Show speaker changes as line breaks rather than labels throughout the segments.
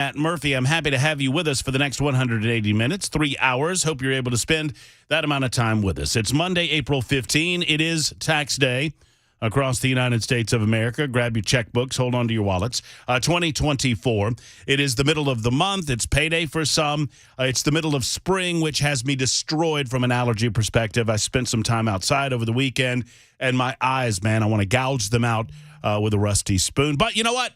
Matt Murphy. I'm happy to have you with us for the next 180 minutes, 3 hours. Hope you're able to spend that amount of time with us. It's Monday, April 15. It is tax day across the United States of America. Grab your checkbooks. Hold on to your wallets. 2024. It is the middle of the month. It's payday for some. It's the middle of spring, which has me destroyed from an allergy perspective. I spent some time outside over the weekend, and my eyes, man, I want to gouge them out with a rusty spoon. But you know what?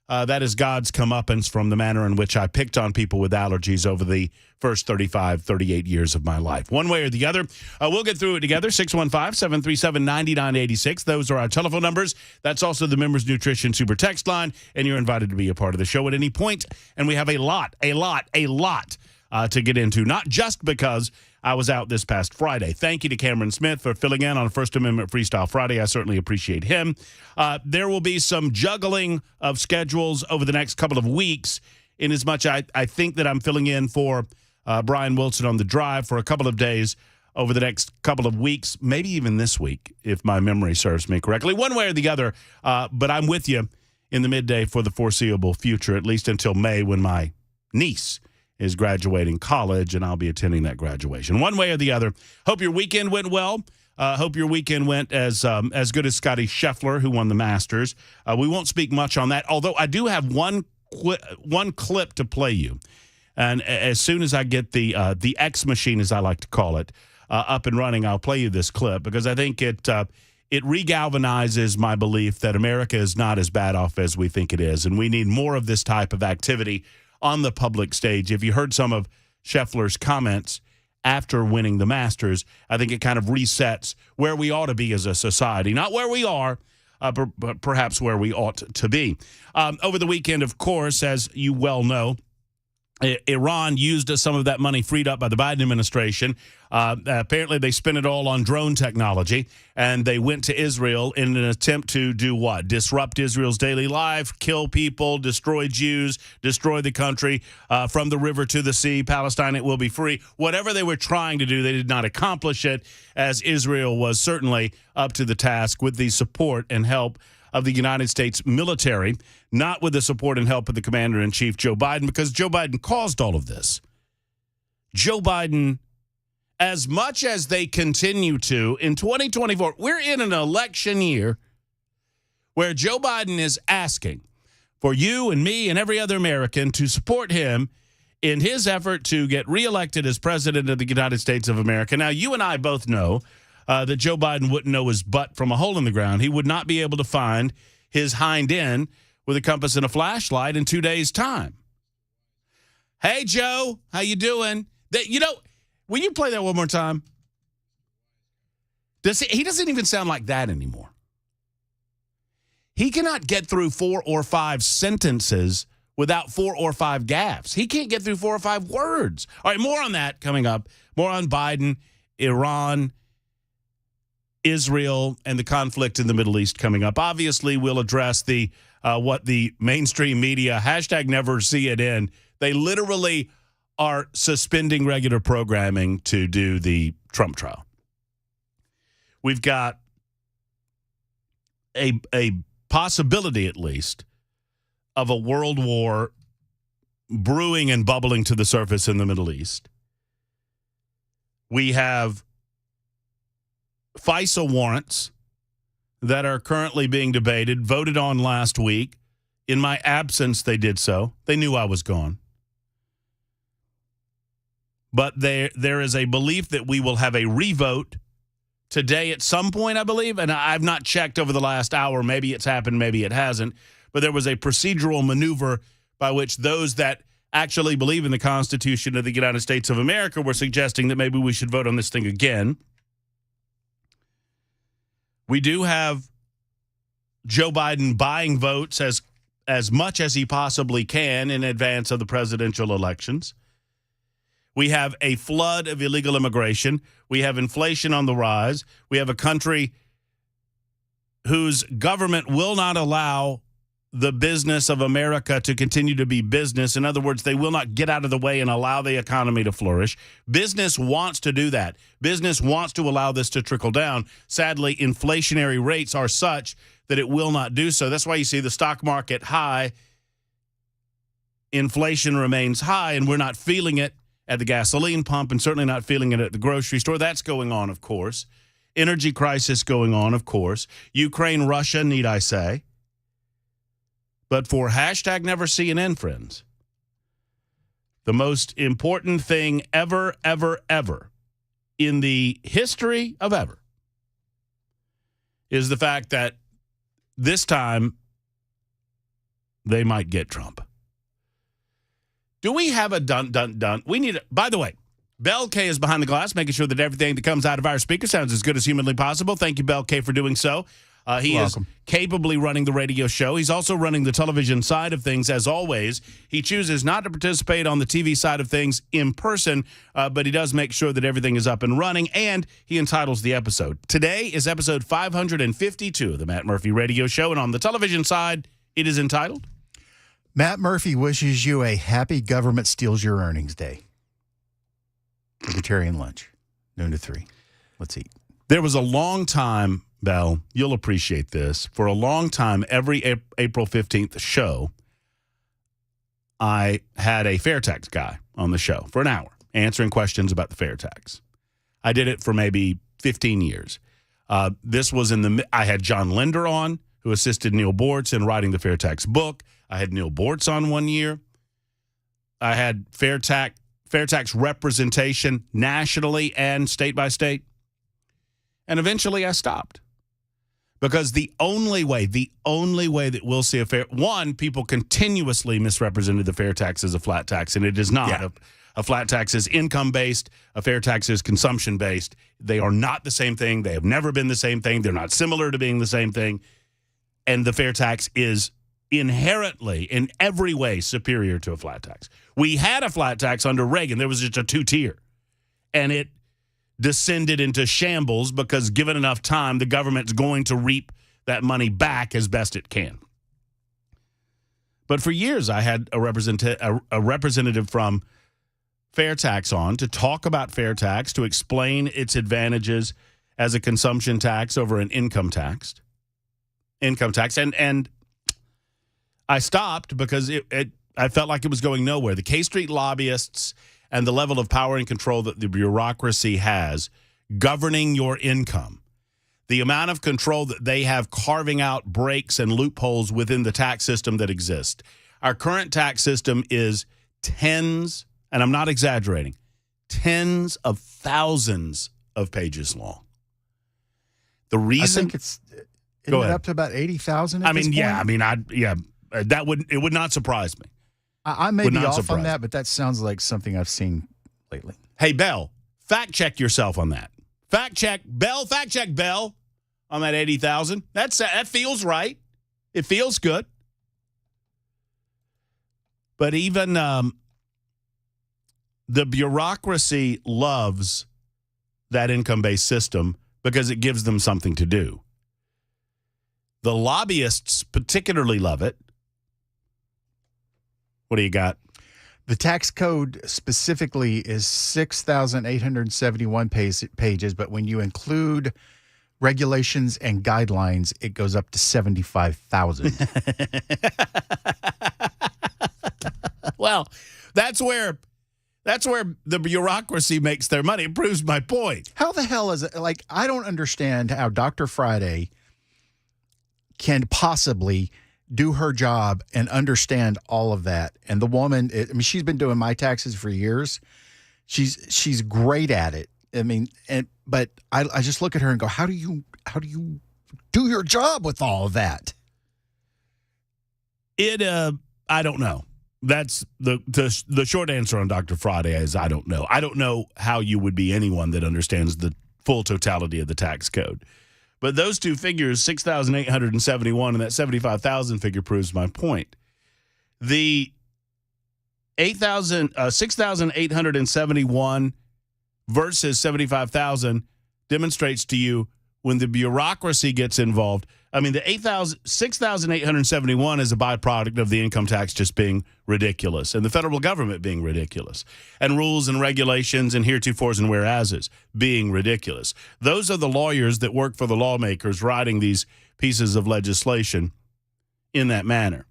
That is God's comeuppance from the manner in which I picked on people with allergies over the first 35, 38 years of my life. One way or the other, we'll get through it together. 615-737-9986. Those are our telephone numbers. That's also the Members Nutrition Super Text line, and you're invited to be a part of the show at any point. And we have a lot to get into, not just because I was out this past Friday. Thank you to Cameron Smith for filling in on First Amendment Freestyle Friday. I certainly appreciate him. There will be some juggling of schedules over the next couple of weeks, in as much I think that I'm filling in for Brian Wilson on The Drive for a couple of days over the next couple of weeks, maybe even this week, if my memory serves me correctly, one way or the other. But I'm with you in the midday for the foreseeable future, at least until May, when my niece is graduating college, and I'll be attending that graduation. One way or the other. Hope your weekend went well. Hope your weekend went as good as Scotty Scheffler, who won the Masters. We won't speak much on that, although I do have one clip to play you. And as soon as I get the X machine, as I like to call it, up and running, I'll play you this clip, because I think it regalvanizes my belief that America is not as bad off as we think it is, and we need more of this type of activity on the public stage. If you heard some of Scheffler's comments after winning the Masters, I think it kind of resets where we ought to be as a society. Not where we are, but perhaps where we ought to be. Over the weekend, of course, as you well know, Iran used some of that money freed up by the Biden administration. Apparently, they spent it all on drone technology, and they went to Israel in an attempt to do what? Disrupt Israel's daily life, kill people, destroy Jews, destroy the country from the river to the sea. Palestine, it will be free. Whatever they were trying to do, they did not accomplish it, as Israel was certainly up to the task with the support and help of the United States military, not with the support and help of the commander-in-chief, Joe Biden, because Joe Biden caused all of this. Joe Biden, as much as they continue to, in 2024, we're in an election year where Joe Biden is asking for you and me and every other American to support him in his effort to get reelected as president of the United States of America. Now, you and I both know that Joe Biden wouldn't know his butt from a hole in the ground. He would not be able to find his hind end with a compass and a flashlight in 2 days' time. Hey, Joe, how you doing? Will you play that one more time? He doesn't even sound like that anymore. He cannot get through 4 or 5 sentences without 4 or 5 gaffes. He can't get through 4 or 5 words. All right, more on that coming up. More on Biden, Iran, Israel, and the conflict in the Middle East coming up. Obviously, we'll address the what the mainstream media, #NeverSeeItIn, they literally are suspending regular programming to do the Trump trial. We've got a possibility, at least, of a world war brewing and bubbling to the surface in the Middle East. We have FISA warrants that are currently being debated, voted on last week. In my absence, they did so. They knew I was gone. But there is a belief that we will have a revote today at some point, I believe. And I've not checked over the last hour. Maybe it's happened, maybe it hasn't. But there was a procedural maneuver by which those that actually believe in the Constitution of the United States of America were suggesting that maybe we should vote on this thing again. We do have Joe Biden buying votes as much as he possibly can in advance of the presidential elections. We have a flood of illegal immigration. We have inflation on the rise. We have a country whose government will not allow the business of America to continue to be business. In other words, they will not get out of the way and allow the economy to flourish. Business wants to do that. Business wants to allow this to trickle down. Sadly, inflationary rates are such that it will not do so. That's why you see the stock market high inflation remains high and we're not feeling it at the gasoline pump and certainly not feeling it at the grocery store. That's going on, of course. Energy crisis going on, of course. Ukraine, Russia, need I say. But for hashtag never CNN, friends, the most important thing ever, ever, ever in the history of ever is the fact that this time they might get Trump. Do we have a dun? We need, by the way, Bell K is behind the glass, making sure that everything that comes out of our speaker sounds as good as humanly possible. Thank you, Bell K, for doing so. He is capably running the radio show. He's also running the television side of things, as always. He chooses not to participate on the TV side of things in person, but he does make sure that everything is up and running, and he entitles the episode. Today is episode 552 of the Matt Murphy Radio Show, and on the television side, it is entitled...
Matt Murphy wishes you a happy government steals your earnings day. Libertarian lunch, noon to 3. Let's eat.
There was a long time, Bell, you'll appreciate this. For a long time, every April 15th show, I had a fair tax guy on the show for an hour answering questions about the fair tax. I did it for maybe 15 years. This was I had John Linder on, who assisted Neil Bortz in writing the fair tax book. I had Neil Bortz on one year. I had fair tax representation nationally and state by state. And eventually I stopped. Because the only way that we'll see people continuously misrepresented the fair tax as a flat tax, and it is not.
Yeah.
A flat tax is income-based. A fair tax is consumption-based. They are not the same thing. They have never been the same thing. They're not similar to being the same thing. And the fair tax is inherently, in every way, superior to a flat tax. We had a flat tax under Reagan. There was just a two-tier. And it descended into shambles because given enough time, the government's going to reap that money back as best it can. But for years, I had a representative from Fair Tax on to talk about fair tax, to explain its advantages as a consumption tax over an income tax. And I stopped because I felt like it was going nowhere. The K Street lobbyists and the level of power and control that the bureaucracy has governing your income, the amount of control that they have carving out breaks and loopholes within the tax system that exists. Our current tax system is tens, and I'm not exaggerating, tens of thousands of pages long. The reason...
I think isn't it up to about 80,000 at this point?
It would not surprise me.
I may be off on that, but that sounds like something I've seen lately.
Hey, Bell, fact check yourself on that. Fact check Bell on that 80,000. That feels right. It feels good. But even the bureaucracy loves that income-based system because it gives them something to do. The lobbyists particularly love it. What do you got?
The tax code specifically is 6,871 pages, but when you include regulations and guidelines, it goes up to 75,000.
Well, that's where the bureaucracy makes their money. It proves my point.
How the hell is it? Like, I don't understand how Dr. Friday can possibly do her job and understand all of that. And the woman, she's been doing my taxes for years. She's great at it. But I just look at her and go, how do you do your job with all of that?
I don't know. That's the short answer on Dr. Friday is I don't know. I don't know how you would be anyone that understands the full totality of the tax code. But those two figures, 6,871 and that 75,000 figure, proves my point. The 6,871 versus 75,000 demonstrates to you when the bureaucracy gets involved. I mean, the 6,871 is a byproduct of the income tax just being ridiculous and the federal government being ridiculous and rules and regulations and heretofores and whereases being ridiculous. Those are the lawyers that work for the lawmakers writing these pieces of legislation in that manner.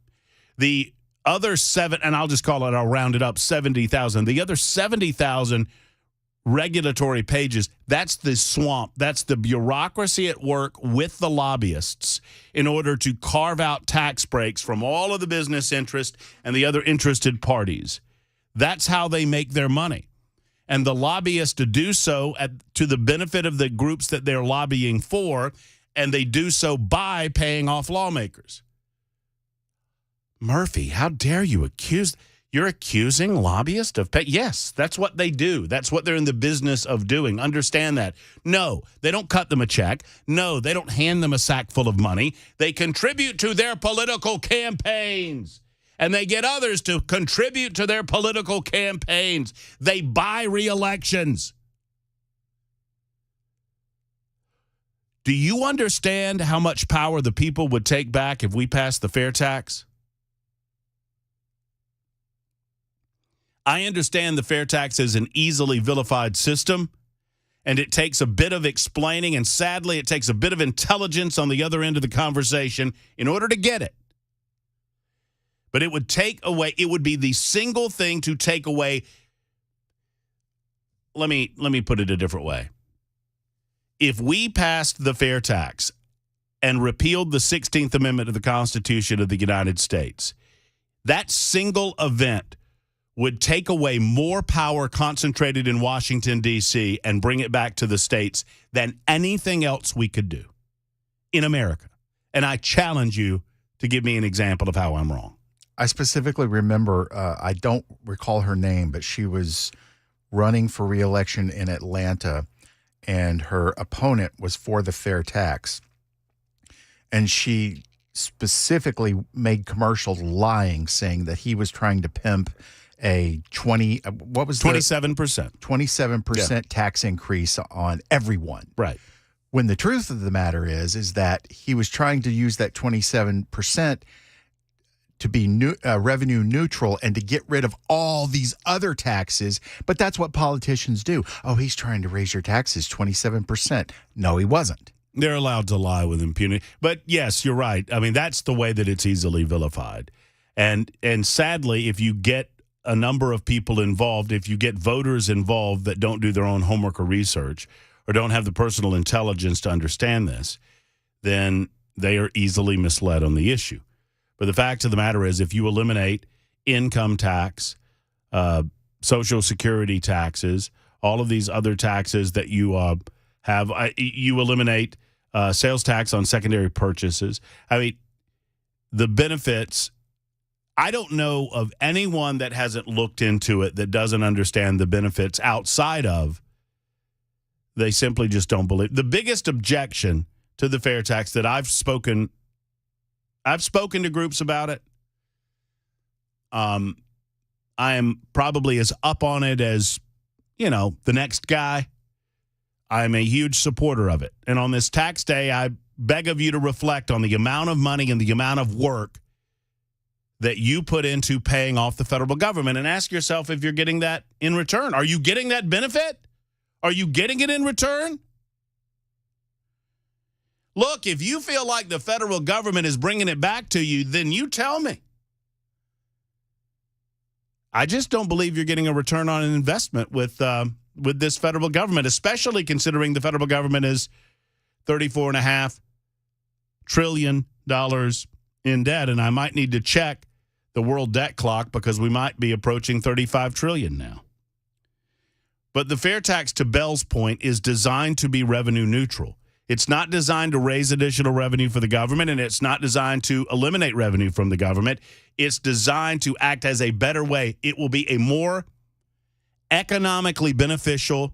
The other and I'll just call it, I'll round it up, 70,000. The other 70,000 regulatory pages, that's the swamp. That's the bureaucracy at work with the lobbyists in order to carve out tax breaks from all of the business interest and the other interested parties. That's how they make their money. And the lobbyists do so to the benefit of the groups that they're lobbying for, and they do so by paying off lawmakers. Murphy, how dare you accuse... You're accusing lobbyists of pay? Yes, that's what they do. That's what they're in the business of doing. Understand that. No, they don't cut them a check. No, they don't hand them a sack full of money. They contribute to their political campaigns. And they get others to contribute to their political campaigns. They buy re-elections. Do you understand how much power the people would take back if we passed the fair tax? I understand the fair tax is an easily vilified system, and it takes a bit of explaining, and sadly, it takes a bit of intelligence on the other end of the conversation in order to get it. But it would be the single thing to take away. Let me put it a different way. If we passed the fair tax and repealed the 16th Amendment of the Constitution of the United States, that single event would take away more power concentrated in Washington, D.C., and bring it back to the states than anything else we could do in America. And I challenge you to give me an example of how I'm wrong.
I specifically remember, I don't recall her name, but she was running for re-election in Atlanta, and her opponent was for the fair tax. And she specifically made commercials lying, saying that he was trying to pimp a 27% tax increase on everyone.
Right.
When the truth of the matter is that he was trying to use that 27% to be revenue neutral and to get rid of all these other taxes. But that's what politicians do. Oh, he's trying to raise your taxes 27%. No, he wasn't.
They're allowed to lie with impunity. But yes, you're right. I mean, that's the way that it's easily vilified. And sadly, if you get a number of people involved, if you get voters involved that don't do their own homework or research or don't have the personal intelligence to understand this, then they are easily misled on the issue. But the fact of the matter is, if you eliminate income tax, Social Security taxes, all of these other taxes that you have, you eliminate sales tax on secondary purchases. I mean, the benefits, I don't know of anyone that hasn't looked into it that doesn't understand the benefits outside of, they simply just don't believe. The biggest objection to the fair tax that I've spoken to groups about it. I am probably as up on it as, the next guy. I'm a huge supporter of it. And on this tax day, I beg of you to reflect on the amount of money and the amount of work that you put into paying off the federal government, and ask yourself if you're getting that in return. Are you getting that benefit? Are you getting it in return? Look, if you feel like the federal government is bringing it back to you, then you tell me. I just don't believe you're getting a return on an investment with this federal government, especially considering the federal government is $34.5 trillion in debt, and I might need to check the world debt clock because we might be approaching $35 trillion now. But the fair tax, to Bell's point, is designed to be revenue neutral. It's not designed to raise additional revenue for the government, and it's not designed to eliminate revenue from the government. It's designed to act as a better way. It will be a more economically beneficial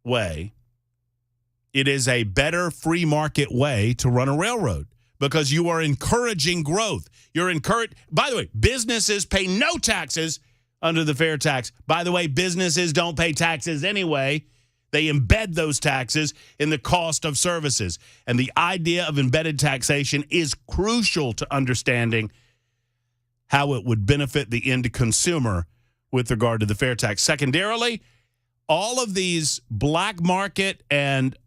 way. It is a better free market way to run a railroad because you are encouraging growth. By the way, businesses pay no taxes under the fair tax. By the way, businesses don't pay taxes anyway. They embed those taxes in the cost of services. And the idea of embedded taxation is crucial to understanding how it would benefit the end consumer with regard to the fair tax. Secondarily, all of these black market and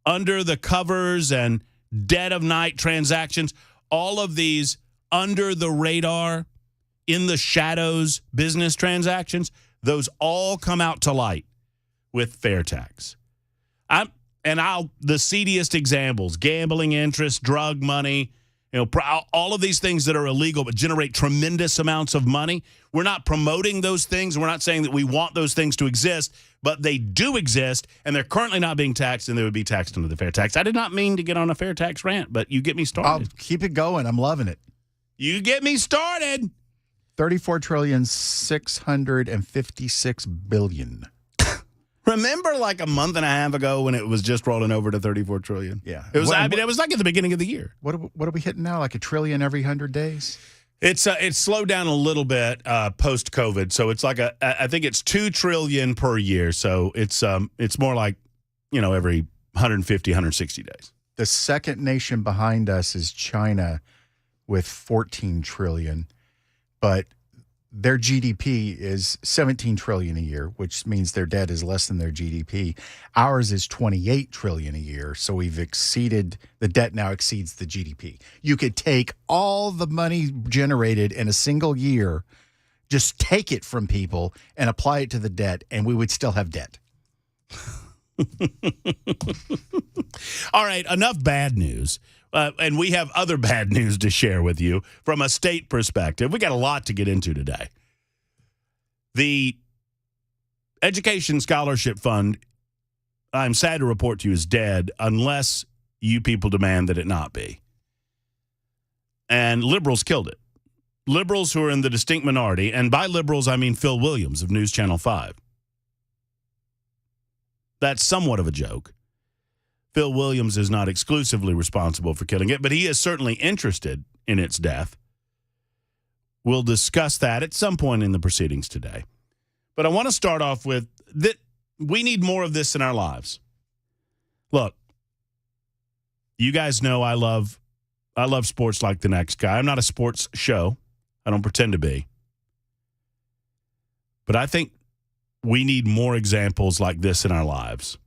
under the covers and dead of night transactions, all of these under the radar, in the shadows business transactions, those all come out to light with fair tax. The seediest examples, gambling interest, drug money, all of these things that are illegal but generate tremendous amounts of money. We're not promoting those things. We're not saying that we want those things to exist, but they do exist, and they're currently not being taxed, and they would be taxed under the fair tax. I did not mean to get on a fair tax rant, but you get me started.
I'll keep it going. I'm loving it.
You get me started.
34,656 billion.
Remember like a month and a half ago when it was just rolling over to 34 trillion?
Yeah.
It was it was like at the beginning of the year.
What are we hitting now? Like a trillion every 100 days?
It's slowed down a little bit post COVID. So it's like I think it's 2 trillion per year. So it's more like, every 150, 160 days.
The second nation behind us is China with 14 trillion, but their GDP is 17 trillion a year, which means their debt is less than their GDP. Ours is 28 trillion a year, so the debt now exceeds the GDP. You could take all the money generated in a single year, just take it from people and apply it to the debt, and we would still have debt.
All right, enough bad news. And we have other bad news to share with you from a state perspective. We got a lot to get into today. The Education Scholarship Fund, I'm sad to report to you, is dead unless you people demand that it not be. And liberals killed it. Liberals who are in the distinct minority, and by liberals I mean Phil Williams of News Channel 5. That's somewhat of a joke. Phil Williams is not exclusively responsible for killing it, but he is certainly interested in its death. We'll discuss that at some point in the proceedings today. But I want to start off with that we need more of this in our lives. Look, you guys know I love sports like the next guy. I'm not a sports show. I don't pretend to be. But I think we need more examples like this in our lives.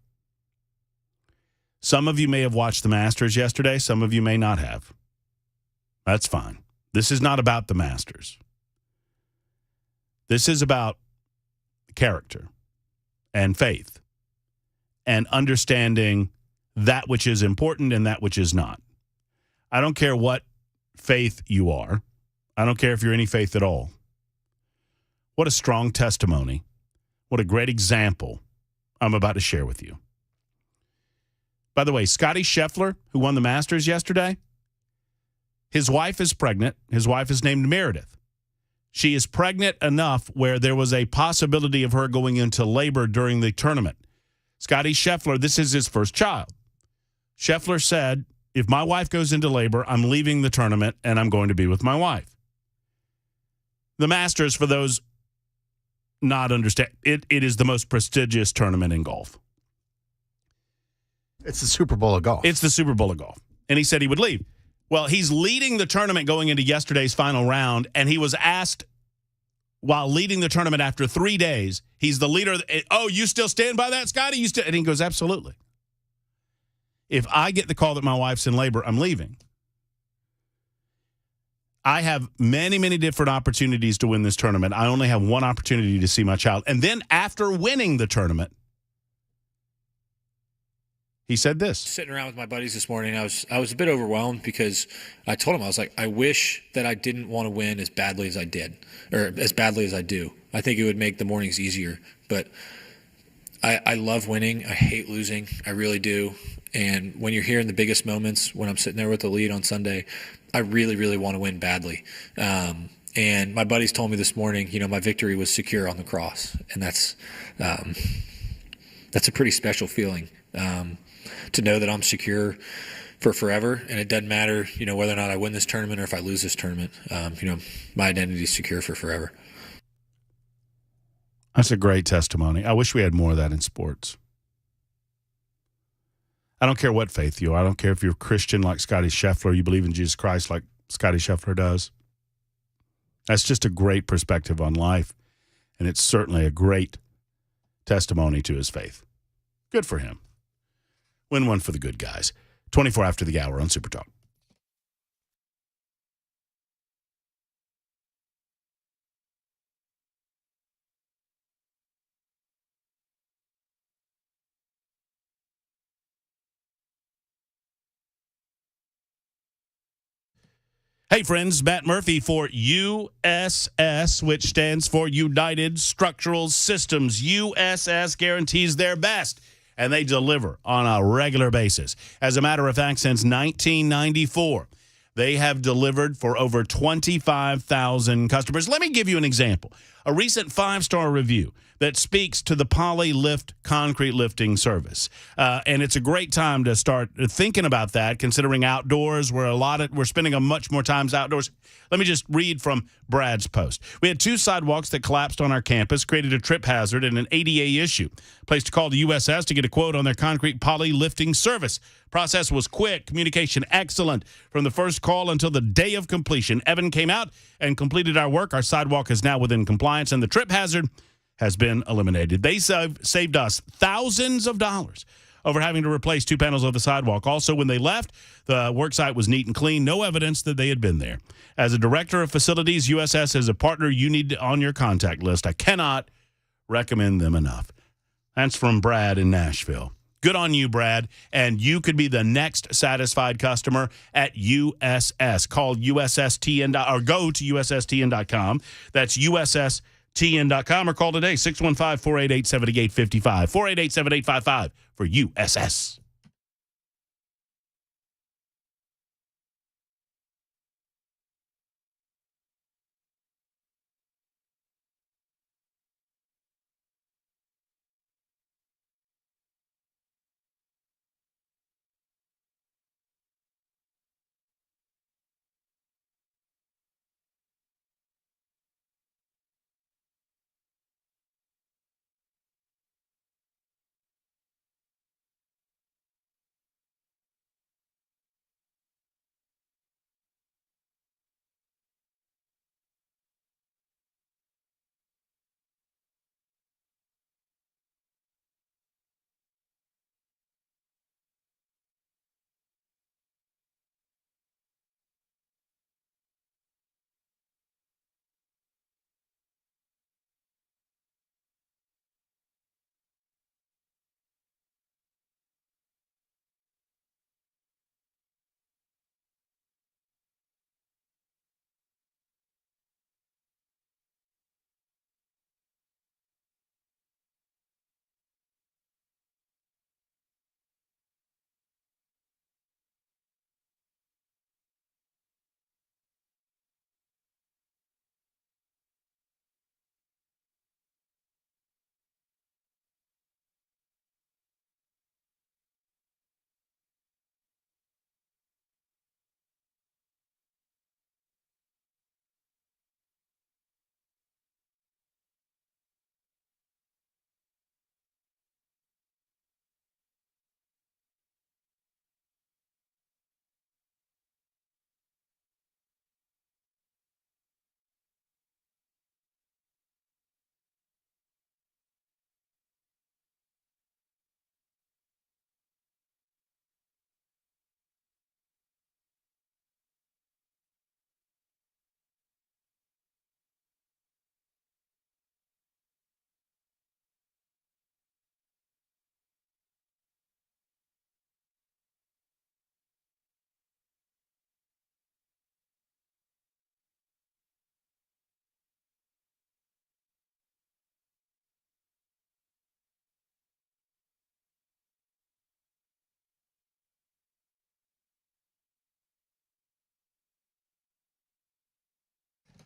Some of you may have watched the Masters yesterday. Some of you may not have. That's fine. This is not about the Masters. This is about character and faith and understanding that which is important and that which is not. I don't care what faith you are. I don't care if you're any faith at all. What a strong testimony. What a great example I'm about to share with you. By the way, Scotty Scheffler, who won the Masters yesterday, his wife is pregnant. His wife is named Meredith. She is pregnant enough where there was a possibility of her going into labor during the tournament. Scotty Scheffler, this is his first child. Scheffler said, if my wife goes into labor, I'm leaving the tournament and I'm going to be with my wife. The Masters, for those not understand, it is the most prestigious tournament in golf.
It's the Super Bowl of golf.
It's the Super Bowl of golf. And he said he would leave. Well, he's leading the tournament going into yesterday's final round, and he was asked while leading the tournament after 3 days, he's the leader. Oh, you still stand by that, Scotty? And he goes, absolutely. If I get the call that my wife's in labor, I'm leaving. I have many, many different opportunities to win this tournament. I only have one opportunity to see my child. And then after winning the tournament, he said this.
Sitting around with my buddies this morning, I was a bit overwhelmed because I told him, I was like, I wish that I didn't want to win as badly as I did, or as badly as I do. I think it would make the mornings easier. But I love winning. I hate losing. I really do. And when you're here in the biggest moments, when I'm sitting there with the lead on Sunday, I really, really want to win badly. And my buddies told me this morning, my victory was secure on the cross. And that's a pretty special feeling. To know that I'm secure for forever, and it doesn't matter, whether or not I win this tournament or if I lose this tournament. My identity is secure for forever.
That's a great testimony. I wish we had more of that in sports. I don't care what faith you are. I don't care if you're a Christian like Scotty Scheffler, you believe in Jesus Christ like Scotty Scheffler does. That's just a great perspective on life, and it's certainly a great testimony to his faith. Good for him. Win one for the good guys. 24 after the hour on Super Talk. Hey, friends, Matt Murphy for USS, which stands for United Structural Systems. USS guarantees their best, and they deliver on a regular basis. As a matter of fact, since 1994, they have delivered for over 25,000 customers. Let me give you an example. A recent 5-star review that speaks to the Polylift concrete lifting service. And it's a great time to start thinking about that, considering outdoors. We're spending a much more times outdoors. Let me just read from Brad's post. We had 2 sidewalks that collapsed on our campus, created a trip hazard and an ADA issue. Place to call the USS to get a quote on their concrete poly lifting service. Process was quick, communication excellent. From the first call until the day of completion, Evan came out and completed our work. Our sidewalk is now within compliance, and the trip hazard has been eliminated. They saved us thousands of dollars over having to replace 2 panels of the sidewalk. Also, when they left, the worksite was neat and clean. No evidence that they had been there. As a director of facilities, USS is a partner you need on your contact list. I cannot recommend them enough. That's from Brad in Nashville. Good on you, Brad. And you could be the next satisfied customer at USS. Call USSTN or go to USSTN.com. That's USSTN.com or call today, 615-488-7855. 488-7855 for USS.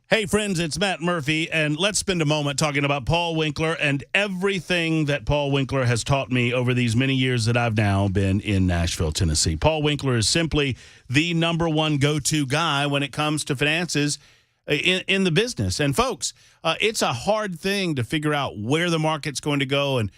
Hey, friends, it's Matt Murphy, and let's spend a moment talking about Paul Winkler and everything that Paul Winkler has taught me over these many years that I've now been in Nashville, Tennessee. Paul Winkler is simply the number one go-to guy when it comes to finances in the business. And, folks, it's a hard thing to figure out where the market's going to go and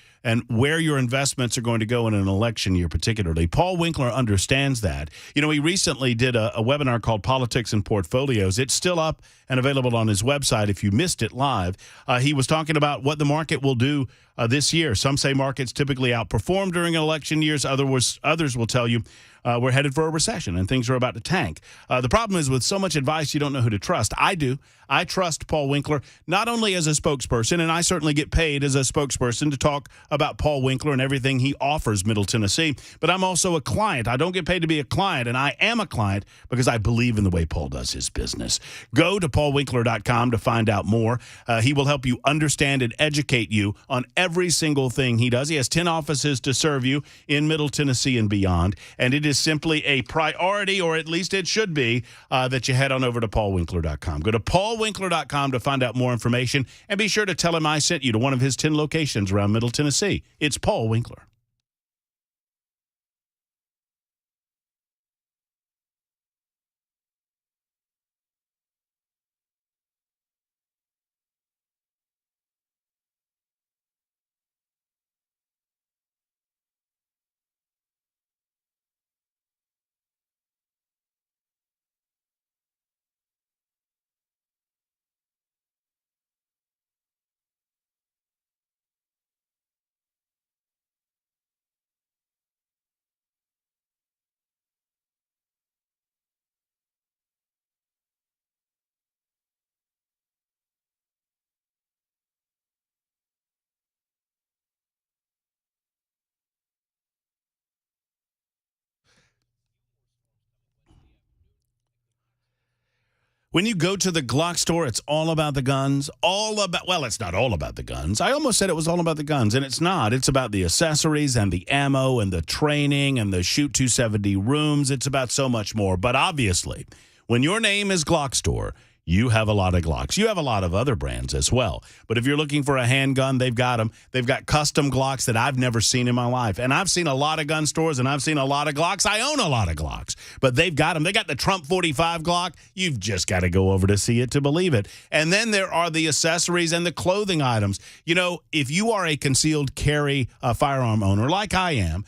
where your investments are going to go in an election year particularly. Paul Winkler understands that. You know, he recently did a webinar called Politics and Portfolios. It's still up and available on his website if you missed it live. He was talking about what the market will do this year. Some say markets typically outperform during election years. Others will tell you we're headed for a recession and things are about to tank. The problem is with so much advice, you don't know who to trust. I do. I trust Paul Winkler not only as a spokesperson, and I certainly get paid as a spokesperson to talk about Paul Winkler and everything he offers Middle Tennessee, but I'm also a client. I don't get paid to be a client, and I am a client because I believe in the way Paul does his business. Go to paulwinkler.com to find out more. He will help you understand and educate you on every single thing he does. He has 10 offices to serve you in Middle Tennessee and beyond, and it is simply a priority, or at least it should be, that you head on over to paulwinkler.com. Go to paulwinkler.com to find out more information, and be sure to tell him I sent you to one of his 10 locations around Middle Tennessee. It's Paul Winkler. When you go to the Glock store, it's all about the guns. Well, it's not all about the guns. I almost said it was all about the guns, and it's not. It's about the accessories and the ammo and the training and the Shoot 270 rooms. It's about so much more. But obviously, when your name is Glock Store, you have a lot of Glocks. You have a lot of other brands as well. But if you're looking for a handgun, they've got them. They've got custom Glocks that I've never seen in my life. And I've seen a lot of gun stores, and I've seen a lot of Glocks. I own a lot of Glocks. But they've got them. They got the Trump 45 Glock. You've just got to go over to see it to believe it. And then there are the accessories and the clothing items. You know, if you are a concealed carry firearm owner like I am,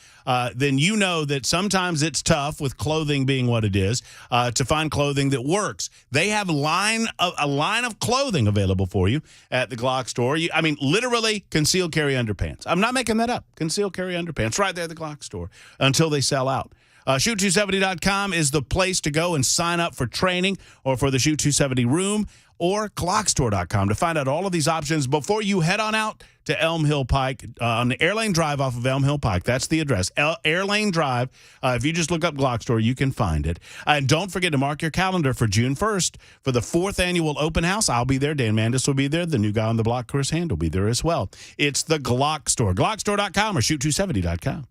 then you know that sometimes it's tough, with clothing being what it is, to find clothing that works. They have a line of clothing available for you at the Glock store. Literally concealed carry underpants. I'm not making that up. Concealed carry underpants right there at the Glock store until they sell out. Shoot270.com is the place to go and sign up for training or for the Shoot 270 room, or Glockstore.com to find out all of these options before you head on out to Elm Hill Pike on the Airlane Drive off of Elm Hill Pike. That's the address, Airlane Drive. If you just look up Glock Store, you can find it. And don't forget to mark your calendar for June 1st for the 4th annual open house. I'll be there. Dan Mandis will be there. The new guy on the block, Chris Hand, will be there as well. It's the Glock Store, Glockstore.com or Shoot270.com.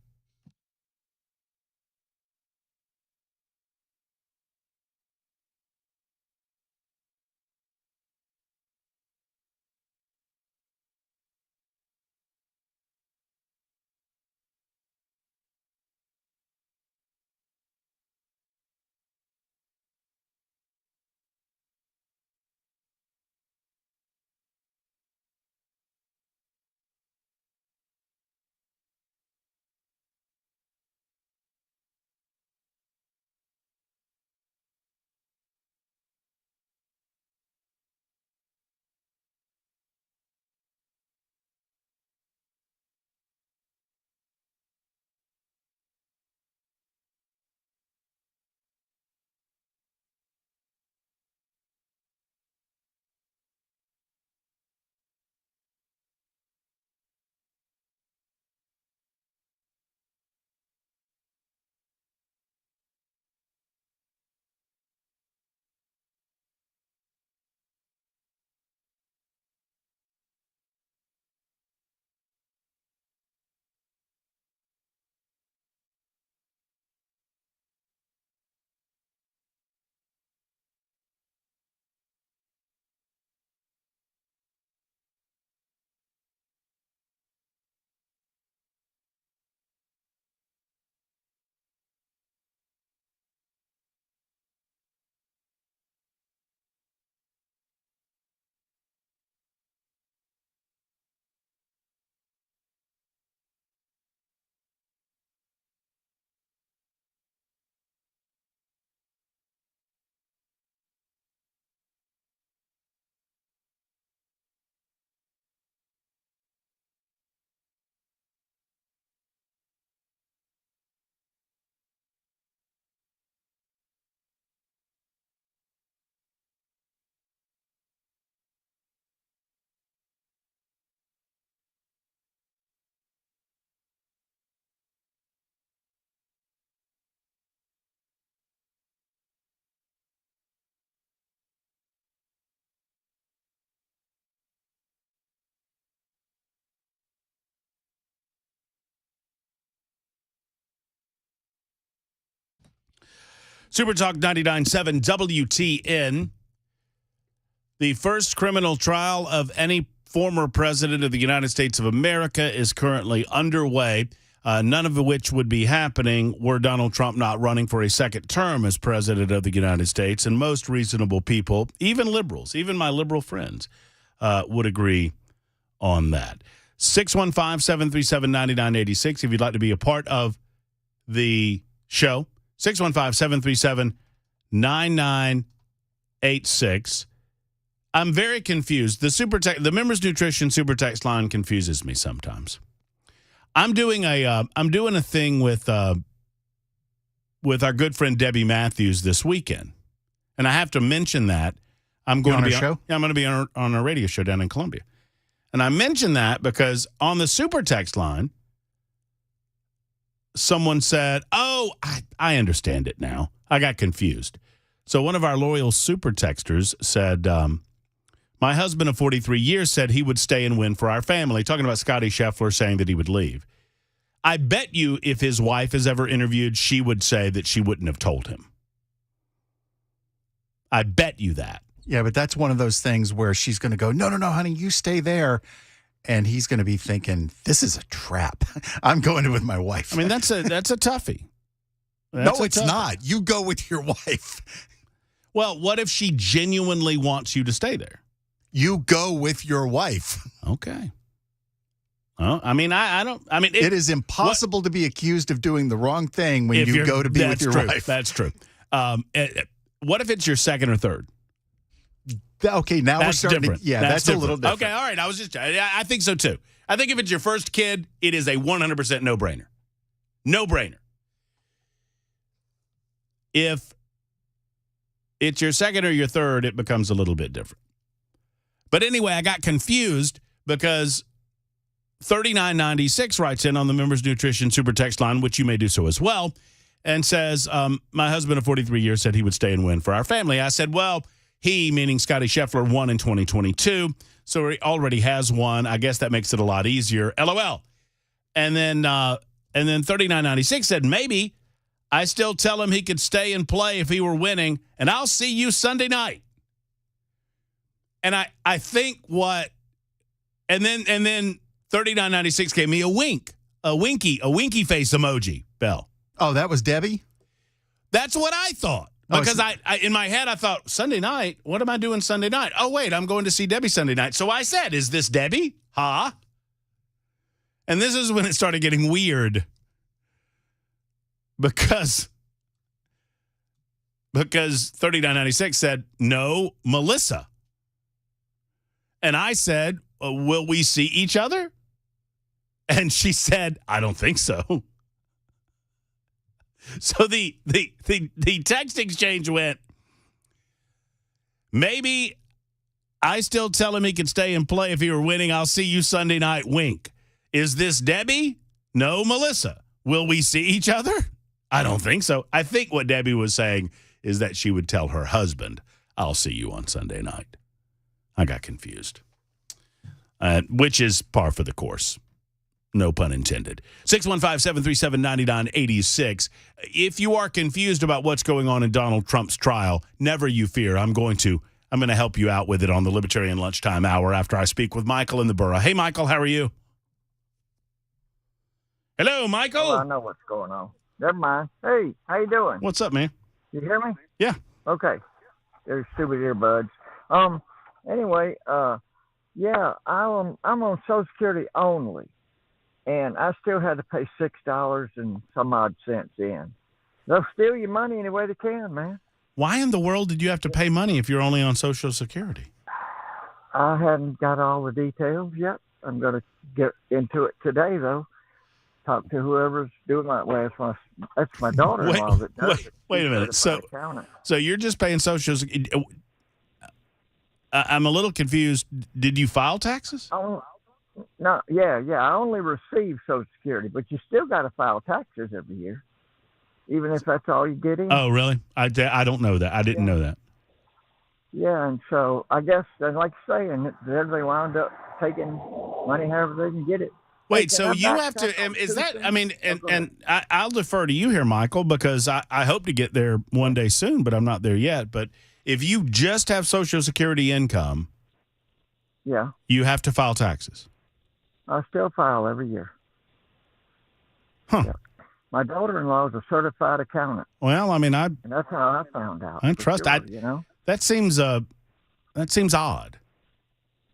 Super Talk 99.7 WTN. The first criminal trial of any former president of the United States of America is currently underway, none of which would be happening were Donald Trump not running for a second term as president of the United States. And most reasonable people, even liberals, even my liberal friends, would agree on that. 615-737-9986 if you'd like to be a part of the show. 615-737-9986. I'm very confused. The Members Nutrition Super Text line confuses me sometimes. I'm doing a thing with our good friend Debbie Matthews this weekend, and I have to mention that I'm going to be
show.
I'm going to be on a radio show down in Columbia, and I mention that because on the Super Text line, someone said, "Oh, I understand it now. I got confused." So one of our loyal Super Texters said, my husband of 43 years said he would stay and win for our family, talking about Scotty Scheffler saying that he would leave. I bet you if his wife is ever interviewed, she would say that she wouldn't have told him. I bet you that.
Yeah, but that's one of those things where she's going to go, no, honey, you stay there. And he's going to be thinking, this is a trap. I'm going with my wife.
I mean, that's a toughie.
No, it's not. You go with your wife.
Well, what if she genuinely wants you to stay there?
You go with your wife.
Okay. Well, I mean, I don't. I mean,
it is impossible to be accused of doing the wrong thing when you go to be with your wife.
That's true. What if it's your second or third?
Okay, now we're starting.
Different.
That's a little different.
Okay, all right. I think so too. I think if it's your first kid, it is a 100% no-brainer. No-brainer. If it's your second or your third, it becomes a little bit different. But anyway, I got confused because 3996 writes in on the Members Nutrition Super Text line, which you may do so as well, and says, my husband of 43 years said he would stay and win for our family. I said, well, he, meaning Scotty Scheffler, won in 2022, so he already has one. I guess that makes it a lot easier. LOL. And then 3996 said, maybe I still tell him he could stay and play if he were winning, and I'll see you Sunday night. And I think what, and then 3996 gave me a wink, a winky face emoji, Bell.
Oh, that was Debbie?
That's what I thought. Because I in my head, I thought, Sunday night? What am I doing Sunday night? Oh, wait, I'm going to see Debbie Sunday night. So I said, is this Debbie? Huh? And this is when it started getting weird. Because 3996 said, no, Melissa. And I said, will we see each other? And she said, I don't think so. So the text exchange went, maybe I still tell him he can stay and play if he were winning. I'll see you Sunday night. Wink. Is this Debbie? No, Melissa. Will we see each other? I don't think so. I think what Debbie was saying is that she would tell her husband, I'll see you on Sunday night. I got confused, which is par for the course. No pun intended. 615-737-9986. If you are confused about what's going on in Donald Trump's trial, never you fear. I'm going to help you out with it on the Libertarian Lunchtime Hour after I speak with Michael in the borough. Hey, Michael, how are you? Hello, Michael.
Oh, I know what's going on. Never mind. Hey, how you doing?
What's up, man?
You hear me?
Yeah.
Okay. They're stupid earbuds. Anyway, yeah, I'm on Social Security only, and I still had to pay $6 and some odd cents in. They'll steal your money any way they can, man.
Why in the world did you have to pay money if you're only on Social Security?
I haven't got all the details yet. I'm going to get into it today, though. Talk to whoever's doing that. Well, that's my daughter-in-law that does it.
Wait a minute. So you're just paying Social Security. I'm a little confused. Did you file taxes?
No, yeah. I only receive Social Security, but you still got to file taxes every year, even if that's all you get in.
Oh, really? I don't know that. I didn't know that.
Yeah, and so I guess, like you say, and they wound up taking money however they can get it.
Wait, so
can I
you have
backtrack
to,
on
is
two
that,
things?
I mean,
Go ahead.
and I'll defer to you here, Michael, because I hope to get there one day soon, but I'm not there yet. But if you just have Social Security income,
Yeah,
you have to file taxes.
I still file every year.
Huh.
Yeah. My daughter-in-law is a certified accountant,
Well, I mean,
and that's how I found out.
I
for
trust,
sure, you know.
that seems odd.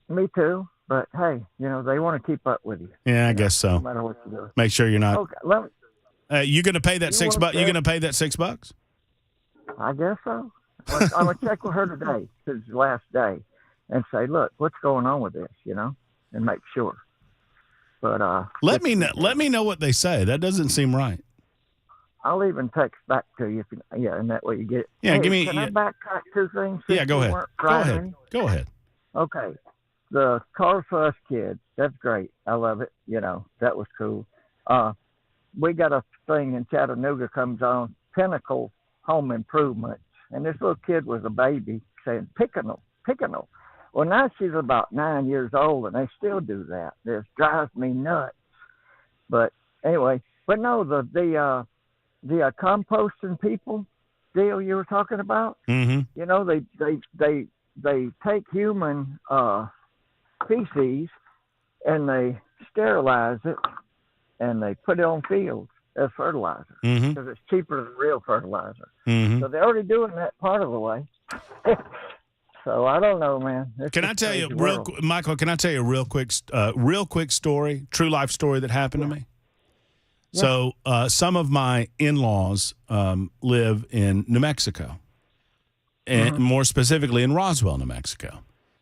Me too. But hey, you know, they want to keep up with you.
Yeah, I
you know,
guess
No
so.
matter what you do.
Make sure you're not.
Okay, let me,
You going to pay that
You
$6?
want
You
that?
going to pay that $6?
I guess so. I'm gonna check with her today, 'cause it's the last day, and say, look, what's going on with this, you know, and make sure. But
Let me know what they say. That doesn't seem right.
I'll even text back to you, and that way you get it.
Yeah,
Hey,
give me.
Can I backtrack two things?
Yeah,
since
go
you
ahead.
weren't
Go
driving?
ahead. Go ahead.
Okay. The Car for Us kids, that's great. I love it. You know, that was cool. We got a thing in Chattanooga comes on, Pinnacle Home Improvement. And this little kid was a baby saying, Picanal. Well, now she's about 9 years old, and they still do that. This drives me nuts. But anyway, but no, the composting people deal you were talking about,
Mm-hmm.
you know, they take human feces and they sterilize it and they put it on fields as fertilizer
Mm-hmm.
because it's cheaper than real fertilizer.
Mm-hmm.
So they're already doing that part of the way. So I don't know, man. It's
Can
just
I tell you,
crazy world.
Michael? Can I tell you a real quick story, true life story that happened to me?
Yeah.
So some of my in-laws live in New Mexico, and more specifically in Roswell, New Mexico.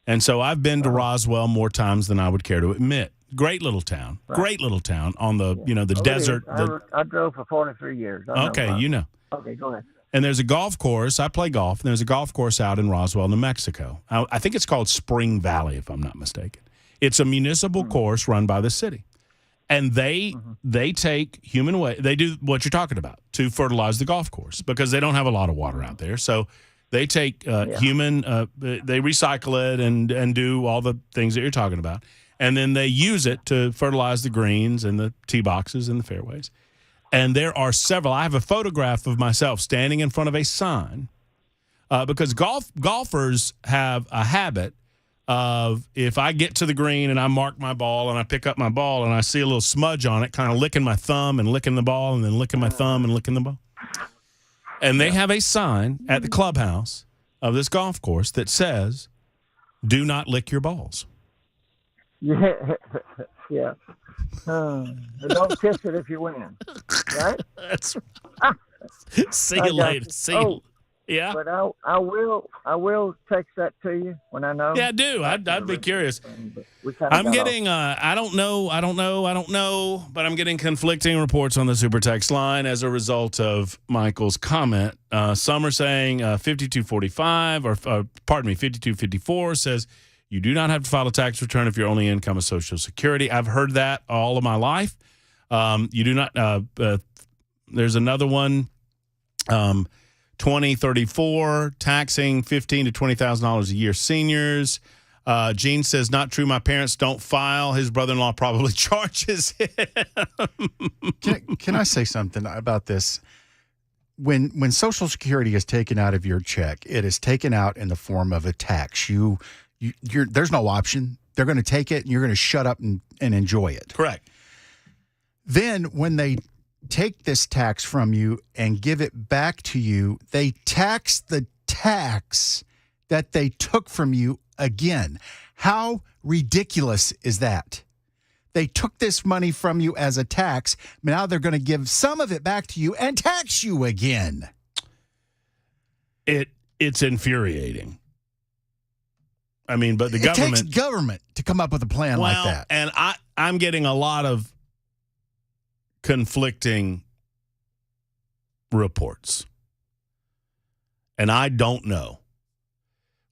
And so I've been to Roswell more times than I would care to admit. Great little town, great little town on the the
Oh, it
desert.
is. I drove for 43 years. I know
Okay,
about
you
it.
know.
Okay, go ahead.
And there's a golf course. I play golf. And there's a golf course out in Roswell, New Mexico. I think it's called Spring Valley, if I'm not mistaken. It's a municipal course run by the city. And they take human waste. They do what you're talking about to fertilize the golf course because they don't have a lot of water out there. So they take human, they recycle it and do all the things that you're talking about. And then they use it to fertilize the greens and the tee boxes and the fairways. And there are several. I have a photograph of myself standing in front of a sign because golfers have a habit of if I get to the green and I mark my ball and I pick up my ball and I see a little smudge on it, kind of licking my thumb and licking the ball and then licking my thumb and licking the ball. And they have a sign at the clubhouse of this golf course that says, "Do not lick your balls."
Yeah, yeah. Don't kiss it if you win, right?
That's right. See you later. See you. Yeah.
But I will text that to you when I know.
Yeah, I do. I'd be curious.
I'm
getting I don't know, but I'm getting conflicting reports on the super text line as a result of Michael's comment. Some are saying 5245 or pardon me, 5254 says you do not have to file a tax return if your only income is Social Security. I've heard that all of my life. You do not there's another one 2034 taxing $15,000 to $20,000 a year seniors. Gene says, not true. My parents don't file. His brother-in-law probably charges him.
Can I say something about this? When Social Security is taken out of your check, it is taken out in the form of a tax. There's no option. They're going to take it, and you're going to shut up and enjoy it.
Correct.
Then when they take this tax from you and give it back to you, they tax the tax that they took from you again. How ridiculous is that? They took this money from you as a tax. Now they're going to give some of it back to you and tax you again.
It's infuriating. I mean, but the government...
It takes government to come up with a plan like that.
And I'm getting a lot of conflicting reports. And I don't know.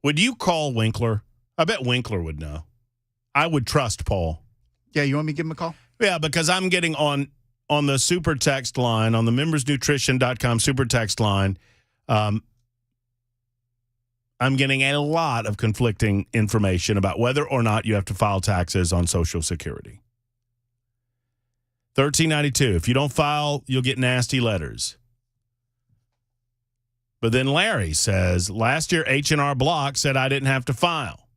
Would you call Winkler? I bet Winkler would know. I would trust Paul.
Yeah, you want me to give him a call?
Yeah, because I'm getting on the super text line, on the membersnutrition.com super text line, I'm getting a lot of conflicting information about whether or not you have to file taxes on Social Security. $13.92. If you don't file, you'll get nasty letters. But then Larry says, last year H&R Block said I didn't have to file.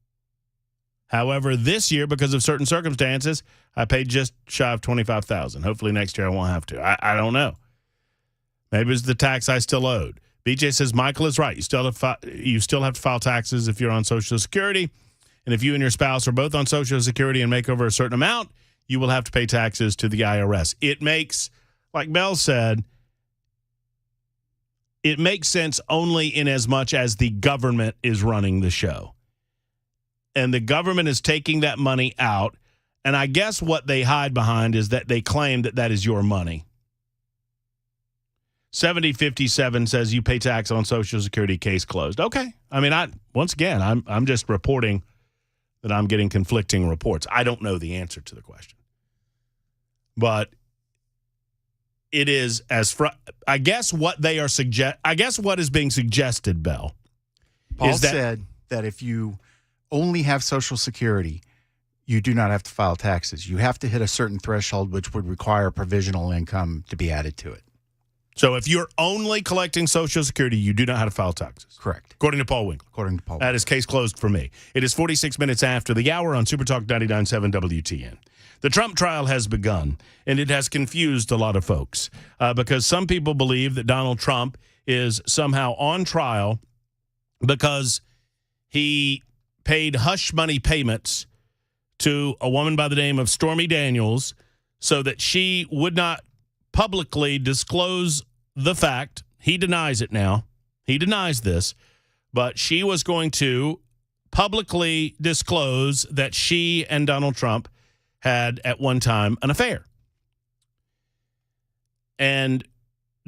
However, this year, because of certain circumstances, I paid just shy of $25,000. Hopefully next year I won't have to. I don't know. Maybe it's the tax I still owed. BJ says Michael is right. You still have to file taxes if you're on Social Security. And if you and your spouse are both on Social Security and make over a certain amount, you will have to pay taxes to the IRS. It makes, like Mel said, it makes sense only in as much as the government is running the show. And the government is taking that money out. And I guess what they hide behind is that they claim that that is your money. 7057 says you pay tax on Social Security, case closed. Okay. I mean, I'm just reporting that I'm getting conflicting reports. I don't know the answer to the question. But it is I guess what is being suggested, Bell.
Paul said that if you only have Social Security, you do not have to file taxes. You have to hit a certain threshold, which would require provisional income to be added to it.
So if you're only collecting Social Security, you do not have to file taxes.
Correct.
According to Paul Winkler. That is case closed for me. It is 46 minutes after the hour on Super Talk 99.7 WTN. The Trump trial has begun, and it has confused a lot of folks because some people believe that Donald Trump is somehow on trial because he paid hush money payments to a woman by the name of Stormy Daniels so that she would not publicly disclose the fact. He denies it now. He denies this, but she was going to publicly disclose that she and Donald Trump had at one time an affair. And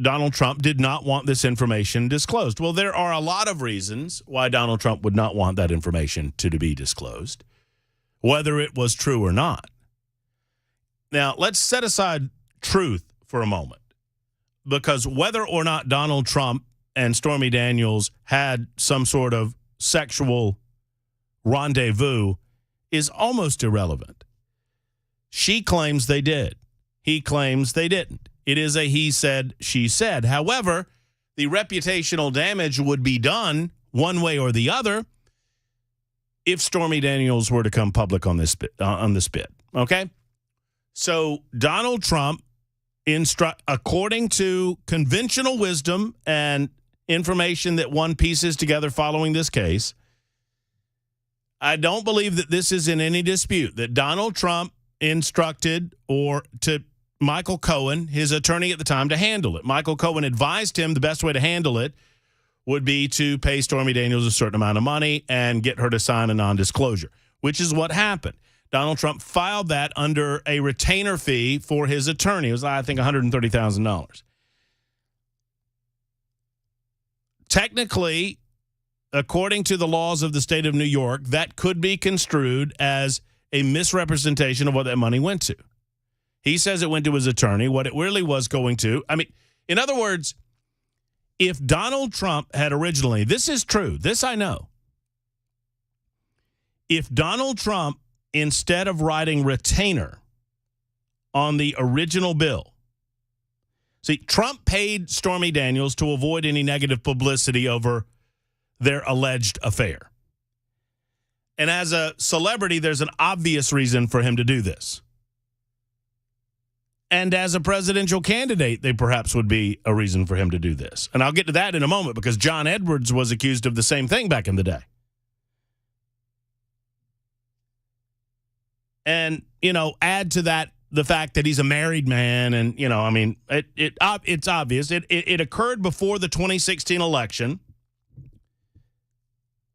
Donald Trump did not want this information disclosed. Well, there are a lot of reasons why Donald Trump would not want that information to be disclosed, whether it was true or not. Now, let's set aside truth for a moment, because whether or not Donald Trump and Stormy Daniels had some sort of sexual rendezvous is almost irrelevant. She claims they did. He claims they didn't. It is a he said, she said. However, the reputational damage would be done one way or the other if Stormy Daniels were to come public on this bit. Okay? So Donald Trump, according to conventional wisdom and information that one pieces together following this case, I don't believe that this is in any dispute, that Donald Trump instructed to Michael Cohen, his attorney at the time, to handle it. Michael Cohen advised him the best way to handle it would be to pay Stormy Daniels a certain amount of money and get her to sign a non-disclosure, which is what happened. Donald Trump filed that under a retainer fee for his attorney. It was, I think, $130,000. Technically, according to the laws of the state of New York, that could be construed as a misrepresentation of what that money went to. He says it went to his attorney. What it really was going to, in other words, if Donald Trump had originally, this is true, this I know, if Donald Trump, instead of writing retainer on the original bill, see, Trump paid Stormy Daniels to avoid any negative publicity over their alleged affair. And as a celebrity, there's an obvious reason for him to do this. And as a presidential candidate, there perhaps would be a reason for him to do this. And I'll get to that in a moment because John Edwards was accused of the same thing back in the day. And, add to that the fact that he's a married man and, it's obvious. It occurred before the 2016 election.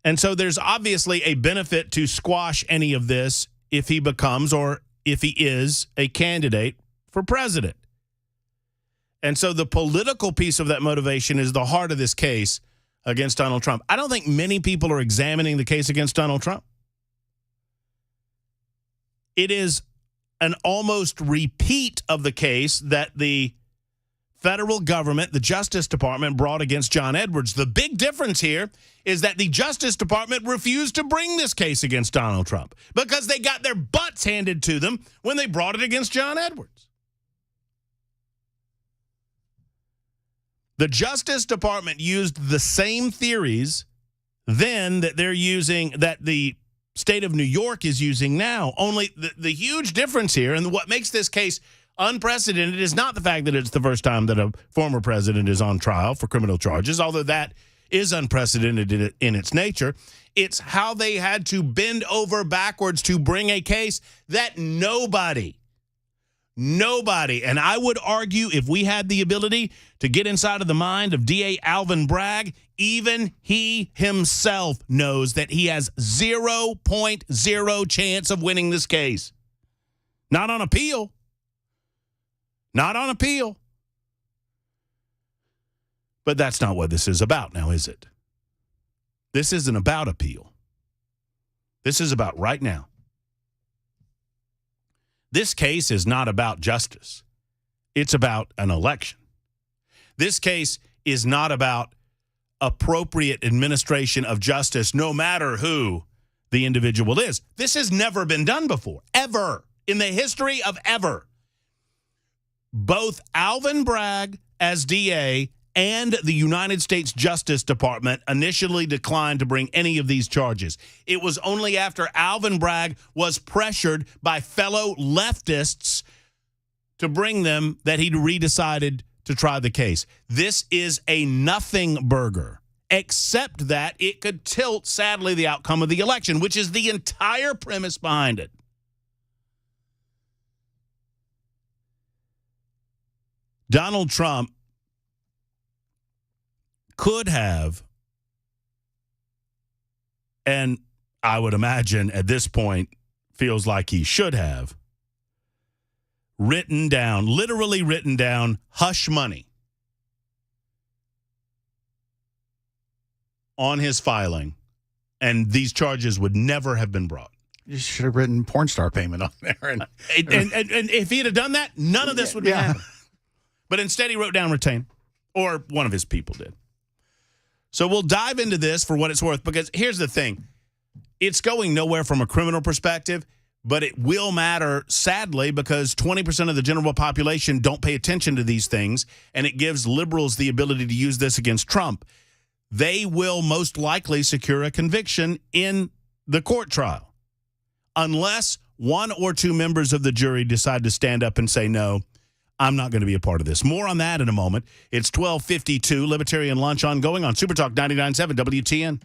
And so there's obviously a benefit to squash any of this if he becomes or if he is a candidate for president. And so the political piece of that motivation is the heart of this case against Donald Trump. I don't think many people are examining the case against Donald Trump. It is an almost repeat of the case that the federal government, the Justice Department, brought against John Edwards. The big difference here is that the Justice Department refused to bring this case against Donald Trump because they got their butts handed to them when they brought it against John Edwards. The Justice Department used the same theories then that they're using, that the state of New York is using now. Only the huge difference here, and what makes this case unprecedented, is not the fact that it's the first time that a former president is on trial for criminal charges, although that is unprecedented in its nature. It's how they had to bend over backwards to bring a case that nobody, and I would argue if we had the ability to get inside of the mind of DA Alvin Bragg, even he himself knows that he has 0.0 chance of winning this case. Not on appeal. Not on appeal. But that's not what this is about now, is it? This isn't about appeal. This is about right now. This case is not about justice. It's about an election. This case is not about appropriate administration of justice, no matter who the individual is. This has never been done before, ever, in the history of ever. Both Alvin Bragg as DA and the United States Justice Department initially declined to bring any of these charges. It was only after Alvin Bragg was pressured by fellow leftists to bring them that he redecided to try the case. This is a nothing burger, except that it could tilt, sadly, the outcome of the election, which is the entire premise behind it. Donald Trump could have, and I would imagine at this point feels like he should have, literally written down hush money on his filing, and these charges would never have been brought.
You should have written porn star payment on there. And
if he had done that, none of this would be happening. But instead he wrote down retain, or one of his people did. So we'll dive into this for what it's worth, because here's the thing. It's going nowhere from a criminal perspective, but it will matter, sadly, because 20% of the general population don't pay attention to these things, and it gives liberals the ability to use this against Trump. They will most likely secure a conviction in the court trial, unless one or two members of the jury decide to stand up and say, no, I'm not going to be a part of this. More on that in a moment. It's 12:52, Libertarian Lunch ongoing on Super Talk 99.7 WTN.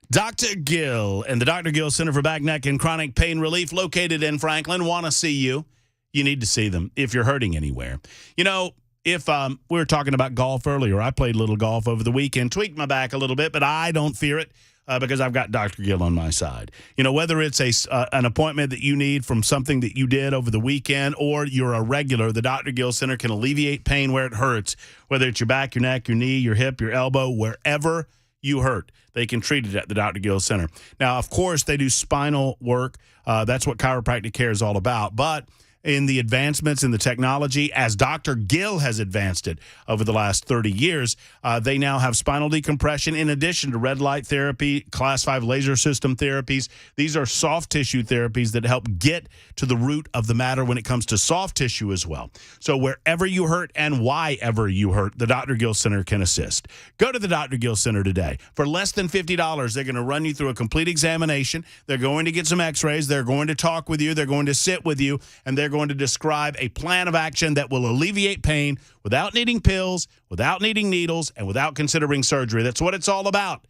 Dr. Gill and the Dr. Gill Center for Back, Neck, and Chronic Pain Relief, located in Franklin, want to see you. You need to see them if you're hurting anywhere. You know, if we were talking about golf earlier, I played a little golf over the weekend, tweaked my back a little bit, but I don't fear it because I've got Dr. Gill on my side. You know, whether it's an appointment that you need from something that you did over the weekend, or you're a regular, the Dr. Gill Center can alleviate pain where it hurts, whether it's your back, your neck, your knee, your hip, your elbow, wherever you hurt. They can treat it at the Dr. Gill Center. Now, of course, they do spinal work. That's what chiropractic care is all about. But in the advancements in the technology, as Dr. Gill has advanced it over the last 30 years, they now have spinal decompression in addition to red light therapy, class 5 laser system therapies. These are soft tissue therapies that help get to the root of the matter when it comes to soft tissue as well. So wherever you hurt and why ever you hurt, the Dr. Gill Center can assist. Go to the Dr. Gill Center today. For less than $50, they're going to run you through a complete examination. They're going to get some x-rays. They're going to talk with you. They're going to sit with you, and they're going to describe a plan of action that will alleviate pain without needing pills, without needing needles, and without considering surgery. That's what it's all about.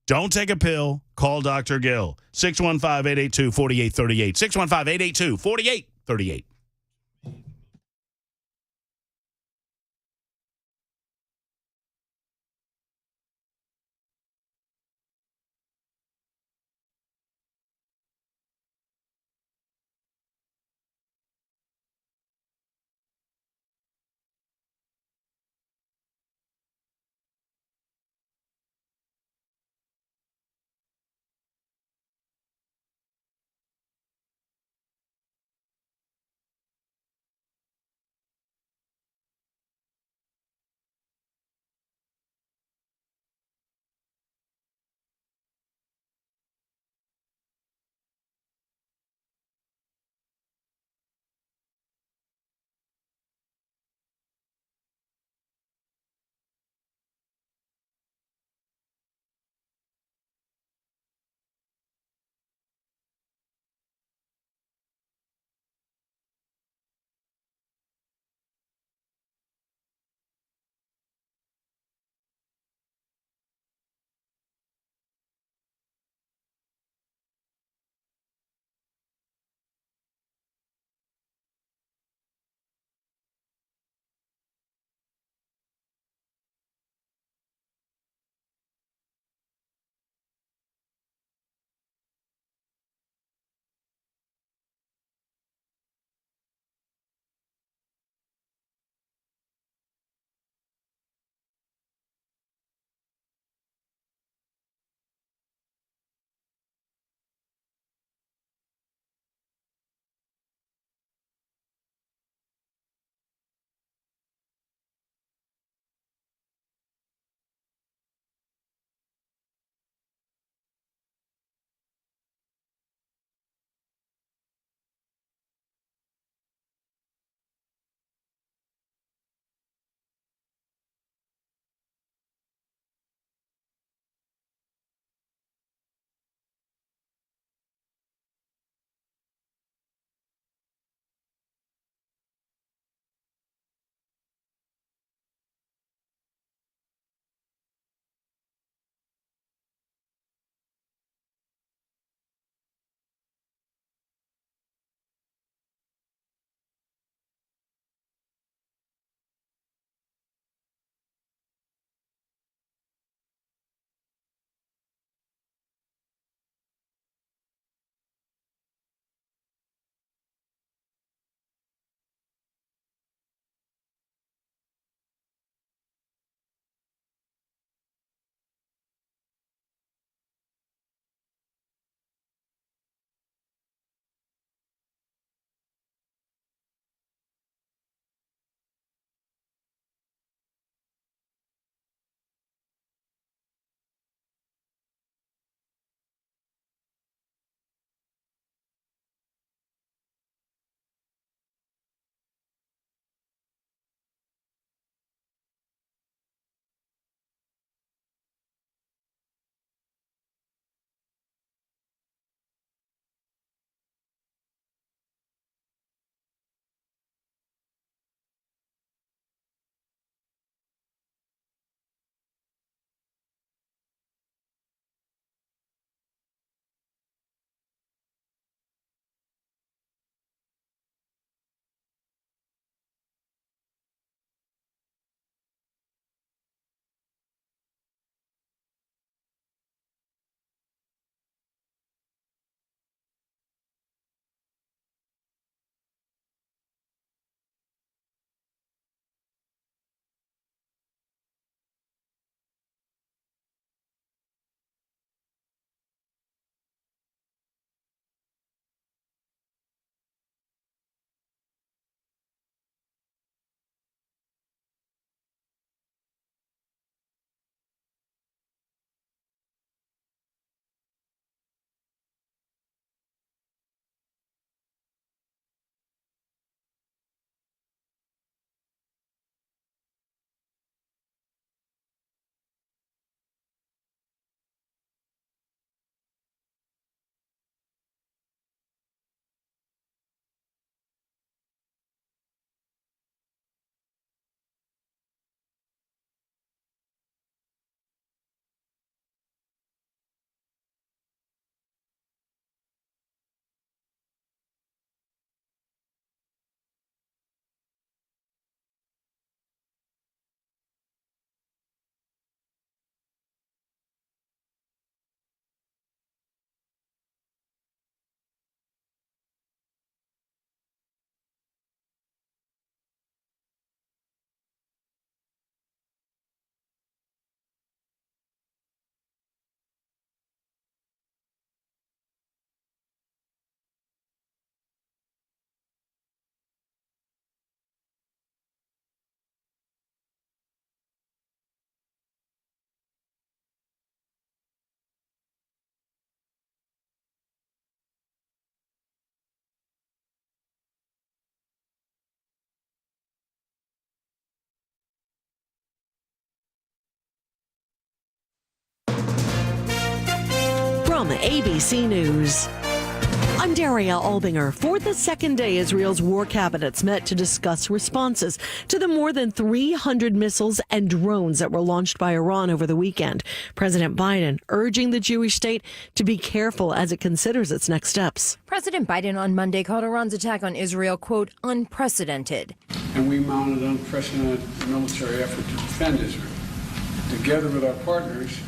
Don't take a pill. Call Dr. Gill. 615-882-4838. 615-882-4838.
ABC News. I'm Daria Albinger. For the second day, Israel's war cabinets met to discuss responses to the more than 300 missiles and drones that were launched by Iran over the weekend. President Biden urging the Jewish state to be careful as it considers its next steps.
President Biden on Monday called Iran's attack on Israel, quote, unprecedented.
And we mounted an unprecedented military effort to defend Israel. Together with our partners,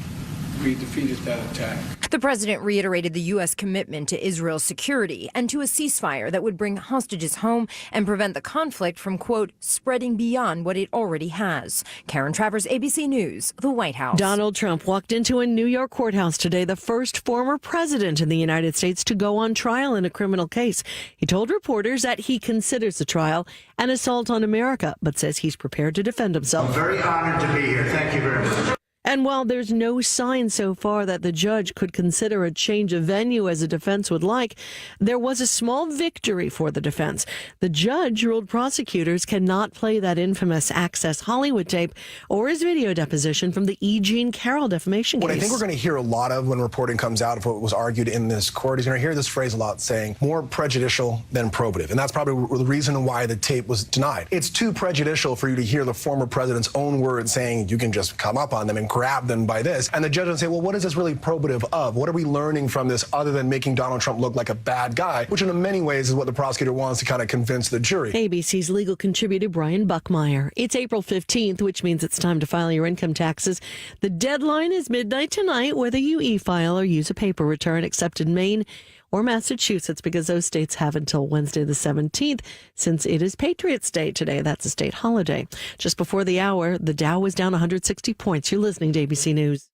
we defeated that attack.
The president reiterated the U.S. commitment to Israel's security and to a ceasefire that would bring hostages home and prevent the conflict from, quote, spreading beyond what it already has. Karen Travers, ABC News, the White House.
Donald Trump walked into a New York courthouse today, the first former president in the United States to go on trial in a criminal case. He told reporters that he considers the trial an assault on America, but says he's prepared to defend himself.
I'm very honored to be here. Thank you very much.
And while there's no sign so far that the judge could consider a change of venue as a defense would like, there was a small victory for the defense. The judge ruled prosecutors cannot play that infamous Access Hollywood tape or his video deposition from the E. Jean Carroll defamation case.
What I think we're going to hear a lot of when reporting comes out of what was argued in this court is you're going to hear this phrase a lot saying more prejudicial than probative. And that's probably the reason why the tape was denied. It's too prejudicial for you to hear the former president's own words saying you can just come up on them and grab them by this. And the judge would say, well, what is this really probative of? What are we learning from this other than making Donald Trump look like a bad guy, which in many ways is what the prosecutor wants to kind of convince the jury.
ABC's legal contributor Brian Buckmeyer. It's April 15th, which means it's time to file your income taxes. The deadline is midnight tonight, whether you e-file or use a paper return, except in Maine or Massachusetts, because those states have until Wednesday the 17th, since it is Patriots' Day today. That's a state holiday. Just before the hour, the Dow was down 160 points. You're listening to ABC News.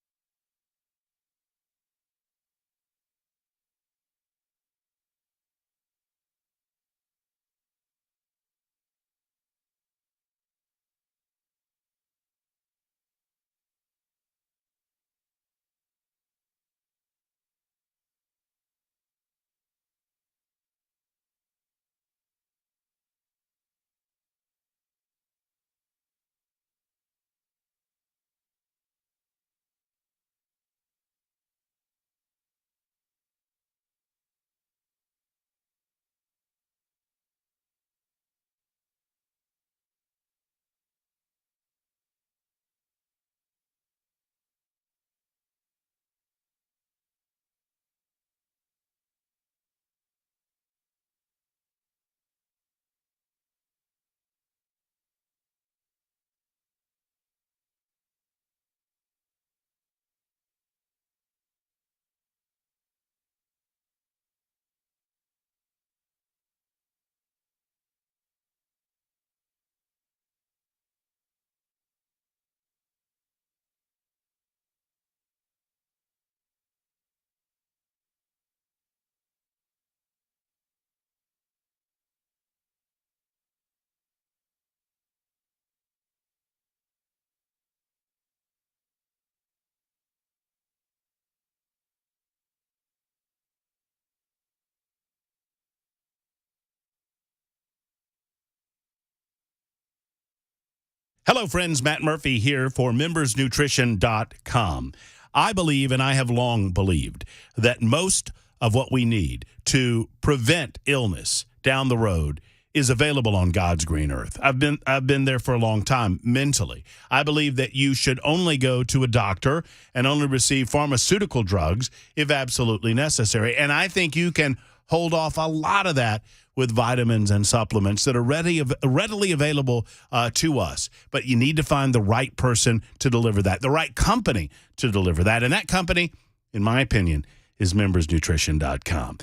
Hello, friends. Matt Murphy here for membersnutrition.com. I believe, and I have long believed, that most of what we need to prevent illness down the road is available on God's green earth. I've been there for a long time mentally. I believe that you should only go to a doctor and only receive pharmaceutical drugs if absolutely necessary. And I think you can hold off a lot of that with vitamins and supplements that are readily available to us. But you need to find the right person to deliver that, the right company to deliver that. And that company, in my opinion, is membersnutrition.com.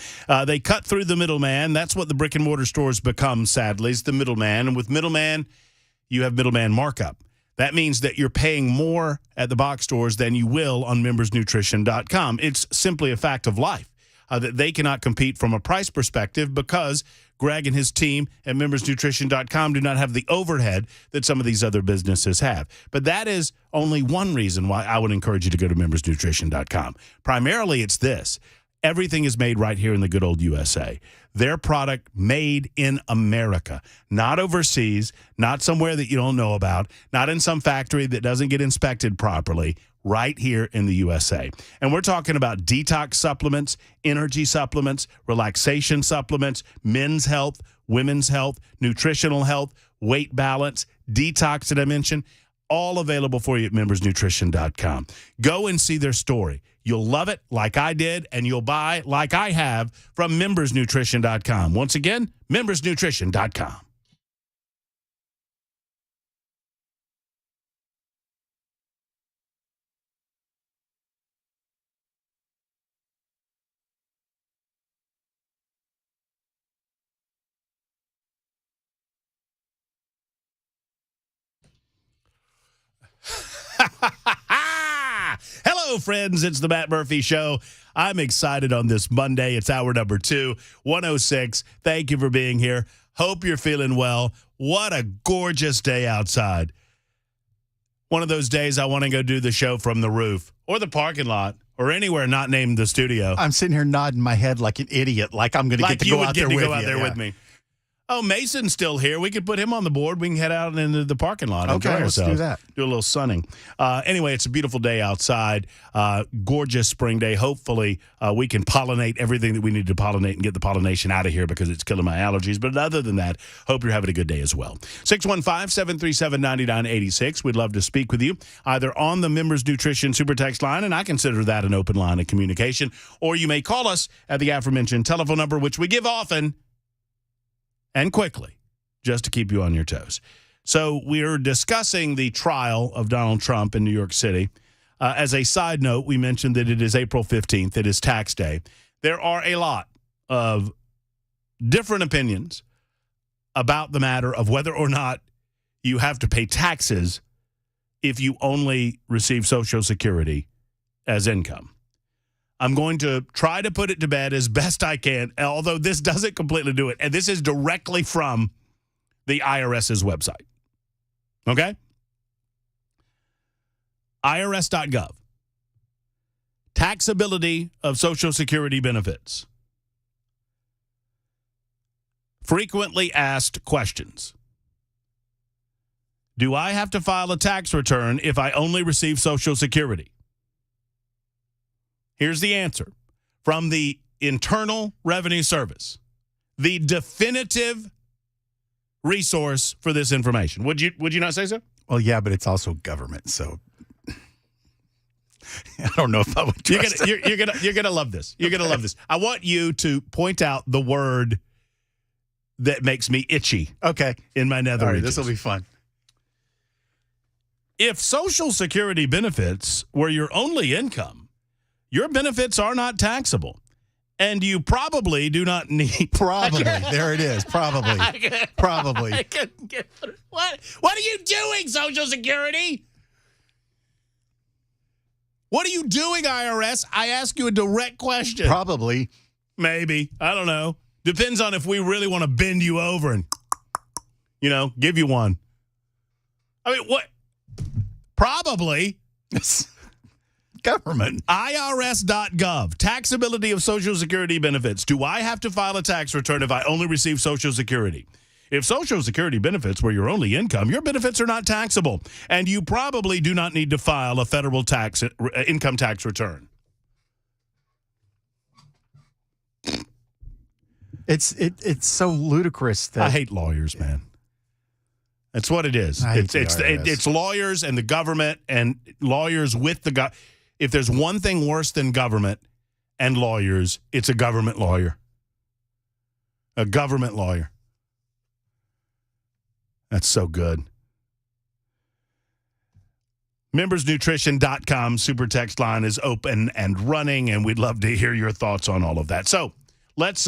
They cut through the middleman. That's what the brick and mortar stores become, sadly, is the middleman. And with middleman, you have middleman markup. That means that you're paying more at the box stores than you will on membersnutrition.com. It's simply a fact of life. That they cannot compete from a price perspective because Greg and his team at membersnutrition.com do not have the overhead that some of these other businesses have. But that is only one reason why I would encourage you to go to membersnutrition.com. Primarily, it's this. Everything is made right here in the good old USA. Their product made in America, not overseas, not somewhere that you don't know about, not in some factory that doesn't get inspected properly, right here in the USA. And we're talking about detox supplements, energy supplements, relaxation supplements, men's health, women's health, nutritional health, weight balance, detox that I mentioned, all available for you at membersnutrition.com. Go and see their story. You'll love it like I did, and you'll buy like I have from membersnutrition.com. Once again, membersnutrition.com. Hello, friends. It's the Matt Murphy Show. I'm excited on this Monday. It's hour number 2, 106. Thank you for being here. Hope you're feeling well. What a gorgeous day outside. One of those days I want to go do the show from the roof or the parking lot or anywhere not named the studio.
I'm sitting here nodding my head like an idiot, like I'm going to get to go out there with
me. Oh, Mason's still here. We could put him on the board. We can head out into the parking lot.
Okay, let's do that.
Do a little sunning. Anyway, it's a beautiful day outside. Gorgeous spring day. Hopefully, we can pollinate everything that we need to pollinate and get the pollination out of here because it's killing my allergies. But other than that, hope you're having a good day as well. 615-737-9986. We'd love to speak with you either on the Members Nutrition Super Text line, and I consider that an open line of communication, or you may call us at the aforementioned telephone number, which we give often and quickly, just to keep you on your toes. So we're discussing the trial of Donald Trump in New York City. As a side note, we mentioned that it is April 15th. It is tax day. There are a lot of different opinions about the matter of whether or not you have to pay taxes if you only receive Social Security as income. I'm going to try to put it to bed as best I can, although this doesn't completely do it. And this is directly from the IRS's website. Okay? IRS.gov. Taxability of Social Security benefits. Frequently asked questions. Do I have to file a tax return if I only receive Social Security? Here's the answer from the Internal Revenue Service, the definitive resource for this information. Would you not say so?
Well, yeah, but it's also government, so I don't know if I would trust it.
You're gonna love this. You're gonna love this. I want you to point out the word that makes me itchy.
Okay,
in my nether regions.
This will be fun.
If Social Security benefits were your only income, your benefits are not taxable, and you probably do not need...
Probably. There it is. Probably. Probably.
I couldn't get it. What are you doing, Social Security? What are you doing, IRS? I ask you a direct question.
Probably.
Maybe. I don't know. Depends on if we really want to bend you over and, give you one. I mean, what? Probably.
Government.
IRS.gov. Taxability of Social Security benefits. Do I have to file a tax return if I only receive Social Security? If Social Security benefits were your only income, your benefits are not taxable, and you probably do not need to file a federal income tax return.
It's so ludicrous that
I hate lawyers, man. That's what it is. It's lawyers and the government and lawyers with the government. If there's one thing worse than government and lawyers, it's a government lawyer. A government lawyer. That's so good. Membersnutrition.com super text line is open and running, and we'd love to hear your thoughts on all of that. So let's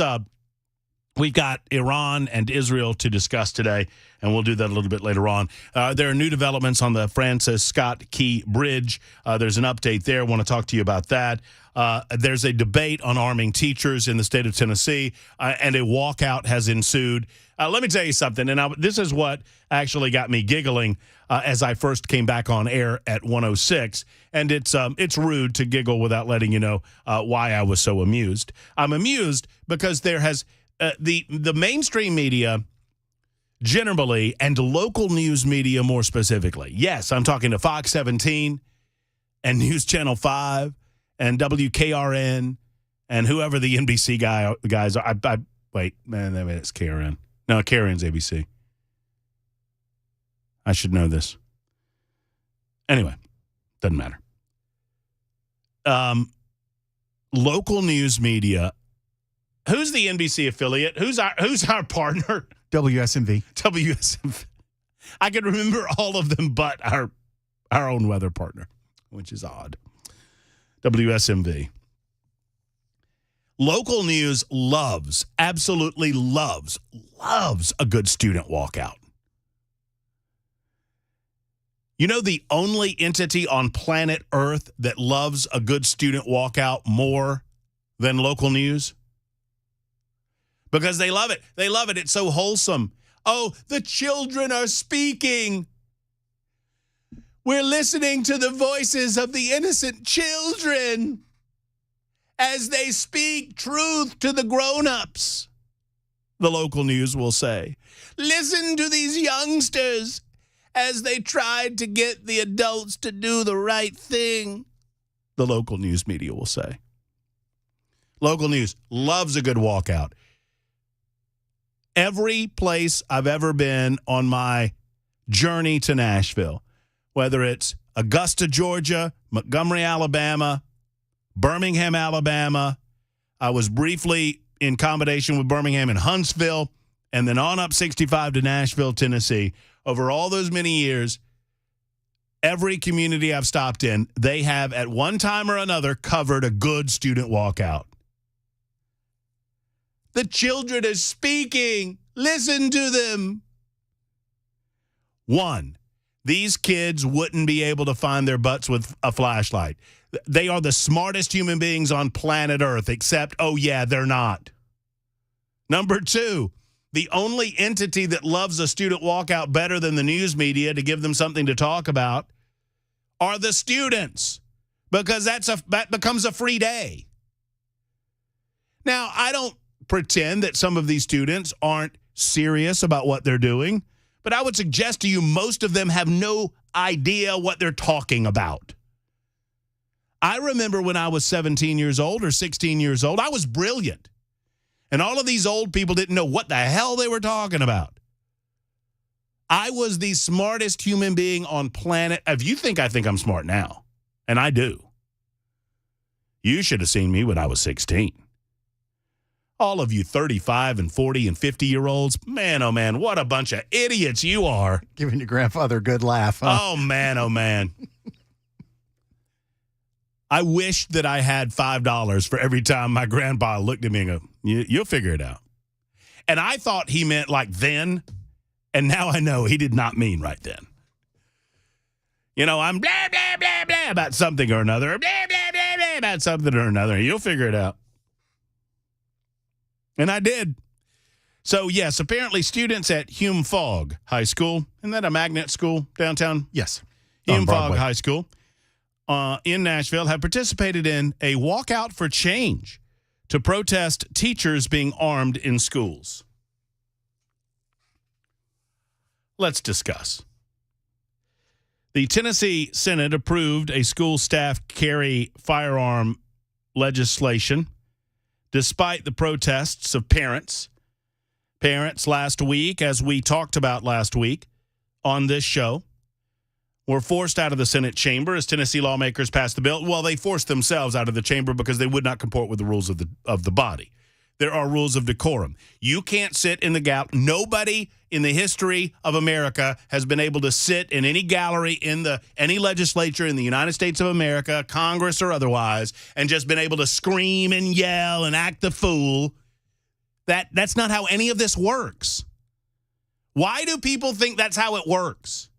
we've got Iran and Israel to discuss today, and we'll do that a little bit later on. There are new developments on the Francis Scott Key Bridge. There's an update there. I want to talk to you about that. There's a debate on arming teachers in the state of Tennessee, and a walkout has ensued. Let me tell you something, and this is what actually got me giggling as I first came back on air at 106, and it's rude to giggle without letting you know why I was so amused. I'm amused because there has the mainstream media generally and local news media more specifically. Yes, I'm talking to Fox 17 and News Channel 5 and WKRN and whoever the NBC guys are. Wait, man, it's KRN. No, KRN's ABC. I should know this. Anyway, doesn't matter. Local news media. Who's the NBC affiliate? Who's our partner?
WSMV.
WSMV. I can remember all of them but our own weather partner, which is odd. WSMV. Local news absolutely loves a good student walkout. You know the only entity on planet Earth that loves a good student walkout more than local news? Because they love it. They love it. It's so wholesome. Oh, the children are speaking. We're listening to the voices of the innocent children as they speak truth to the grown-ups, the local news will say. Listen to these youngsters as they tried to get the adults to do the right thing, the local news media will say. Local news loves a good walkout. Every place I've ever been on my journey to Nashville, whether it's Augusta, Georgia, Montgomery, Alabama, Birmingham, Alabama, I was briefly in combination with Birmingham and Huntsville, and then on up 65 to Nashville, Tennessee. Over all those many years, every community I've stopped in, they have at one time or another covered a good student walkout. The children are speaking. Listen to them. One, these kids wouldn't be able to find their butts with a flashlight. They are the smartest human beings on planet Earth, except, oh yeah, they're not. Number two, the only entity that loves a student walkout better than the news media to give them something to talk about are the students, because that becomes a free day. Now, I don't pretend that some of these students aren't serious about what they're doing, but I would suggest to you most of them have no idea what they're talking about. I remember when I was 17 years old or 16 years old, I was brilliant. And all of these old people didn't know what the hell they were talking about. I was the smartest human being on planet. If you think I think I'm smart now, and I do, you should have seen me when I was 16. All of you 35 and 40 and 50-year-olds, man, oh, man, what a bunch of idiots you are.
Giving your grandfather a good laugh, huh?
Oh, man, oh, man. I wish that I had $5 for every time my grandpa looked at me and go, you'll figure it out. And I thought he meant like then, and now I know he did not mean right then. You know, I'm blah, blah, blah, blah about something or another, blah, blah, blah, blah about something or another. You'll figure it out. And I did. So, yes, apparently students at Hume Fogg High School, isn't that a magnet school downtown?
Yes.
Hume Fogg High School in Nashville have participated in a walkout for change to protest teachers being armed in schools. Let's discuss. The Tennessee Senate approved a school staff carry firearm legislation despite the protests of parents. Parents last week, as we talked about last week on this show, were forced out of the Senate chamber as Tennessee lawmakers passed the bill. Well, they forced themselves out of the chamber because they would not comport with the rules of the body. There are rules of decorum. You can't sit in the gallery. Nobody in the history of America has been able to sit in any gallery in any legislature in the United States of America, Congress or otherwise, and just been able to scream and yell and act the fool. That's not how any of this works. Why do people think that's how it works?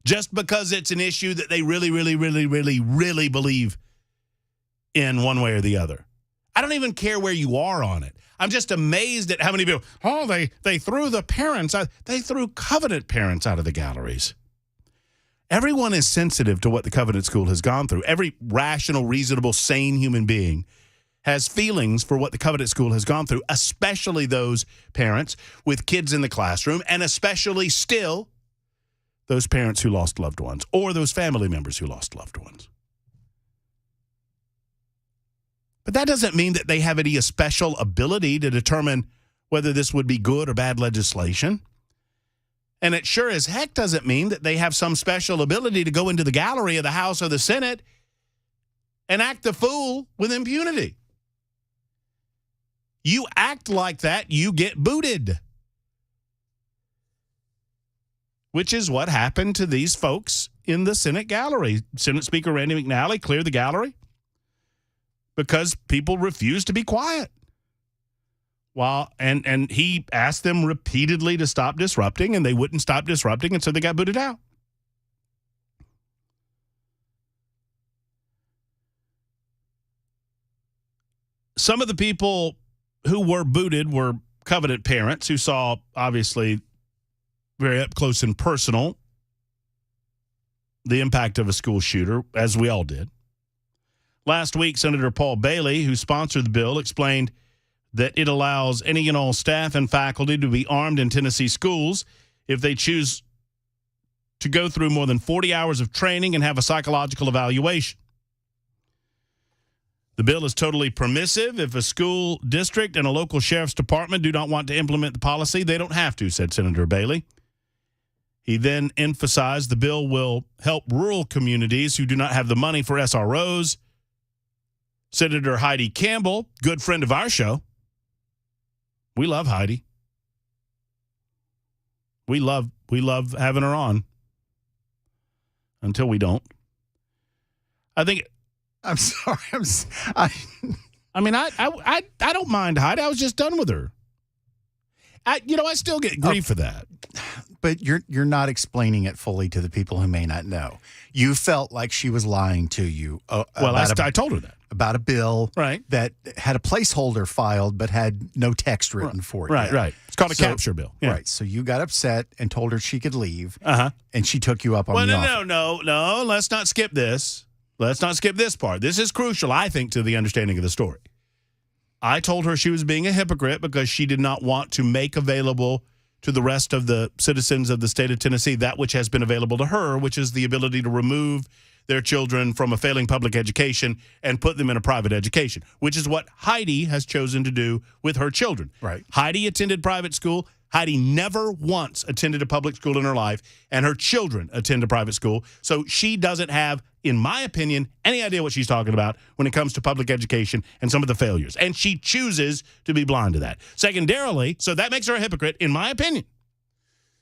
Just because it's an issue that they really, really, really, really, really believe in one way or the other. I don't even care where you are on it. I'm just amazed at how many people, they threw the parents out. They threw Covenant parents out of the galleries. Everyone is sensitive to what the Covenant School has gone through. Every rational, reasonable, sane human being has feelings for what the Covenant School has gone through, especially those parents with kids in the classroom, and especially still those parents who lost loved ones or those family members who lost loved ones. But that doesn't mean that they have any special ability to determine whether this would be good or bad legislation. And it sure as heck doesn't mean that they have some special ability to go into the gallery of the House or the Senate and act the fool with impunity. You act like that, you get booted. Which is what happened to these folks in the Senate gallery. Senate Speaker Randy McNally cleared the gallery because people refused to be quiet. And he asked them repeatedly to stop disrupting, and they wouldn't stop disrupting, and so they got booted out. Some of the people who were booted were Covenant parents who saw, obviously, very up close and personal, the impact of a school shooter, as we all did. Last week, Senator Paul Bailey, who sponsored the bill, explained that it allows any and all staff and faculty to be armed in Tennessee schools if they choose to go through more than 40 hours of training and have a psychological evaluation. The bill is totally permissive. If a school district and a local sheriff's department do not want to implement the policy, they don't have to, said Senator Bailey. He then emphasized the bill will help rural communities who do not have the money for SROs. Senator Heidi Campbell, good friend of our show. We love Heidi. We love having her on until we don't. I think.
I'm sorry.
I mean, I don't mind Heidi. I was just done with her. I still get grief for that.
But you're not explaining it fully to the people who may not know. You felt like she was lying to you.
I told her that.
About a bill
right.
that had a placeholder filed but had no text written for it.
Right. It's called a capture bill. Yeah.
Right. So you got upset and told her she could leave.
Uh-huh.
And she took you up on the offer.
No. Let's not skip this. Let's not skip this part. This is crucial, I think, to the understanding of the story. I told her she was being a hypocrite because she did not want to make available to the rest of the citizens of the state of Tennessee that which has been available to her, which is the ability to remove their children from a failing public education and put them in a private education, which is what Heidi has chosen to do with her children.
Right.
Heidi attended private school. Heidi never once attended a public school in her life, and her children attend a private school. So she doesn't have, in my opinion, any idea what she's talking about when it comes to public education and some of the failures. And she chooses to be blind to that. Secondarily, so that makes her a hypocrite, in my opinion.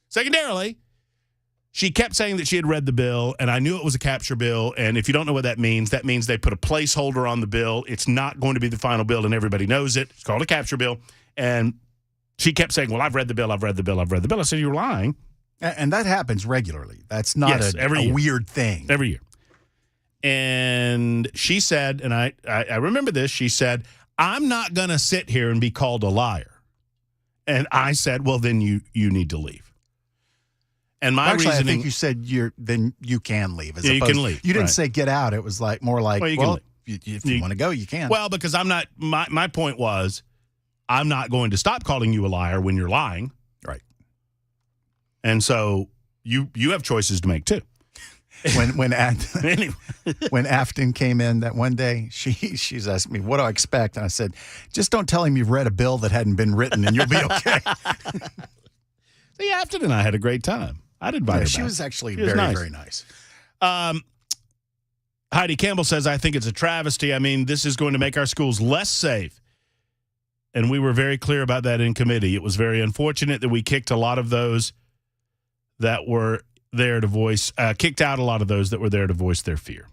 Secondarily, she kept saying that she had read the bill, and I knew it was a capture bill. And if you don't know what that means they put a placeholder on the bill. It's not going to be the final bill, and everybody knows it. It's called a capture bill. And she kept saying, well, I've read the bill. I said, you're lying.
And that happens regularly. That's not a weird thing.
Every year. And she said, and I remember this, she said, I'm not going to sit here and be called a liar. And I said, well, then you need to leave. And my reasoning,
I think you said then you can leave.
You can leave.
You didn't say get out. It was more like, if you want to go, you can.
Well, because I'm not, my point was, I'm not going to stop calling you a liar when you're lying.
Right.
And so you have choices to make too.
When Afton came in that one day, she's asked me, what do I expect? And I said, just don't tell him you've read a bill that hadn't been written and you'll be okay.
See, Afton and I had a great time. I'd invite her back.
She was actually very nice.
Heidi Campbell says, I think it's a travesty. I mean, this is going to make our schools less safe. And we were very clear about that in committee. It was very unfortunate that we kicked a lot of those that were there to kicked out a lot of those that were there to voice their fear.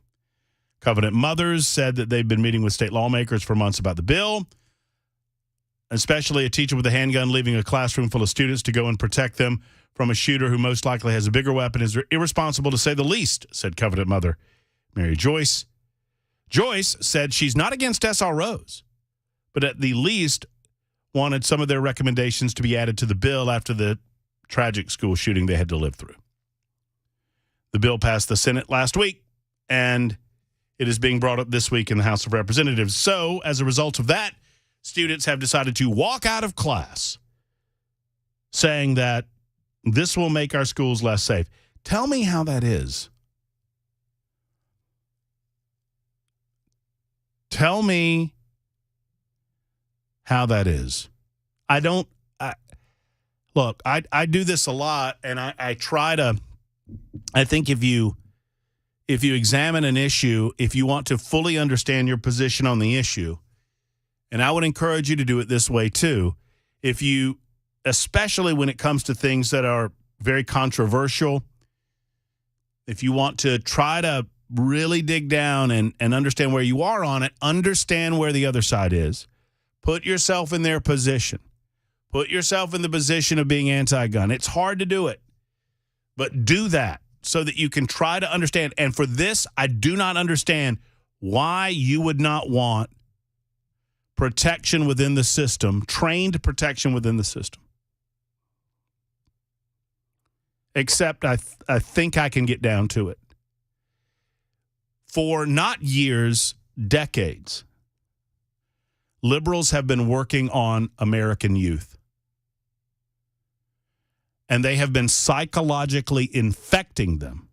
Covenant mothers said that they've been meeting with state lawmakers for months about the bill, especially a teacher with a handgun leaving a classroom full of students to go and protect them from a shooter who most likely has a bigger weapon is irresponsible to say the least, said Covenant mother Mary Joyce. Joyce said she's not against SROs, but at the least wanted some of their recommendations to be added to the bill after the tragic school shooting they had to live through. The bill passed the Senate last week, and it is being brought up this week in the House of Representatives. So, as a result of that, students have decided to walk out of class saying that this will make our schools less safe. Tell me how that is. Tell me how that is. I do this a lot, and I try to, I think if you examine an issue, if you want to fully understand your position on the issue, and I would encourage you to do it this way too, especially when it comes to things that are very controversial, if you want to try to really dig down and understand where you are on it, understand where the other side is, put yourself in their position. Put yourself in the position of being anti-gun. It's hard to do it, but do that so that you can try to understand. And for this, I do not understand why you would not want protection within the system, trained protection within the system. Except I think I can get down to it. For not years, decades, liberals have been working on American youth. And they have been psychologically infecting them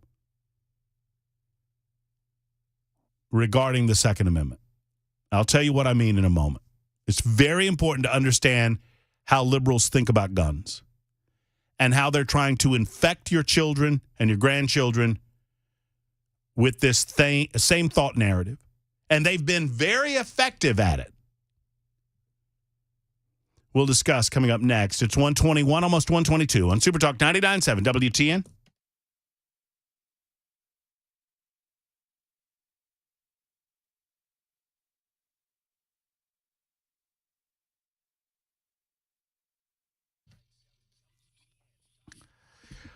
regarding the Second Amendment. I'll tell you what I mean in a moment. It's very important to understand how liberals think about guns and how they're trying to infect your children and your grandchildren with this same thought narrative. And they've been very effective at it. We'll discuss coming up next. It's 121, almost 122 on Super Talk 99.7 WTN.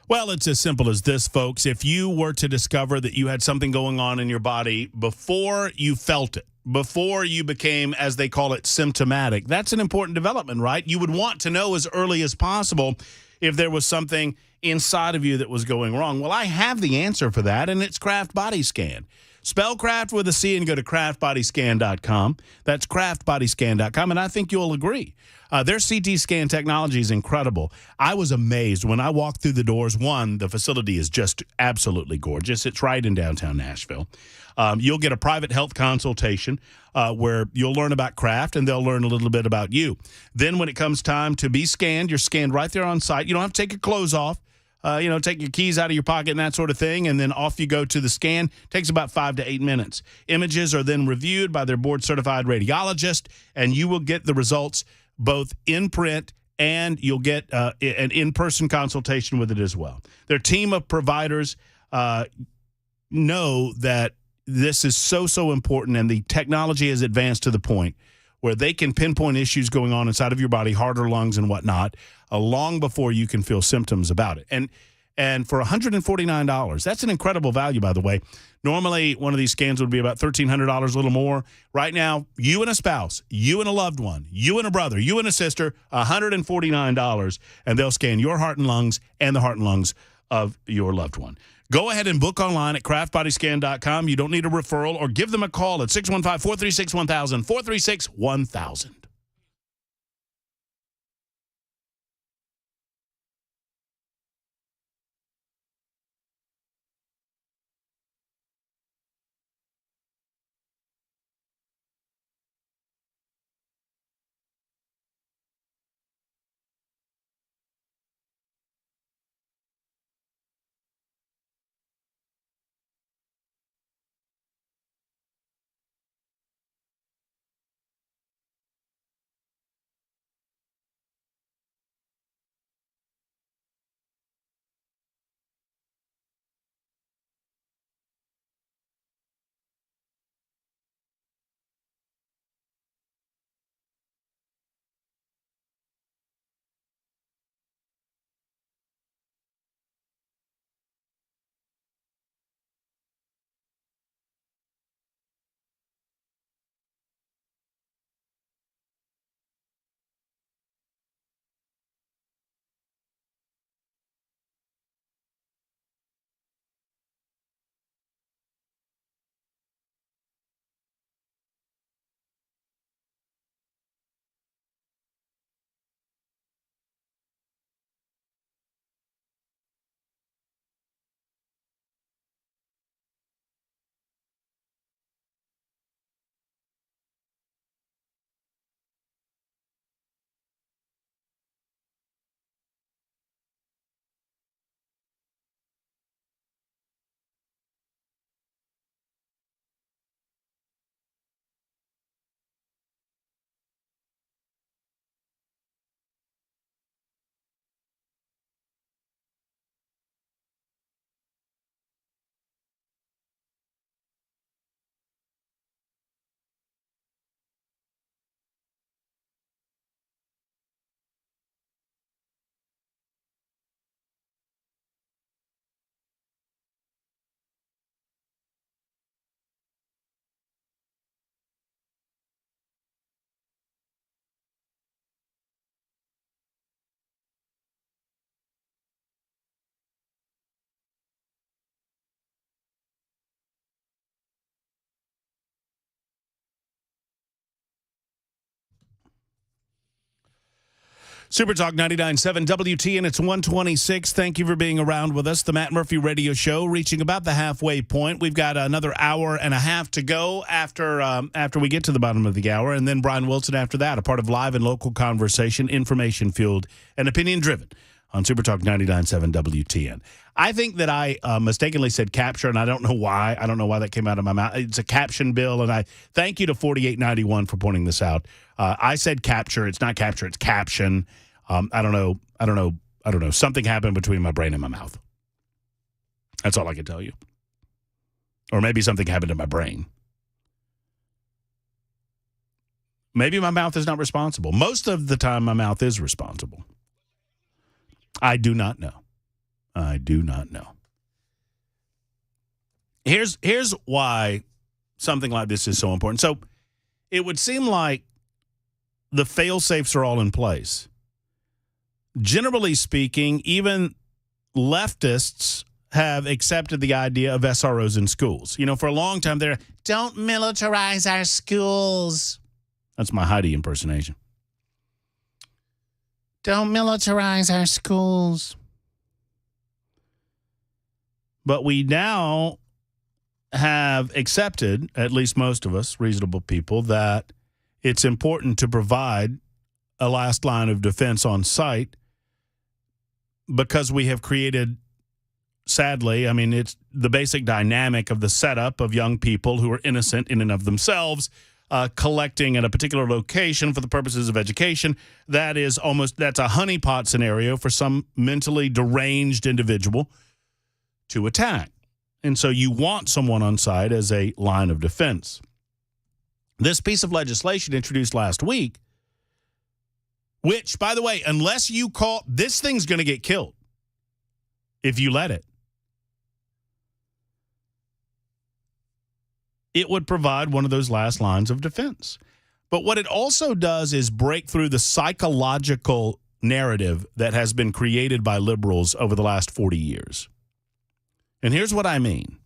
Well, it's as simple as this, folks. If you were to discover that you had something going on in your body before you felt it, before you became, as they call it, symptomatic, that's an important development, right? You would want to know as early as possible if there was something inside of you that was going wrong. Well, I have the answer for that, and it's Craft Body Scan. Spell Craft with a C and go to craftbodyscan.com. That's craftbodyscan.com, and I think you'll agree. Their CT scan technology is incredible. I was amazed when I walked through the doors. One, the facility is just absolutely gorgeous. It's right in downtown Nashville. You'll get a private health consultation where you'll learn about Kraft and they'll learn a little bit about you. Then when it comes time to be scanned, you're scanned right there on site. You don't have to take your clothes off. Take your keys out of your pocket and that sort of thing, and then off you go to the scan. Takes about 5 to 8 minutes. Images are then reviewed by their board-certified radiologist, and you will get the results both in print and you'll get an in-person consultation with it as well. Their team of providers know that this is so important, and the technology has advanced to the point where they can pinpoint issues going on inside of your body, heart or lungs and whatnot, long before you can feel symptoms about it. And for $149, that's an incredible value, by the way. Normally, one of these scans would be about $1,300, a little more. Right now, you and a spouse, you and a loved one, you and a brother, you and a sister, $149, and they'll scan your heart and lungs and the heart and lungs of your loved one. Go ahead and book online at craftbodyscan.com. You don't need a referral, or give them a call at 615-436-1000, 436-1000. Super Talk 99.7 WT, and it's 126. Thank you for being around with us. The Matt Murphy Radio Show, reaching about the halfway point. We've got another hour and a half to go after we get to the bottom of the hour, and then Brian Wilson after that, a part of live and local conversation, information-fueled and opinion-driven on Super Talk 99.7 WTN. I think that I mistakenly said capture, and I don't know why. I don't know why that came out of my mouth. It's a caption bill, and I thank you to 4891 for pointing this out. I said capture. It's not capture. It's caption. I don't know. Something happened between my brain and my mouth. That's all I can tell you. Or maybe something happened in my brain. Maybe my mouth is not responsible. Most of the time, my mouth is responsible. I do not know. I do not know. Here's why something like this is so important. So it would seem like the fail-safes are all in place. Generally speaking, even leftists have accepted the idea of SROs in schools. You know, for a long time, they're, don't militarize our schools. That's my Heidi impersonation. Don't militarize our schools. But we now have accepted, at least most of us, reasonable people, that it's important to provide a last line of defense on site because we have created, sadly, I mean, it's the basic dynamic of the setup of young people who are innocent in and of themselves, collecting at a particular location for the purposes of education. That's a honeypot scenario for some mentally deranged individual to attack. And so you want someone on site as a line of defense. This piece of legislation introduced last week, which, by the way, unless you call, this thing's going to get killed if you let it. It would provide one of those last lines of defense. But what it also does is break through the psychological narrative that has been created by liberals over the last 40 years. And here's what I mean.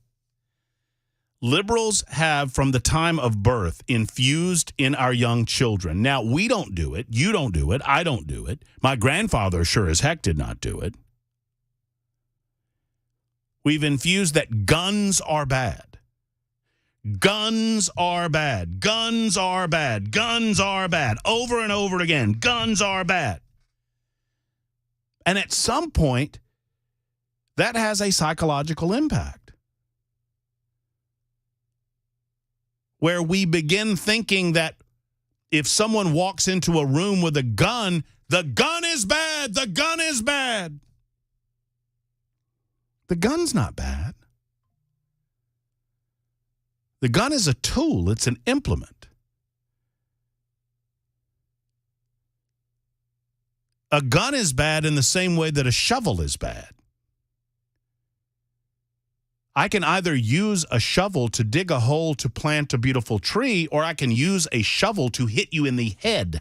Liberals have, from the time of birth, infused in our young children. Now, we don't do it. You don't do it. I don't do it. My grandfather sure as heck did not do it. We've infused that guns are bad. Guns are bad. Guns are bad. Guns are bad. Over and over again. Guns are bad. And at some point, that has a psychological impact where we begin thinking that if someone walks into a room with a gun, the gun is bad. The gun is bad. The gun's not bad. The gun is a tool. It's an implement. A gun is bad in the same way that a shovel is bad. I can either use a shovel to dig a hole to plant a beautiful tree, or I can use a shovel to hit you in the head.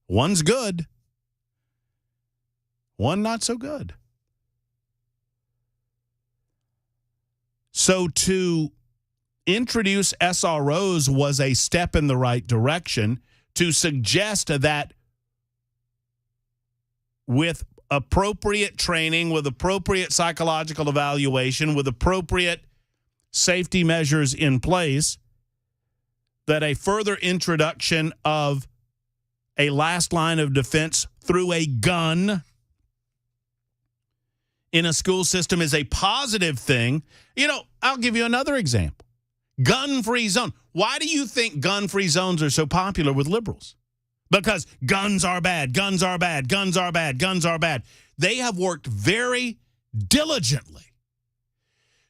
One's good. One not so good. So to introduce SROs was a step in the right direction to suggest that with appropriate training, with appropriate psychological evaluation, with appropriate safety measures in place, that a further introduction of a last line of defense through a gun in a school system is a positive thing. You know, I'll give you another example. Gun-free zone. Why do you think gun-free zones are so popular with liberals? Because guns are bad, guns are bad, guns are bad, guns are bad. They have worked very diligently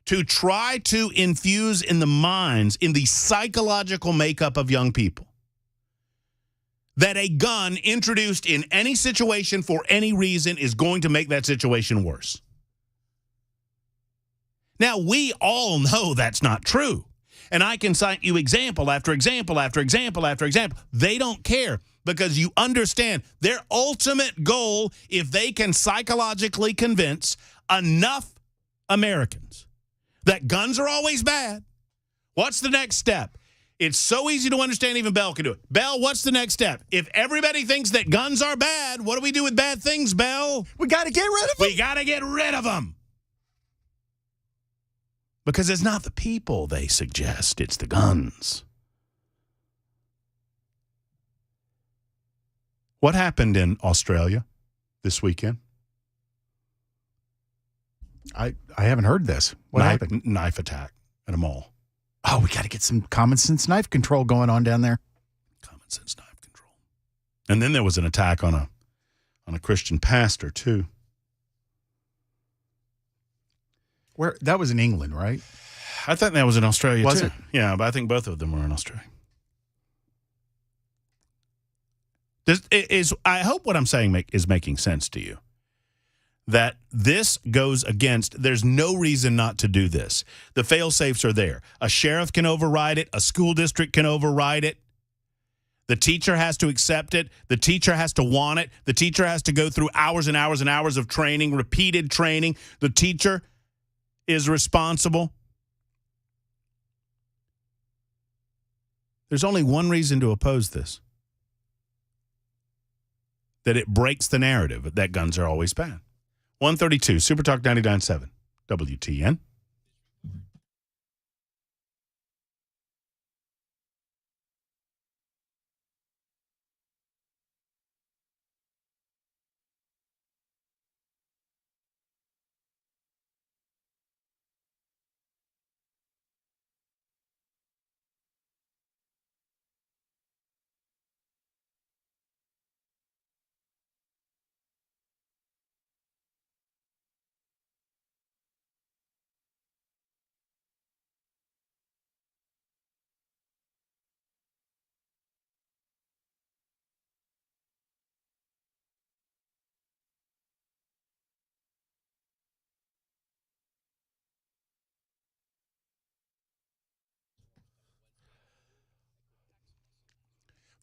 to try to infuse in the minds, in the psychological makeup of young people, that a gun introduced in any situation for any reason is going to make that situation worse. Now, we all know that's not true. And I can cite you example after example after example after example. They don't care because you understand their ultimate goal, if they can psychologically convince enough Americans that guns are always bad, what's the next step? It's so easy to understand, even Belle can do it. Belle, what's the next step? If everybody thinks that guns are bad, what do we do with bad things, Belle?
We got to get rid of them.
We got to get rid of them. Because it's not the people they suggest, it's the guns. What happened in Australia this weekend?
I haven't heard this. What happened?
Knife attack at a mall.
Oh, we got to get some common sense knife control going on down there.
Common sense knife control. And then there was an attack on a Christian pastor too.
Where that was in England, right?
I think that was in Australia
Was
too.
it?
Yeah, but I think both of them were in Australia. I hope what I'm saying is making sense to you. That this goes against, there's no reason not to do this. The fail-safes are there. A sheriff can override it. A school district can override it. The teacher has to accept it. The teacher has to want it. The teacher has to go through hours and hours and hours of training, repeated training. The teacher is responsible. There's only one reason to oppose this. That it breaks the narrative that guns are always bad. 132, Super Talk 99.7, WTN.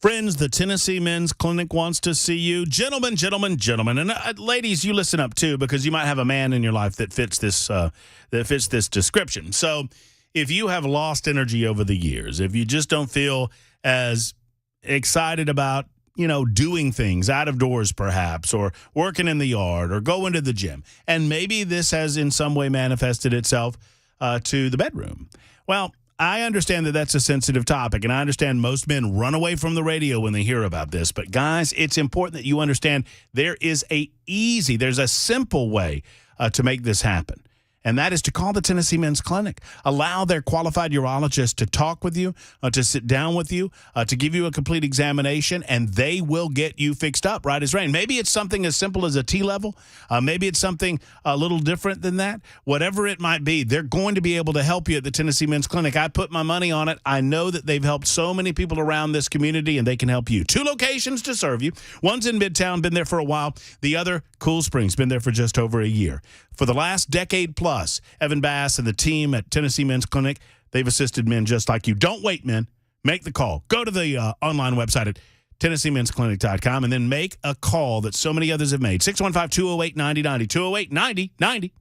Friends, the Tennessee Men's Clinic wants to see you. Gentlemen. And ladies, you listen up too, because you might have a man in your life that fits this description. So if you have lost energy over the years, if you just don't feel as excited about, doing things out of doors perhaps, or working in the yard, or going to the gym, and maybe this has in some way manifested itself to the bedroom. Well, I understand that that's a sensitive topic, and I understand most men run away from the radio when they hear about this. But, guys, it's important that you understand there's a simple way to make this happen. And that is to call the Tennessee Men's Clinic. Allow their qualified urologist to talk with you, to sit down with you, to give you a complete examination, and they will get you fixed up right as rain. Maybe it's something as simple as a T-level. Maybe it's something a little different than that. Whatever it might be, they're going to be able to help you at the Tennessee Men's Clinic. I put my money on it. I know that they've helped so many people around this community, and they can help you. 2 locations to serve you. One's in Midtown, been there for a while. The other, Cool Springs, been there for just over a year. For the last decade plus, Evan Bass and the team at Tennessee Men's Clinic, they've assisted men just like you. Don't wait, men. Make the call. Go to the online website at TennesseeMen'sClinic.com and then make a call that so many others have made. 615-208-9090. 208-9090.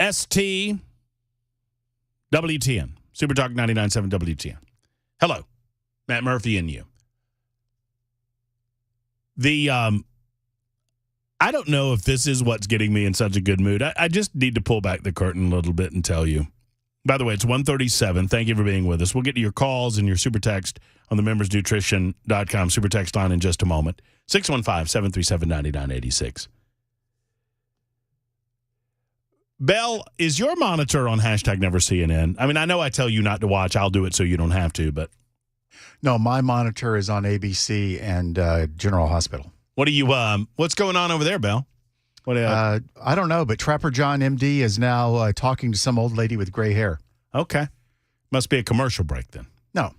ST WTN. Super Talk 99.7 WTN. Hello. Matt Murphy and you. I don't know if this is what's getting me in such a good mood. I just need to pull back the curtain a little bit and tell you. By the way, it's 1:37. Thank you for being with us. We'll get to your calls and your super text on the membersnutrition.com super text line in just a moment. 615-737-9986. Bell, is your monitor on #NeverCNN? I mean, I know I tell you not to watch. I'll do it so you don't have to, but.
No, my monitor is on ABC and General Hospital.
What are you? What's going on over there, Bell? What?
I don't know, but Trapper John MD is now talking to some old lady with gray hair.
Okay, must be a commercial break then.
No,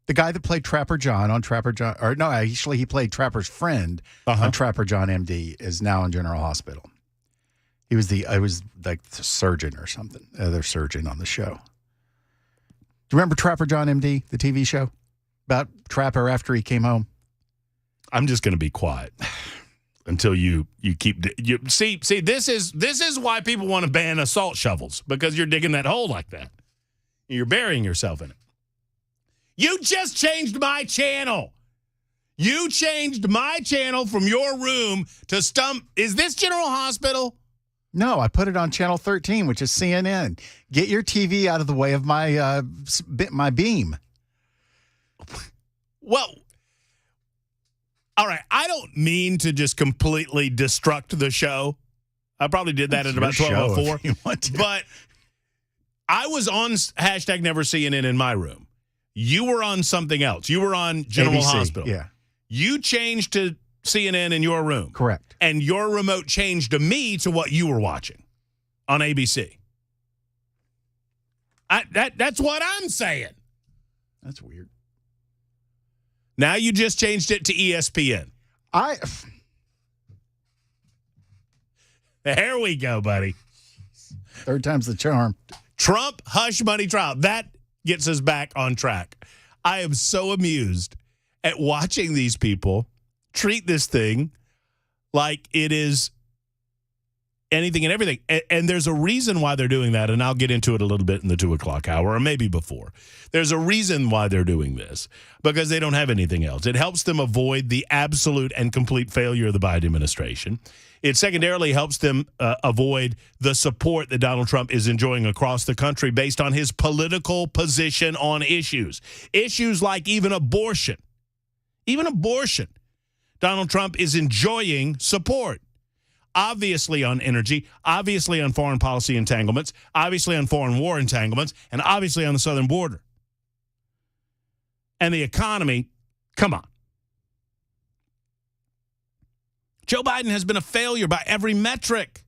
the guy that played Trapper John on Trapper John, or no, actually he played Trapper's friend on Trapper John MD, is now in General Hospital. He was like the surgeon or something, other surgeon on the show. Do you remember Trapper John MD, the TV show about Trapper after he came home?
I'm just going to be quiet until you keep see. This is why people want to ban assault shovels, because you're digging that hole like that. You're burying yourself in it. You just changed my channel. You changed my channel from your room to Stump. Is this General Hospital?
No, I put it on Channel 13, which is CNN. Get your TV out of the way of my beam.
Well, all right. I don't mean to just completely destruct the show. I probably did that at about 12:04. But I was on #NeverCNN in my room. You were on something else. You were on General
ABC,
Hospital.
Yeah.
You changed to CNN in your room.
Correct.
And your remote changed to me to what you were watching on ABC. That's what I'm saying.
That's weird.
Now you just changed it to ESPN. There we go, buddy.
Third time's the charm.
Trump hush money trial. That gets us back on track. I am so amused at watching these people treat this thing like it is anything and everything. And there's a reason why they're doing that, and I'll get into it a little bit in the 2 o'clock hour, or maybe before. There's a reason why they're doing this, because they don't have anything else. It helps them avoid the absolute and complete failure of the Biden administration. It secondarily helps them avoid the support that Donald Trump is enjoying across the country based on his political position on issues. Issues like even abortion. Even abortion. Donald Trump is enjoying support. Obviously on energy, obviously on foreign policy entanglements, obviously on foreign war entanglements, and obviously on the southern border. And the economy, come on. Joe Biden has been a failure by every metric.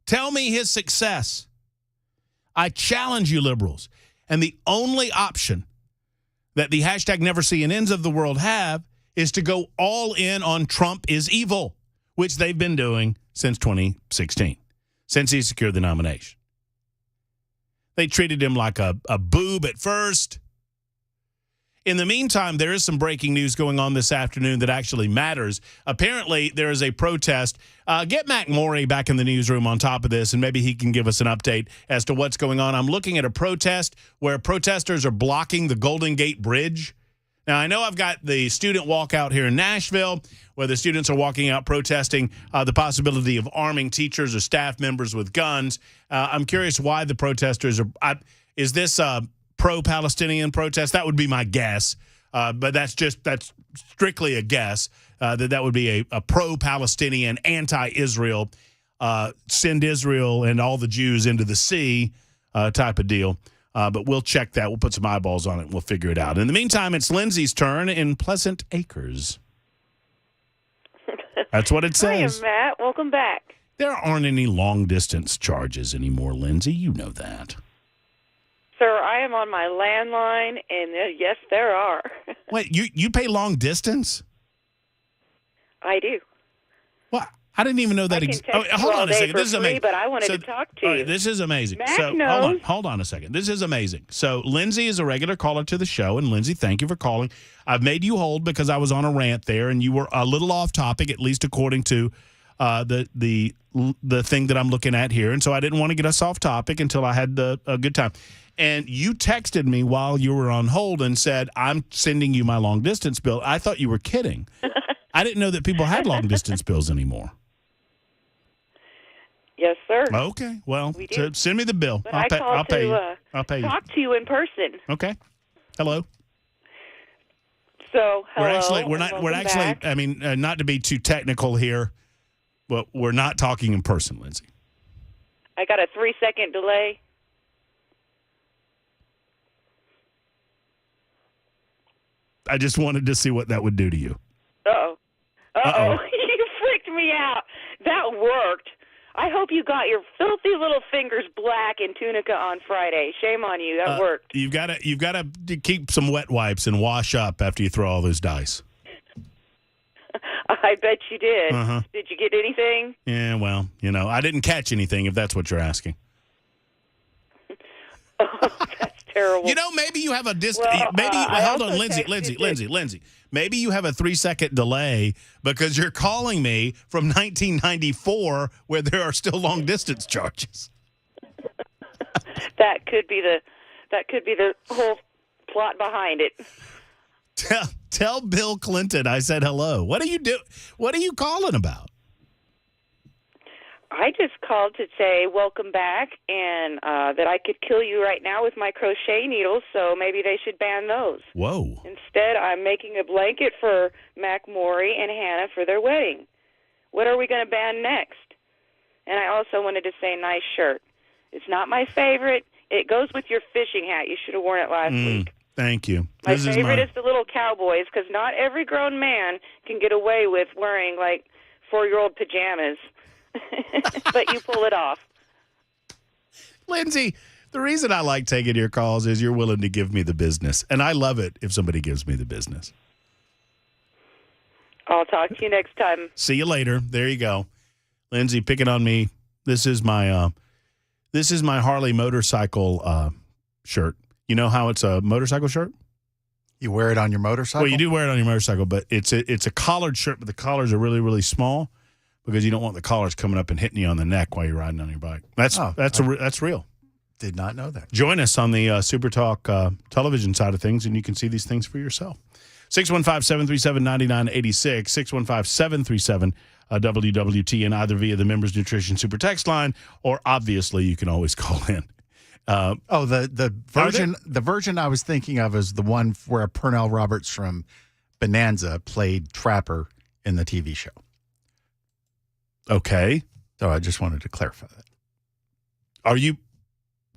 Tell me his success. I challenge you, liberals. And the only option that the #NeverCNNs of the world have is to go all in on Trump is evil, which they've been doing since 2016, since he secured the nomination. They treated him like a boob at first. In the meantime, there is some breaking news going on this afternoon that actually matters. Apparently, there is a protest. Get Mac Morey back in the newsroom on top of this, and maybe he can give us an update as to what's going on. I'm looking at a protest where protesters are blocking the Golden Gate Bridge. Now, I know I've got the student walkout here in Nashville where the students are walking out protesting the possibility of arming teachers or staff members with guns. I'm curious why the protesters are is this a pro-Palestinian protest? That would be my guess, but that's strictly a guess, that would be a pro-Palestinian, anti-Israel, send Israel and all the Jews into the sea type of deal. But we'll check that. We'll put some eyeballs on it, and we'll figure it out. In the meantime, it's Lindsay's turn in Pleasant Acres. That's what it says.
Hi, Matt. Welcome back.
There aren't any long-distance charges anymore, Lindsay. You know that.
Sir, I am on my landline, and yes, there are.
Wait, you pay long distance?
I do.
What? I didn't even know that existed. Hold on a second. This is amazing.
But I wanted to talk to you.
Right, this is amazing.
Mac knows.
Hold on a second. This is amazing. So Lindsay is a regular caller to the show, and Lindsay, thank you for calling. I've made you hold because I was on a rant there, and you were a little off topic, at least according to the thing that I'm looking at here, and so I didn't want to get us off topic until I had a good time. And you texted me while you were on hold and said, I'm sending you my long distance bill. I thought you were kidding. I didn't know that people had long distance bills anymore.
Yes, sir.
Okay, well,
We do.
send me the bill.
But
I'll pay you. I'll pay you.
Talk to you in person.
Okay. Hello.
So, hello.
We're actually.
Back.
I mean, not to be too technical here, but we're not talking in person, Lindsay.
I got a 3-second delay.
I just wanted to see what that would do to you.
Uh-oh. You freaked me out. That worked. I hope you got your filthy little fingers black in Tunica on Friday. Shame on you. That worked.
You've got to keep some wet wipes and wash up after you throw all those dice.
I bet you did.
Uh-huh.
Did you get anything?
Yeah, well, I didn't catch anything, if that's what you're asking.
Oh, that's terrible.
Maybe you have a
Well,
hold on, Lindsay. Maybe you have a 3-second delay because you're calling me from 1994 where there are still long distance charges.
That could be the whole plot behind it.
Tell Bill Clinton I said hello. What are you calling about?
I just called to say welcome back and that I could kill you right now with my crochet needles, so maybe they should ban those.
Whoa.
Instead, I'm making a blanket for Mac Maury and Hannah for their wedding. What are we going to ban next? And I also wanted to say nice shirt. It's not my favorite. It goes with your fishing hat. You should have worn it last week.
Thank you.
My favorite is the little cowboys, because not every grown man can get away with wearing, 4-year-old pajamas. But you pull it off.
Lindsay, the reason I like taking your calls is you're willing to give me the business. And I love it if somebody gives me the business.
I'll talk to you next time.
See you later. There you go. Lindsay, picking on me. This is my Harley motorcycle shirt. You know how it's a motorcycle shirt?
You wear it on your motorcycle?
Well, you do wear it on your motorcycle, but it's a collared shirt, but the collars are really, really small because you don't want the collars coming up and hitting you on the neck while you're riding on your bike. That's real.
Did not know that.
Join us on the Super Talk television side of things, and you can see these things for yourself. 615-737-9986, 615-737-WWTN, either via the Members Nutrition Super Text line, or obviously you can always call in.
The version I was thinking of is the one where Pernell Roberts from Bonanza played Trapper in the TV show.
Okay.
So I just wanted to clarify that.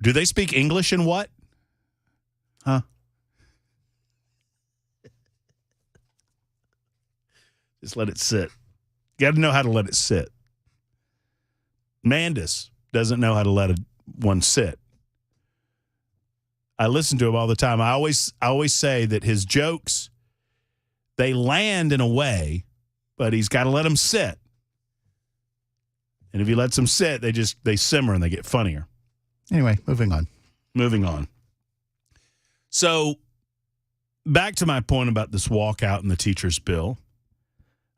Do they speak English in what?
Huh?
Just let it sit. You got to know how to let it sit. Mandis doesn't know how to let one sit. I listen to him all the time. I always say that his jokes, they land in a way, but he's got to let them sit. And if he lets them sit, they simmer and they get funnier.
Anyway, moving on.
So back to my point about this walkout in the teacher's bill,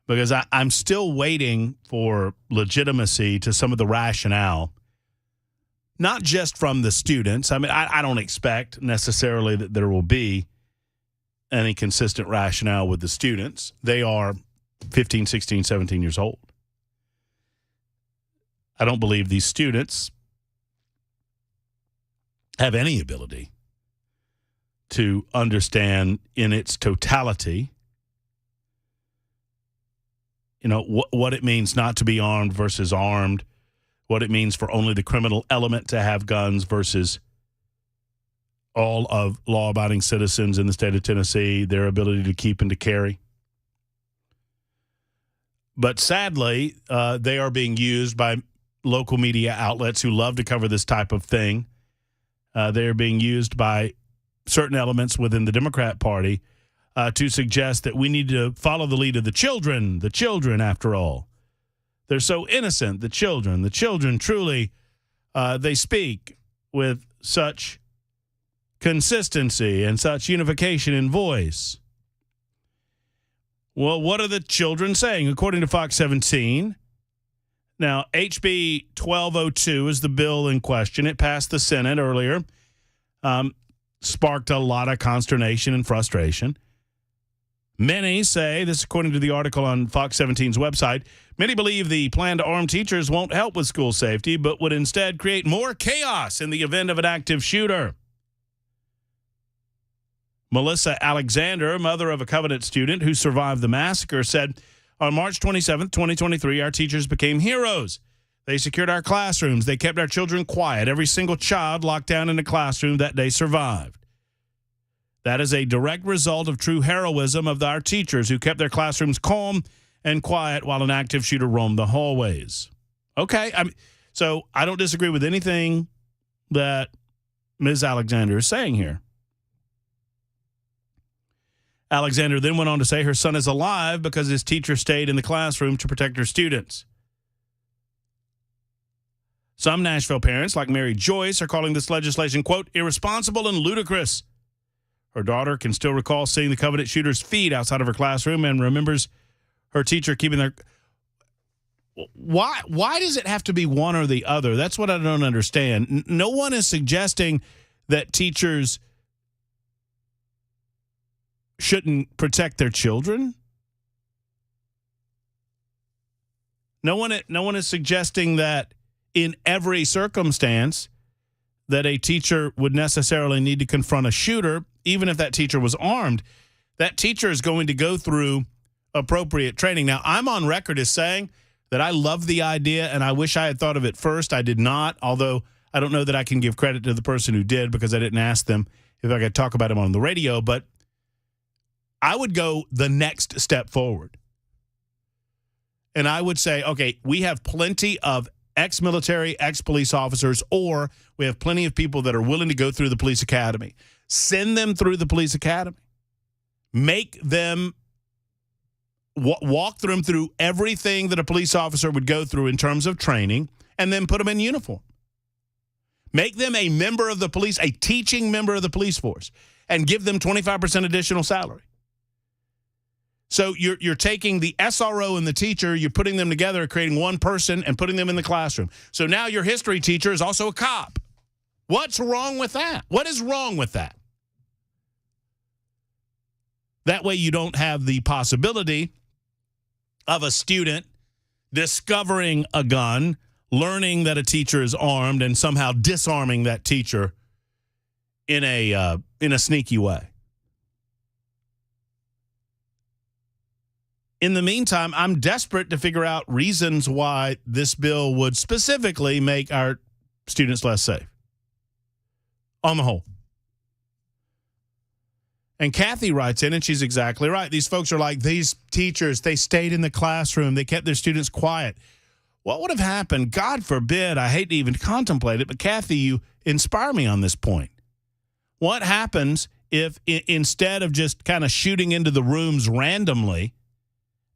because I'm still waiting for legitimacy to some of the rationale, not just from the students. I mean, I don't expect necessarily that there will be any consistent rationale with the students. They are 15, 16, 17 years old. I don't believe these students have any ability to understand in its totality, what it means not to be armed versus armed, what it means for only the criminal element to have guns versus all of law-abiding citizens in the state of Tennessee, their ability to keep and to carry. But sadly, they are being used by local media outlets who love to cover this type of thing. They're being used by certain elements within the Democrat Party to suggest that we need to follow the lead of the children after all. They're so innocent, the children truly, they speak with such consistency and such unification in voice. Well, what are the children saying? According to Fox 17, Now, HB 1202 is the bill in question. It passed the Senate earlier, sparked a lot of consternation and frustration. Many say, this according to the article on Fox 17's website, many believe the plan to arm teachers won't help with school safety, but would instead create more chaos in the event of an active shooter. Melissa Alexander, mother of a Covenant student who survived the massacre, said, on March 27, 2023, our teachers became heroes. They secured our classrooms. They kept our children quiet. Every single child locked down in a classroom that day survived. That is a direct result of true heroism of our teachers who kept their classrooms calm and quiet while an active shooter roamed the hallways. Okay, so I don't disagree with anything that Ms. Alexander is saying here. Alexander then went on to say her son is alive because his teacher stayed in the classroom to protect her students. Some Nashville parents, like Mary Joyce, are calling this legislation, quote, irresponsible and ludicrous. Her daughter can still recall seeing the Covenant shooter's feet outside of her classroom and remembers her teacher keeping their... Why does it have to be one or the other? That's what I don't understand. No one is suggesting that teachers shouldn't protect their children. No one is suggesting that in every circumstance that a teacher would necessarily need to confront a shooter, even if that teacher was armed. That teacher is going to go through appropriate training. Now, I'm on record as saying that I love the idea, and I wish I had thought of it first. I did not, although I don't know that I can give credit to the person who did because I didn't ask them if I could talk about him on the radio, but I would go the next step forward. And I would say, okay, we have plenty of ex-military, ex-police officers, or we have plenty of people that are willing to go through the police academy. Send them through the police academy. Make them walk them through everything that a police officer would go through in terms of training, and then put them in uniform. Make them a member of the police, a teaching member of the police force, and give them 25% additional salary. So you're taking the SRO and the teacher, you're putting them together, creating one person and putting them in the classroom. So now your history teacher is also a cop. What's wrong with that? What is wrong with that? That way you don't have the possibility of a student discovering a gun, learning that a teacher is armed, and somehow disarming that teacher in a sneaky way. In the meantime, I'm desperate to figure out reasons why this bill would specifically make our students less safe. On the whole. And Kathy writes in, and she's exactly right. These folks are like, these teachers, they stayed in the classroom. They kept their students quiet. What would have happened? God forbid, I hate to even contemplate it, but Kathy, you inspire me on this point. What happens if instead of just kind of shooting into the rooms randomly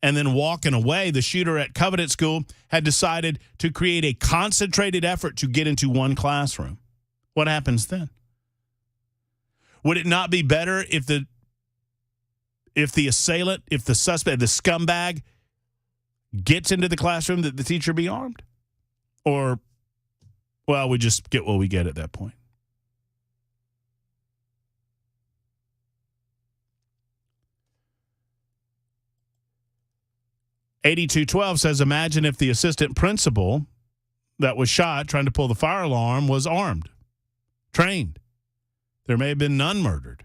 and then walking away, the shooter at Covenant School had decided to create a concentrated effort to get into one classroom? What happens then? Would it not be better if the assailant, if the suspect, the scumbag gets into the classroom that the teacher be armed? Or, well, we just get what we get at that point. $8212 says, imagine if the assistant principal that was shot trying to pull the fire alarm was armed, trained. There may have been none murdered.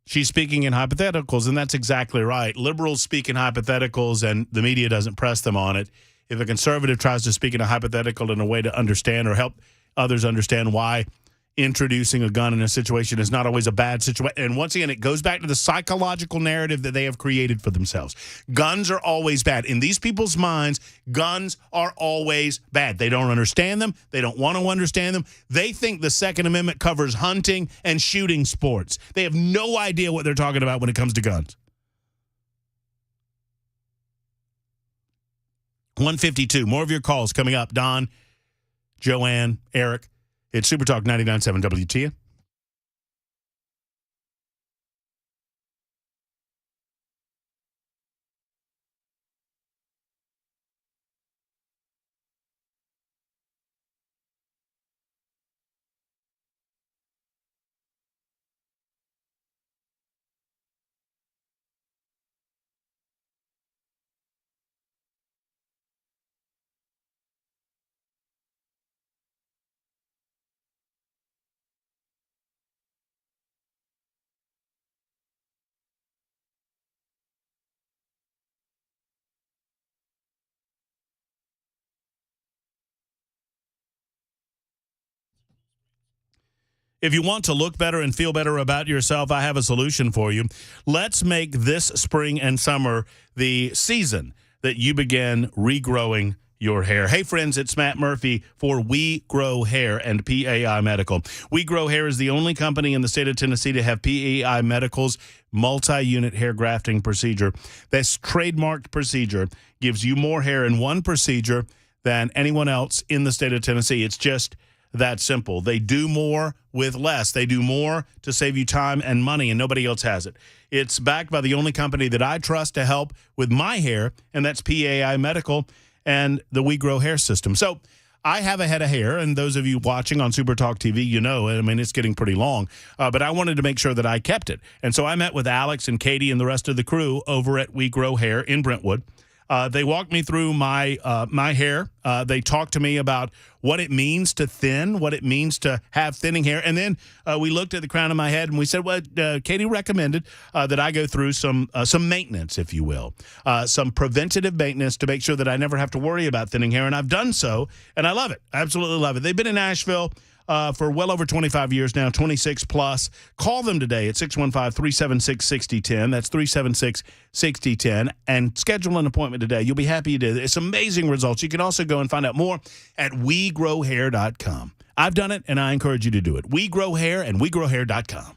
She's speaking in hypotheticals, and that's exactly right. Liberals speak in hypotheticals, and the media doesn't press them on it. If a conservative tries to speak in a hypothetical in a way to understand or help others understand why introducing a gun in a situation is not always a bad situation. And once again, it goes back to the psychological narrative that they have created for themselves. Guns are always bad. In these people's minds, guns are always bad. They don't understand them. They don't want to understand them. They think the Second Amendment covers hunting and shooting sports. They have no idea what they're talking about when it comes to guns. 152. More of your calls coming up. Don, Joanne, Eric. It's Super Talk 99.7 WTN. If you want to look better and feel better about yourself, I have a solution for you. Let's make this spring and summer the season that you begin regrowing your hair. Hey, friends, it's Matt Murphy for We Grow Hair and PAI Medical. We Grow Hair is the only company in the state of Tennessee to have PAI Medical's multi-unit hair grafting procedure. This trademarked procedure gives you more hair in one procedure than anyone else in the state of Tennessee. It's just that simple. They do more with less. They do more to save you time and money, and nobody else has it. It's backed by the only company that I trust to help with my hair, and that's PAI Medical and the We Grow Hair system. So I have a head of hair, and those of you watching on Super Talk TV, you know, I mean, it's getting pretty long, but I wanted to make sure that I kept it. And so I met with Alex and Katie and the rest of the crew over at We Grow Hair in Brentwood. They walked me through my hair. They talked to me about what it means to thin, what it means to have thinning hair. And then we looked at the crown of my head and we said, well, Katie recommended that I go through some maintenance, if you will, some preventative maintenance to make sure that I never have to worry about thinning hair. And I've done so, and I love it. I absolutely love it. They've been in Nashville for well over 25 years now, 26 plus. Call them today at 615-376-6010. That's 376-6010. And schedule an appointment today. You'll be happy you did. It's amazing results. You can also go and find out more at wegrowhair.com. I've done it, and I encourage you to do it. We Grow Hair and wegrowhair.com.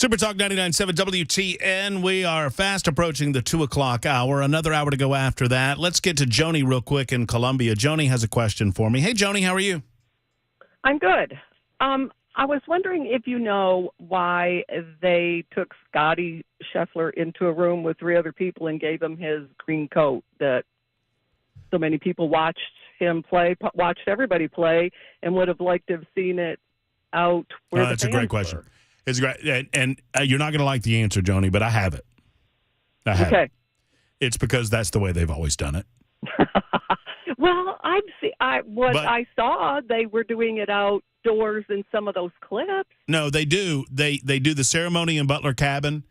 Super Talk 99.7 WTN. We are fast approaching the 2 o'clock hour. Another hour to go after that. Let's get to Joni real quick in Columbia. Joni has a question for me. Hey, Joni, how are you?
I'm good. I was wondering if you know why they took Scotty Scheffler into a room with 3 other people and gave him his green coat that so many people watched him play, watched everybody play, and would have liked to have seen it out where the
That's a
fans
great question.
were.
It's great. And you're not going to like the answer, Joni, but I have it. I have it. It's because that's the way they've always done it.
Well, I saw they were doing it outdoors in some of those clips.
No, they do. They do the ceremony in Butler Cabin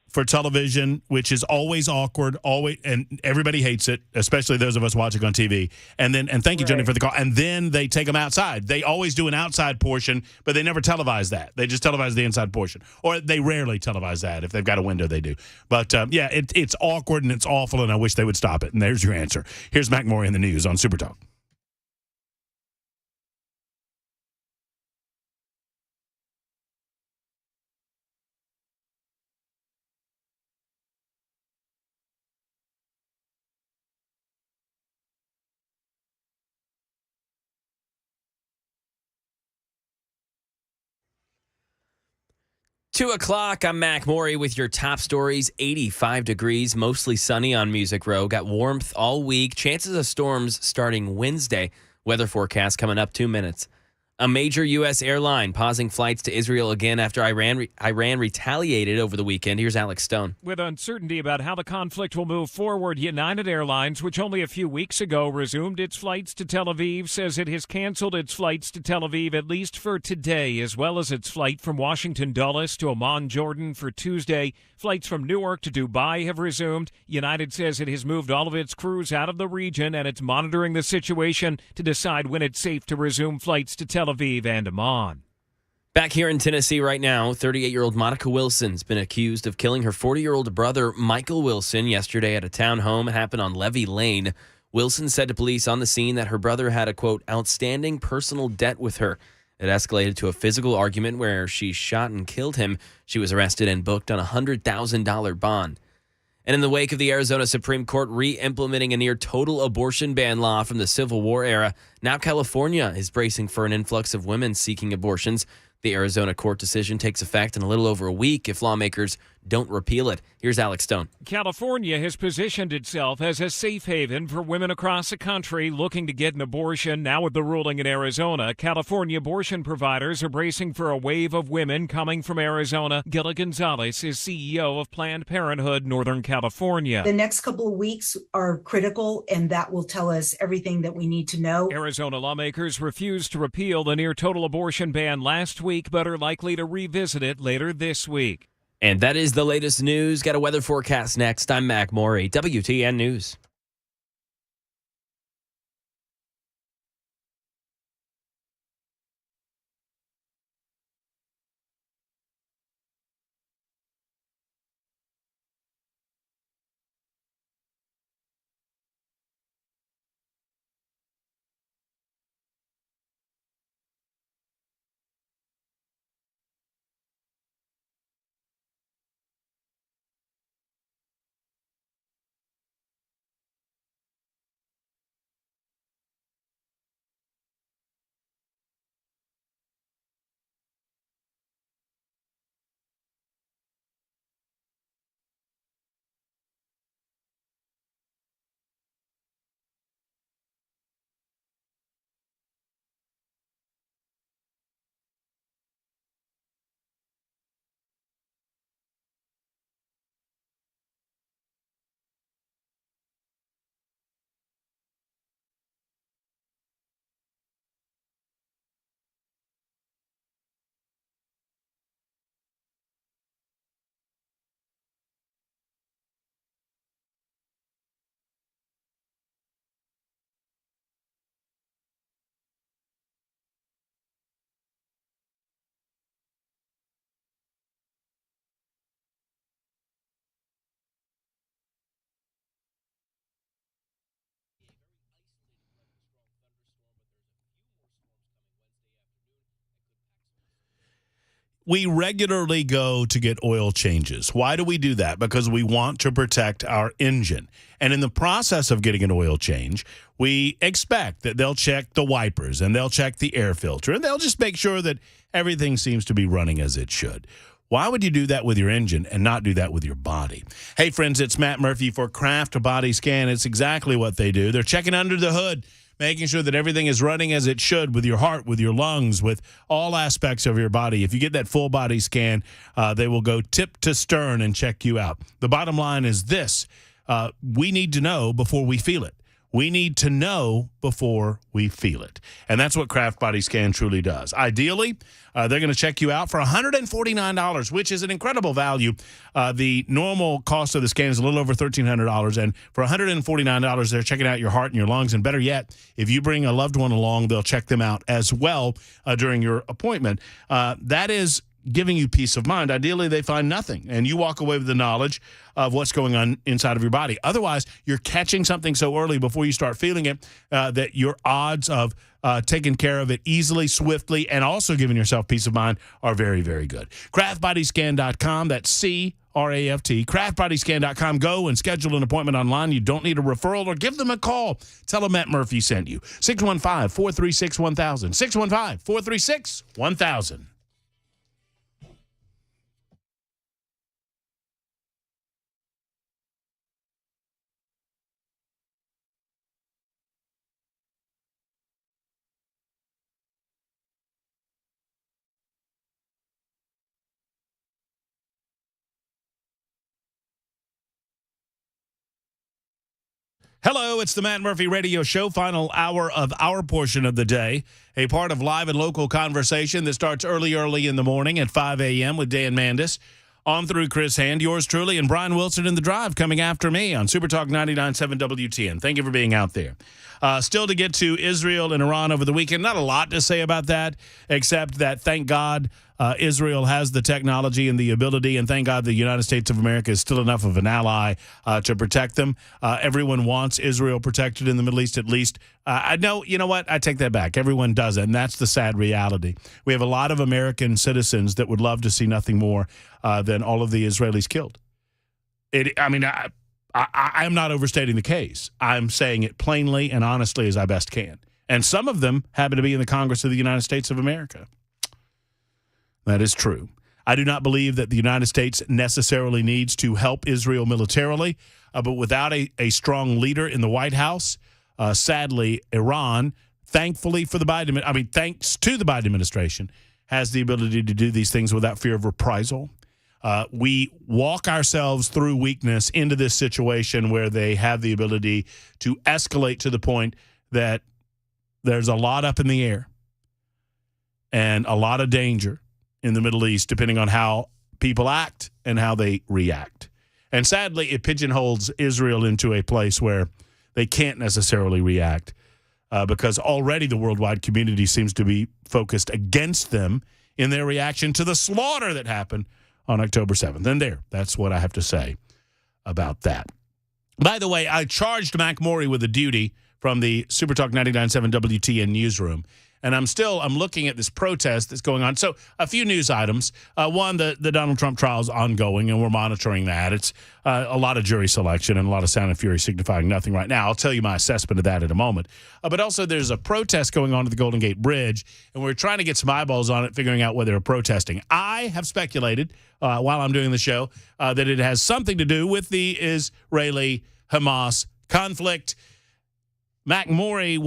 for television, which is always awkward, and everybody hates it, especially those of us watching on TV. And thank you, Joni, for the call. And then they take them outside. They always do an outside portion, but they never televise that. They just televise the inside portion, or they rarely televise that. If they've got a window, they do. But it's awkward and it's awful, and I wish they would stop it. And there's your answer. Here's Mac Morey in the news on Super Talk.
Two o'clock, I'm Mac Morey with your top stories. 85 degrees, mostly sunny on Music Row. Got warmth all week. Chances of storms starting Wednesday. Weather forecast coming up 2 minutes. A major U.S. airline pausing flights to Israel again after Iran retaliated over the weekend. Here's Alex Stone.
With uncertainty about how the conflict will move forward, United Airlines, which only a few weeks ago resumed its flights to Tel Aviv, says it has canceled its flights to Tel Aviv at least for today, as well as its flight from Washington Dulles to Amman, Jordan for Tuesday. Flights from Newark to Dubai have resumed. United says it has moved all of its crews out of the region, and it's monitoring the situation to decide when it's safe to resume flights to Tel Aviv and Amman.
Back here in Tennessee right now, 38-year-old Monica Wilson's been accused of killing her 40-year-old brother, Michael Wilson, yesterday at a town home. It happened on Levy Lane. Wilson said to police on the scene that her brother had a, quote, outstanding personal debt with her. It escalated to a physical argument where she shot and killed him. She was arrested and booked on a $100,000 bond. And in the wake of the Arizona Supreme Court re-implementing a near-total abortion ban law from the Civil War era, now California is bracing for an influx of women seeking abortions. The Arizona court decision takes effect in a little over a week if lawmakers don't repeal it. Here's Alex Stone.
California has positioned itself as a safe haven for women across the country looking to get an abortion. Now with the ruling in Arizona, California abortion providers are bracing for a wave of women coming from Arizona. Gila Gonzalez is CEO of Planned Parenthood Northern California.
The next couple of weeks are critical, and that will tell us everything that we need to know.
Arizona lawmakers refused to repeal the near-total abortion ban last week, but are likely to revisit it later this week.
And that is the latest news. Got a weather forecast next. I'm Mac Morey, WTN News.
We regularly go to get oil changes. Why do we do that? Because we want to protect our engine. And in the process of getting an oil change, we expect that they'll check the wipers and they'll check the air filter and they'll just make sure that everything seems to be running as it should. Why would you do that with your engine and not do that with your body? Hey, friends, it's Matt Murphy for Kraft Body Scan. It's exactly what they do. They're checking under the hood, making sure that everything is running as it should with your heart, with your lungs, with all aspects of your body. If you get that full body scan, they will go tip to stern and check you out. The bottom line is this. We need to know before we feel it. We need to know before we feel it. And that's what Kraft Body Scan truly does. Ideally, they're going to check you out for $149, which is an incredible value. The normal cost of the scan is a little over $1,300. And for $149, they're checking out your heart and your lungs. And better yet, if you bring a loved one along, they'll check them out as well during your appointment. That is giving you peace of mind. Ideally, they find nothing, and you walk away with the knowledge of what's going on inside of your body. Otherwise, you're catching something so early before you start feeling it that your odds of taking care of it easily, swiftly, and also giving yourself peace of mind are very, very good. CraftBodyScan.com, that's C-R-A-F-T, CraftBodyScan.com. Go and schedule an appointment online. You don't need a referral or give them a call. Tell them Matt Murphy sent you. 615-436-1000, 615-436-1000. Hello, it's the Matt Murphy Radio Show, final hour of our portion of the day, a part of live and local conversation that starts early in the morning at 5 a.m. with Dan Mandis, on through Chris Hand, yours truly, and Brian Wilson in the drive coming after me on Super Talk 99.7 WTN. Thank you for being out there. Still to get to Israel and Iran over the weekend. Not a lot to say about that, except that, thank God, Israel has the technology and the ability, and thank God the United States of America is still enough of an ally to protect them. Everyone wants Israel protected in the Middle East, at least. I know, you know what? I take that back. Everyone doesn't, and that's the sad reality. We have a lot of American citizens that would love to see nothing more than all of the Israelis killed. I am not overstating the case. I'm saying it plainly and honestly as I best can. And some of them happen to be in the Congress of the United States of America. That is true. I do not believe that the United States necessarily needs to help Israel militarily, but without a strong leader in the White House, sadly, Iran, thanks to the Biden administration, has the ability to do these things without fear of reprisal. We walk ourselves through weakness into this situation where they have the ability to escalate to the point that there's a lot up in the air and a lot of danger in the Middle East, depending on how people act and how they react. And sadly, it pigeonholes Israel into a place where they can't necessarily react because already the worldwide community seems to be focused against them in their reaction to the slaughter that happened on October 7th. And that's what I have to say about that. By the way, I charged Mac Morey with a duty from the Super Talk 99.7 WTN newsroom. And I'm looking at this protest that's going on. So a few news items. One, the Donald Trump trial is ongoing, and we're monitoring that. It's a lot of jury selection and a lot of sound and fury signifying nothing right now. I'll tell you my assessment of that in a moment. But also there's a protest going on at the Golden Gate Bridge, and we're trying to get some eyeballs on it, figuring out whether they're protesting. I have speculated while I'm doing the show that it has something to do with the Israeli-Hamas conflict. Mac Morey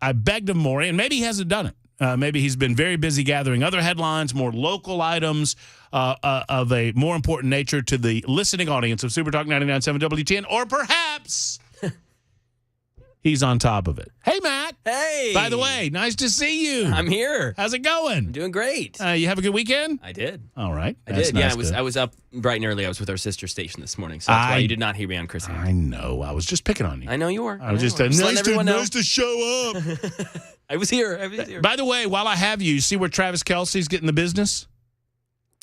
I begged of Morey, and maybe he hasn't done it. Maybe he's been very busy gathering other headlines, more local items of a more important nature to the listening audience of Super Talk 99.7 WTN, or perhaps he's on top of it. Hey, Matt.
Hey.
By the way, nice to see you.
I'm here.
How's it going?
I'm doing great.
You have a good weekend?
I did.
All right.
I did. Nice. I was up bright and early. I was with our sister station this morning, so that's why you did not hear me on Chris.
I know. I was just picking on you.
I know you were.
I was just nice to show up.
I was here.
By the way, while I have you, see where Travis Kelce's getting the business?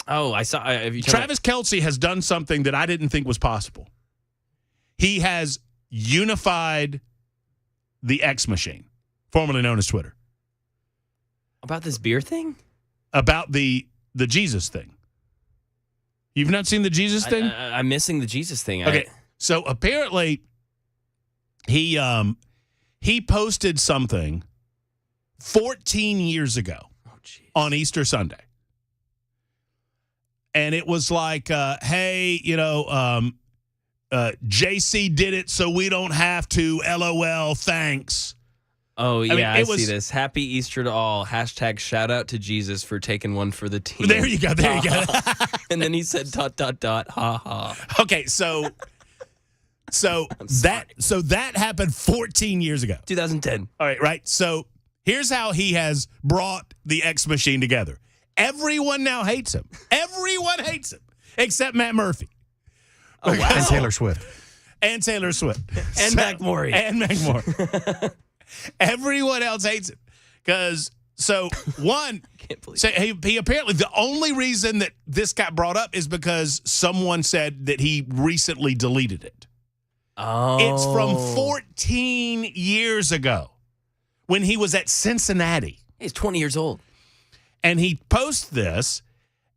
Oh, I saw.
Travis Kelce has done something that I didn't think was possible. He has unified the X machine, formerly known as Twitter.
About this beer thing?
About the the Jesus thing. You've not seen the Jesus thing?
I'm missing the Jesus thing.
Okay, so apparently he posted something 14 years ago on Easter Sunday. And it was like, hey, JC did it so we don't have to. LOL, thanks.
Oh, yeah, I
see
this. Happy Easter to all. #, shout out to Jesus for taking one for the team.
There you go.
And then he said, ... ha ha.
Okay, so that happened 14 years ago.
2010.
All right. So here's how he has brought the X machine together. Everyone now hates him. Everyone hates him except Matt Murphy.
Oh, wow.
And Taylor Swift.
And Taylor Swift.
And Mac Maury.
And Mac Maury. Everyone else hates him. Because, one, he apparently, the only reason that this got brought up is because someone said that he recently deleted it.
Oh.
It's from 14 years ago when he was at Cincinnati.
He's 20 years old.
And he posts this.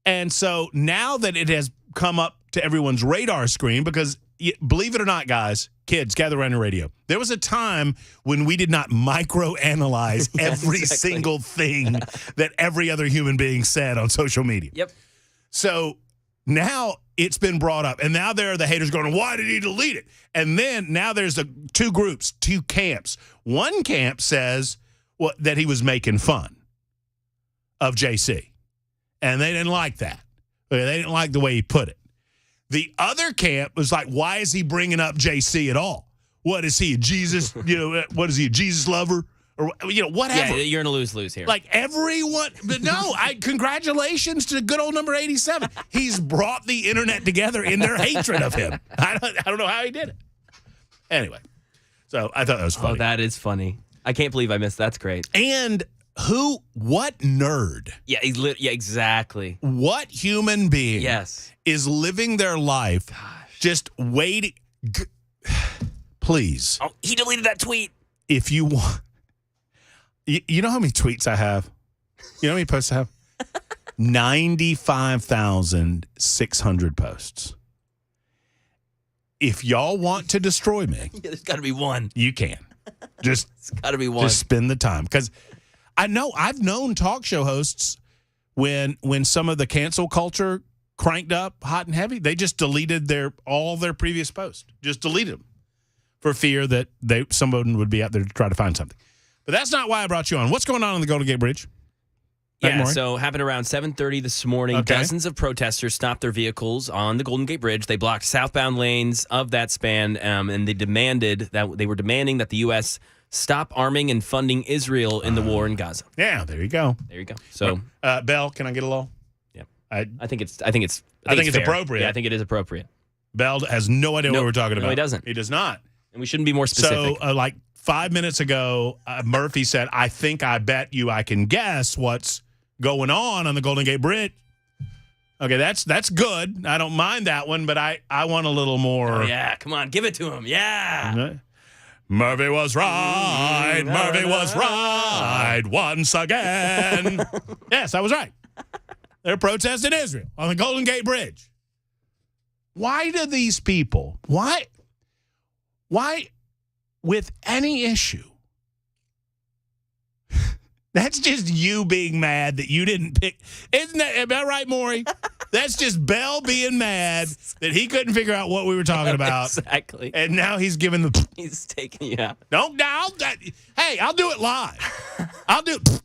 And so now that it has come up to everyone's radar screen, because believe it or not, guys, kids, gather around your radio. There was a time when we did not microanalyze every single thing that every other human being said on social media.
Yep.
So now it's been brought up. And now there are the haters going, why did he delete it? And then now there's two groups, two camps. One camp says that he was making fun of JC. And they didn't like that. They didn't like the way he put it. The other camp was like, why is he bringing up JC at all? What is he, a Jesus? What is he, a Jesus lover? Or, whatever.
Yeah, you're in a lose-lose here.
Like everyone, but no, congratulations to good old number 87. He's brought the internet together in their hatred of him. I don't know how he did it. Anyway, so I thought that was funny.
Oh, that is funny. I can't believe I missed. That's great.
And what nerd?
Yeah, exactly.
What human being is living their life just waiting? Please.
Oh, he deleted that tweet.
If you want, you know how many tweets I have? You know how many posts I have? 95,600 posts. If y'all want to destroy me,
there's got to be one.
You can. It's
got to be one.
Just spend the time, because I know I've known talk show hosts when some of the cancel culture cranked up hot and heavy, they just deleted all their previous posts. Just deleted them for fear that someone would be out there to try to find something. But that's not why I brought you on. What's going on the Golden Gate Bridge?
Yeah, so happened around 7:30 this morning. Okay. Dozens of protesters stopped their vehicles on the Golden Gate Bridge. They blocked southbound lanes of that span, and they were demanding that the U.S. stop arming and funding Israel in the war in Gaza.
Yeah, there you go.
There you go. So,
Bell, can I get a law?
Yeah, I think it's appropriate.
Yeah,
I think it is appropriate.
Bell has no idea what we're talking about.
No, he doesn't.
He does not.
And we shouldn't be more specific.
So, like 5 minutes ago, Murphy said, I bet you I can guess what's going on the Golden Gate Bridge. Okay, that's good. I don't mind that one, but I want a little more.
Oh, yeah, come on, give it to him. Yeah.
Murphy was right. Murphy was right once again. Yes, I was right. They're protesting Israel on the Golden Gate Bridge. Why do these people, why with any issue, that's just you being mad that you didn't pick. Am I right, Maury? That's just Bell being mad that he couldn't figure out what we were talking about.
Exactly.
And now he's giving
He's taking you out.
Hey, I'll do it live. I'll do it.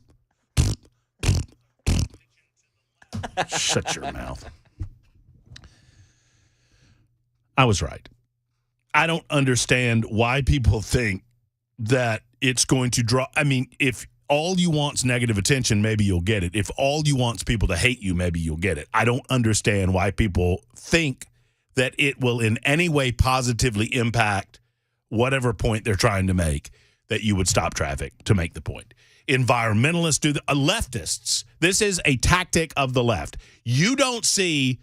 Shut your mouth. I was right. I don't understand why people think that it's going to draw. I mean, if all you want's negative attention, maybe you'll get it. If all you want's people to hate you, maybe you'll get it. I don't understand why people think that it will in any way positively impact whatever point they're trying to make, that you would stop traffic to make the point. Environmentalists do leftists. This is a tactic of the left. You don't see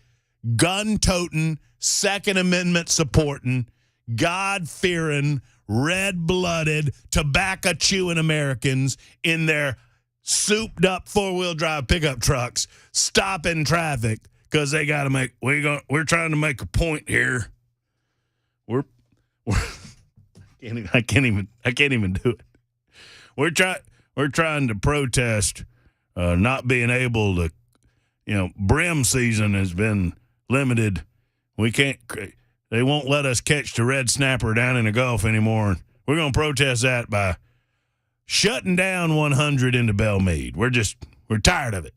gun-toting, Second Amendment supporting, God-fearing, red-blooded, tobacco-chewing Americans in their souped up 4-wheel drive pickup trucks stopping traffic because they got to make. We're trying to make a point here. I can't even do it. We're trying to protest not being able to. Brim season has been limited. We can't. They won't let us catch the red snapper down in the Gulf anymore. We're going to protest that by shutting down 100 into Belmead. We're tired of it.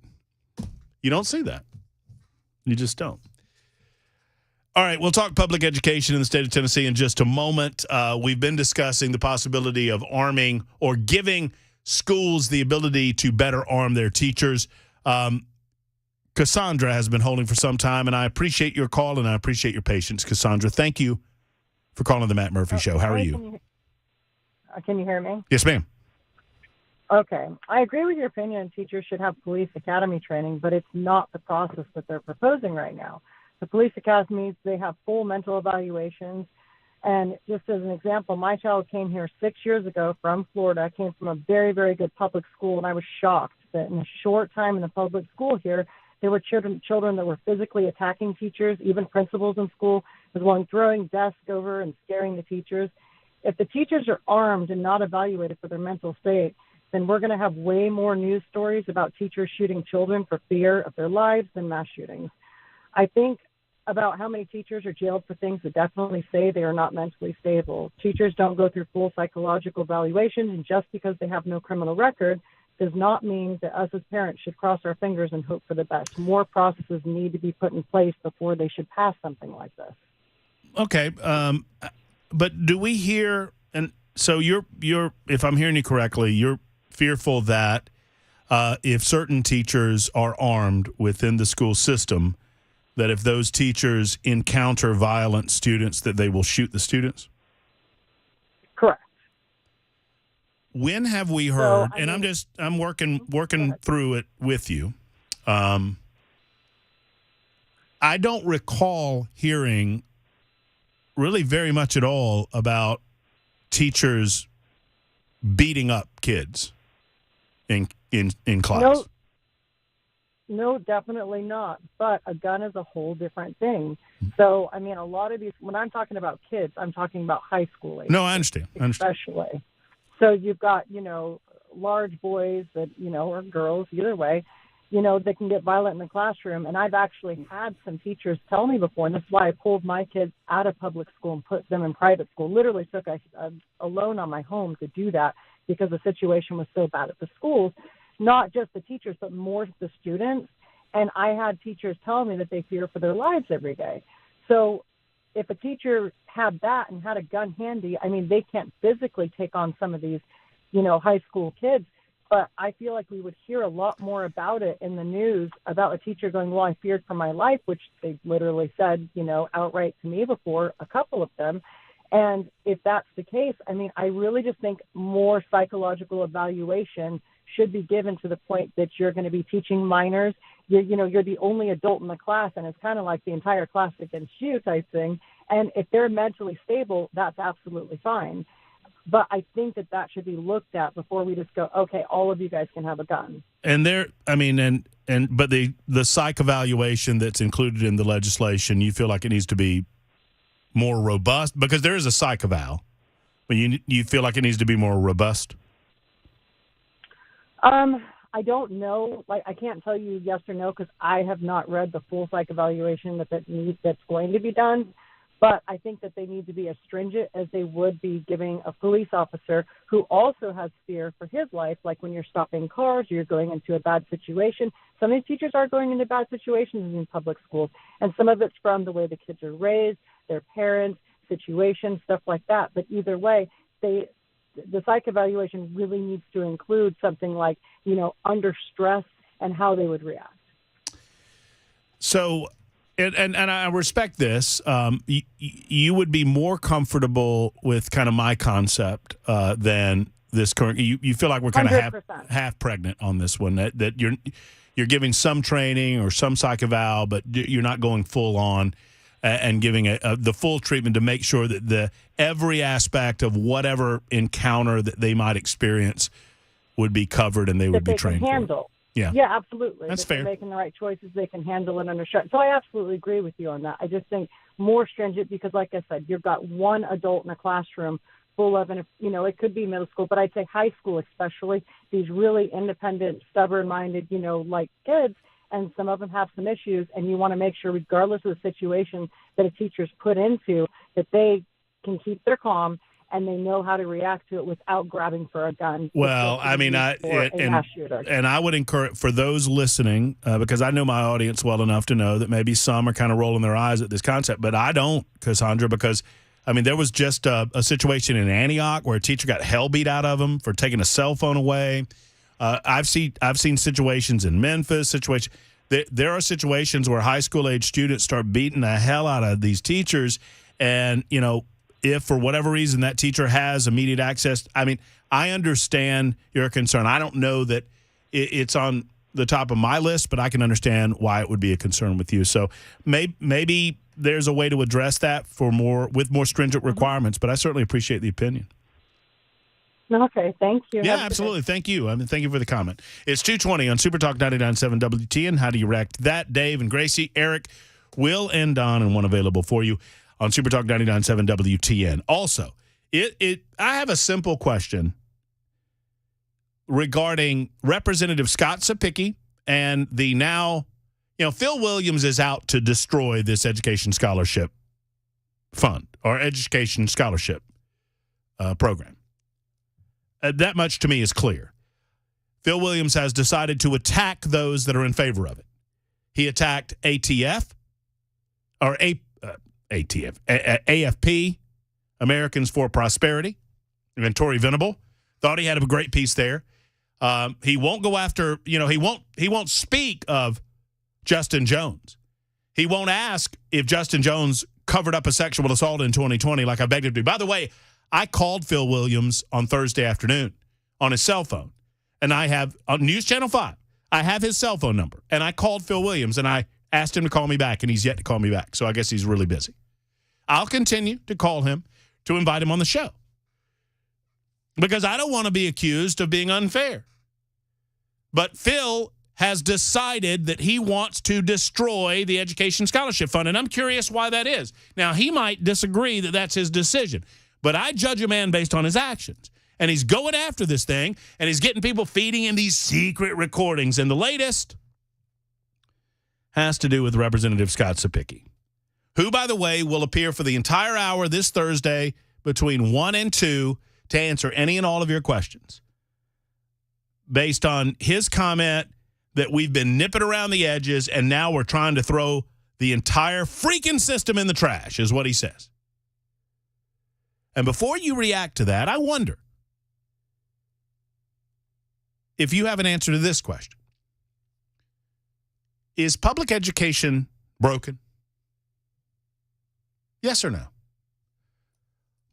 You don't see that. You just don't. All right, we'll talk public education in the state of Tennessee in just a moment. We've been discussing the possibility of arming or giving schools the ability to better arm their teachers. Cassandra has been holding for some time, and I appreciate your call and I appreciate your patience. Cassandra, thank you for calling the Matt Murphy Show. How are you?
Can you hear me?
Yes, ma'am.
Okay. I agree with your opinion. Teachers should have police academy training, but it's not the process that they're proposing right now. The police academies, they have full mental evaluations. And just as an example, my child came here 6 years ago from Florida, came from a very, very good public school, and I was shocked that in a short time in the public school here, there were children that were physically attacking teachers, even principals in school, as well as throwing desks over and scaring the teachers. If the teachers are armed and not evaluated for their mental state, then we're going to have way more news stories about teachers shooting children for fear of their lives than mass shootings. I think about how many teachers are jailed for things that definitely say they are not mentally stable. Teachers don't go through full psychological evaluations, and just because they have no criminal record does not mean that us as parents should cross our fingers and hope for the best. More processes need to be put in place before they should pass something like this.
Okay, but do we hear? And so you're if I'm hearing you correctly, you're fearful that if certain teachers are armed within the school system, that if those teachers encounter violent students, that they will shoot the students?
Correct.
When have we heard, I'm working through it with you. I don't recall hearing really very much at all about teachers beating up kids in class.
No, definitely not. But a gun is a whole different thing. So, I mean, a lot of these, when I'm talking about kids, I'm talking about high school age.
No, I understand.
Especially. So you've got, large boys that, or girls, either way, that can get violent in the classroom. And I've actually had some teachers tell me before, and this is why I pulled my kids out of public school and put them in private school. Literally took a loan on my home to do that because the situation was so bad at the schools. Not just the teachers, but more the students. And I had teachers tell me that they fear for their lives every day. So if a teacher had that and had a gun handy, I mean, they can't physically take on some of these, high school kids. But I feel like we would hear a lot more about it in the news about a teacher going, well, I feared for my life, which they literally said, outright to me before, a couple of them. And if that's the case, I mean, I really just think more psychological evaluation should be given to the point that you're going to be teaching minors. You're the only adult in the class, and it's kind of like the entire class against you type thing. And if they're mentally stable, that's absolutely fine. But I think that should be looked at before we just go, okay, all of you guys can have a gun.
And but the psych evaluation that's included in the legislation, you feel like it needs to be more robust? Because there is a psych eval, but you feel like it needs to be more robust?
I don't know. I can't tell you yes or no because I have not read the full psych evaluation that's going to be done. But I think that they need to be as stringent as they would be giving a police officer who also has fear for his life, like when you're stopping cars or you're going into a bad situation. Some of these teachers are going into bad situations in public schools, and some of it's from the way the kids are raised, their parents, situations, stuff like that. But either way, the psych evaluation really needs to include something like, under stress and how they would react.
So, and I respect this. You would be more comfortable with kind of my concept than this current. You feel like we're kind of half pregnant on this one. That you're giving some training or some psych eval, but you're not going full on and giving the full treatment to make sure that every aspect of whatever encounter that they might experience would be covered and they would be trained
can handle.
Yeah.
Yeah, absolutely.
That's
if
fair.
They're making the right choices. They can handle it under stress. So I absolutely agree with you on that. I just think more stringent because, like I said, you've got one adult in a classroom full of, and it could be middle school, but I'd say high school especially, these really independent, stubborn-minded, like kids, and some of them have some issues, and you want to make sure, regardless of the situation that a teacher's put into, that they can keep their calm and they know how to react to it without grabbing for a gun.
Well, I mean, I would encourage for those listening, because I know my audience well enough to know that maybe some are kind of rolling their eyes at this concept, but I don't, Cassandra, because I mean, there was just a situation in Antioch where a teacher got hell beat out of him for taking a cell phone away. I've seen situations in Memphis. There are situations where high school age students start beating the hell out of these teachers, and if for whatever reason that teacher has immediate access, I mean, I understand your concern. I don't know that it's on the top of my list, but I can understand why it would be a concern with you. So maybe there's a way to address that with more stringent requirements, but I certainly appreciate the opinion.
Okay, thank you.
Yeah, absolutely. Thank you. I mean, thank you for the comment. It's 2:20 on Super Talk 99.7 WTN. How do you react to that? Dave and Gracie, Eric, Will, and Don, and one available for you on Super Talk 99.7 WTN. Also, I have a simple question regarding Representative Scott Sapicki and the now, Phil Williams is out to destroy this education scholarship fund or education scholarship program. That much to me is clear. Phil Williams has decided to attack those that are in favor of it. He attacked AFP, Americans for Prosperity, and Tory Venable. Thought he had a great piece there. He won't go after, he won't speak of Justin Jones. He won't ask if Justin Jones covered up a sexual assault in 2020 like I begged him to. By the way, I called Phil Williams on Thursday afternoon on his cell phone, and I have on News Channel 5. I have his cell phone number, and I called Phil Williams, and I asked him to call me back, and he's yet to call me back. So I guess he's really busy. I'll continue to call him to invite him on the show because I don't want to be accused of being unfair. But Phil has decided that he wants to destroy the Education Scholarship Fund, and I'm curious why that is. Now, he might disagree that that's his decision, but I judge a man based on his actions. And he's going after this thing, and he's getting people feeding in these secret recordings. And the latest has to do with Representative Scott Sapicki, who, by the way, will appear for the entire hour this Thursday between 1 and 2 to answer any and all of your questions based on his comment that we've been nipping around the edges and now we're trying to throw the entire freaking system in the trash, is what he says. And before you react to that, I wonder if you have an answer to this question. Is public education broken? Yes or no?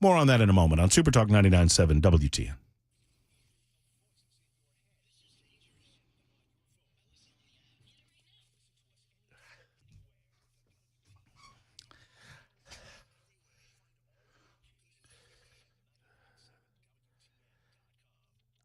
More on that in a moment on Super Talk 99.7 WTN.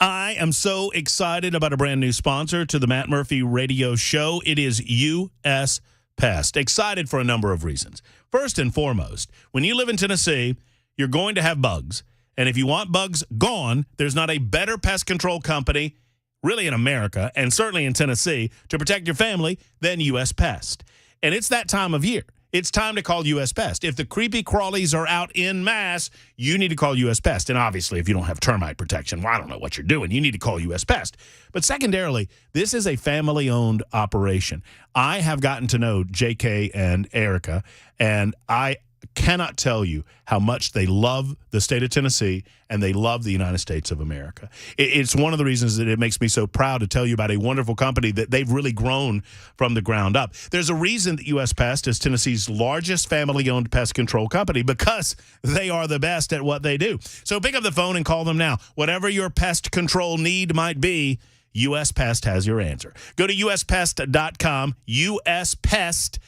I am so excited about a brand new sponsor to the Matt Murphy Radio Show. It is U.S. Pest. Excited for a number of reasons. First and foremost, when you live in Tennessee, you're going to have bugs. And if you want bugs gone, there's not a better pest control company, really in America, and certainly in Tennessee, to protect your family than U.S. Pest. And it's that time of year. It's time to call U.S. Pest. If the creepy crawlies are out en masse, you need to call U.S. Pest. And obviously, if you don't have termite protection, well, I don't know what you're doing. You need to call U.S. Pest. But secondarily, this is a family-owned operation. I have gotten to know J.K. and Erica, and I cannot tell you how much they love the state of Tennessee and they love the United States of America. It's one of the reasons that it makes me so proud to tell you about a wonderful company that they've really grown from the ground up. There's a reason that U.S. Pest is Tennessee's largest family-owned pest control company, because they are the best at what they do. So pick up the phone and call them now. Whatever your pest control need might be, U.S. Pest has your answer. Go to uspest.com, uspest.com.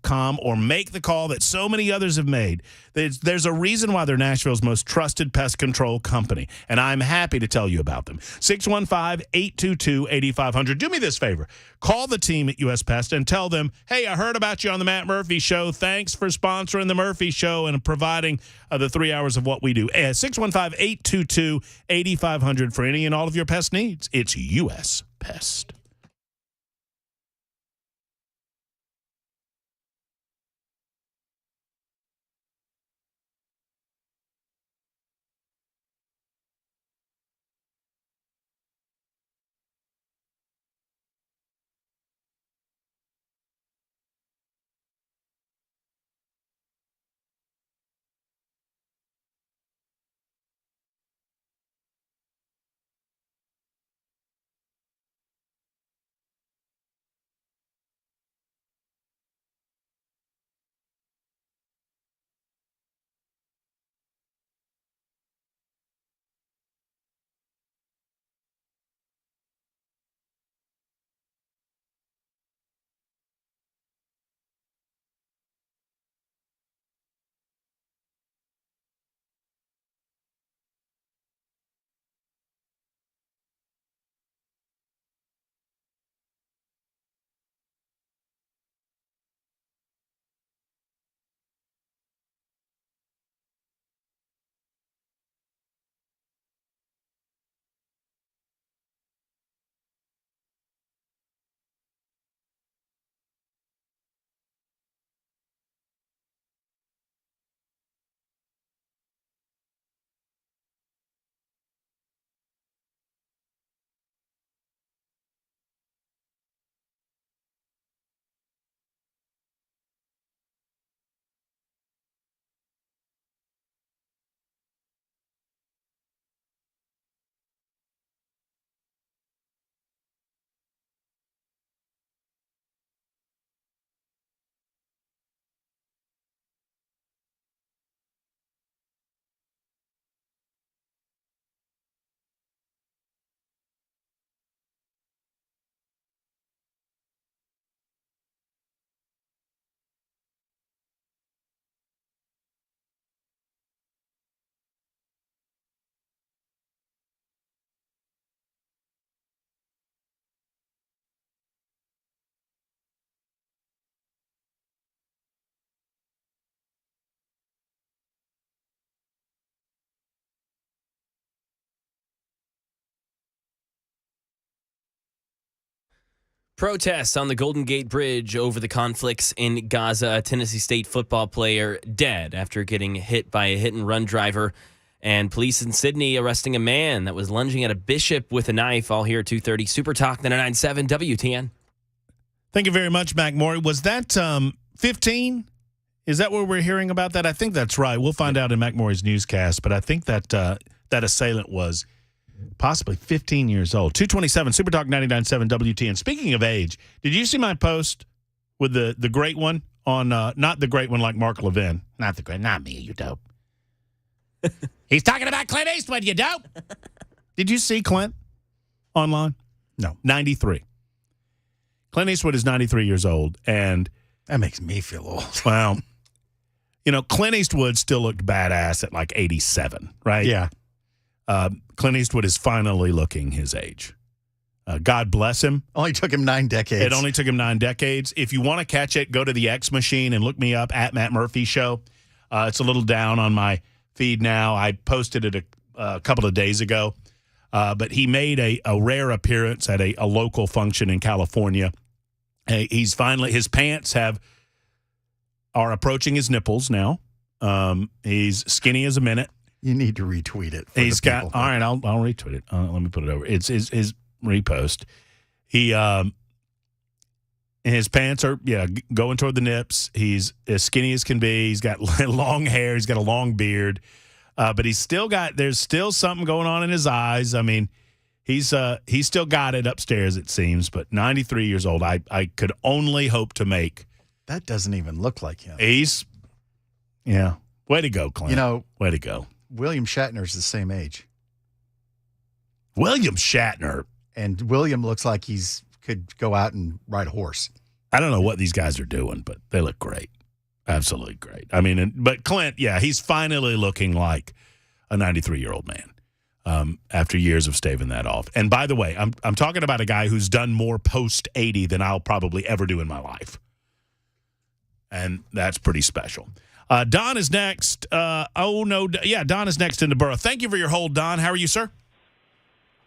com or make the call that so many others have made. There's a reason why they're Nashville's most trusted pest control company, and I'm happy to tell you about them. 615-822-8500. Do me this favor. Call the team at U.S. Pest and tell them, hey, I heard about you on the Matt Murphy Show. Thanks for sponsoring the Murphy Show and providing the 3 hours of what we do. 615-822-8500 for any and all of your pest needs. It's U.S. Pest.
Protests on the Golden Gate Bridge over the conflicts in Gaza. A Tennessee State football player dead after getting hit by a hit-and-run driver. And police in Sydney arresting a man that was lunging at a bishop with a knife. All here at 2:30. Super Talk 99.7 WTN.
Thank you very much, Mac Morey. Was that 15? Is that what we're hearing about that? I think that's right. We'll find out in Mac Morey's newscast, but I think that that assailant was possibly 15 years old. 227, Super Talk 99.7 WTN. Speaking of age, did you see my post with the great one on, not the great one like Mark Levin. Not the great, not me, you dope. He's talking about Clint Eastwood, you dope. Did you see Clint online?
No.
93. Clint Eastwood is 93 years old, and
that makes me feel old.
Well, you know, Clint Eastwood still looked badass at like 87, right?
Yeah.
Clint Eastwood is finally looking his age. God bless him.
Only took him 9 decades.
It only took him 9 decades. If you want to catch it, go to the X Machine and look me up at Matt Murphy Show. It's a little down on my feed now. I posted it a couple of days ago. But he made a rare appearance at a local function in California. He's finally, his pants are approaching his nipples now. He's skinny as a minute.
You need to retweet it.
He's got, all right, I'll retweet it. Let me put it over. It's his repost. His pants are, going toward the nips. He's as skinny as can be. He's got long hair. He's got a long beard. But he's still there's still something going on in his eyes. I mean, he's still got it upstairs, it seems, but 93 years old. I could only hope to make.
That doesn't even look like him.
Way to go, Clint. Way to go.
William Shatner's the same age.
William Shatner.
And William looks like could go out and ride a horse.
I don't know what these guys are doing, but they look great. Absolutely great. I mean, but Clint, yeah, he's finally looking like a 93-year-old man after years of staving that off. And by the way, I'm talking about a guy who's done more post-80 than I'll probably ever do in my life. And that's pretty special. Don is next. Don is next in the borough. Thank you for your hold, Don. How are you, sir?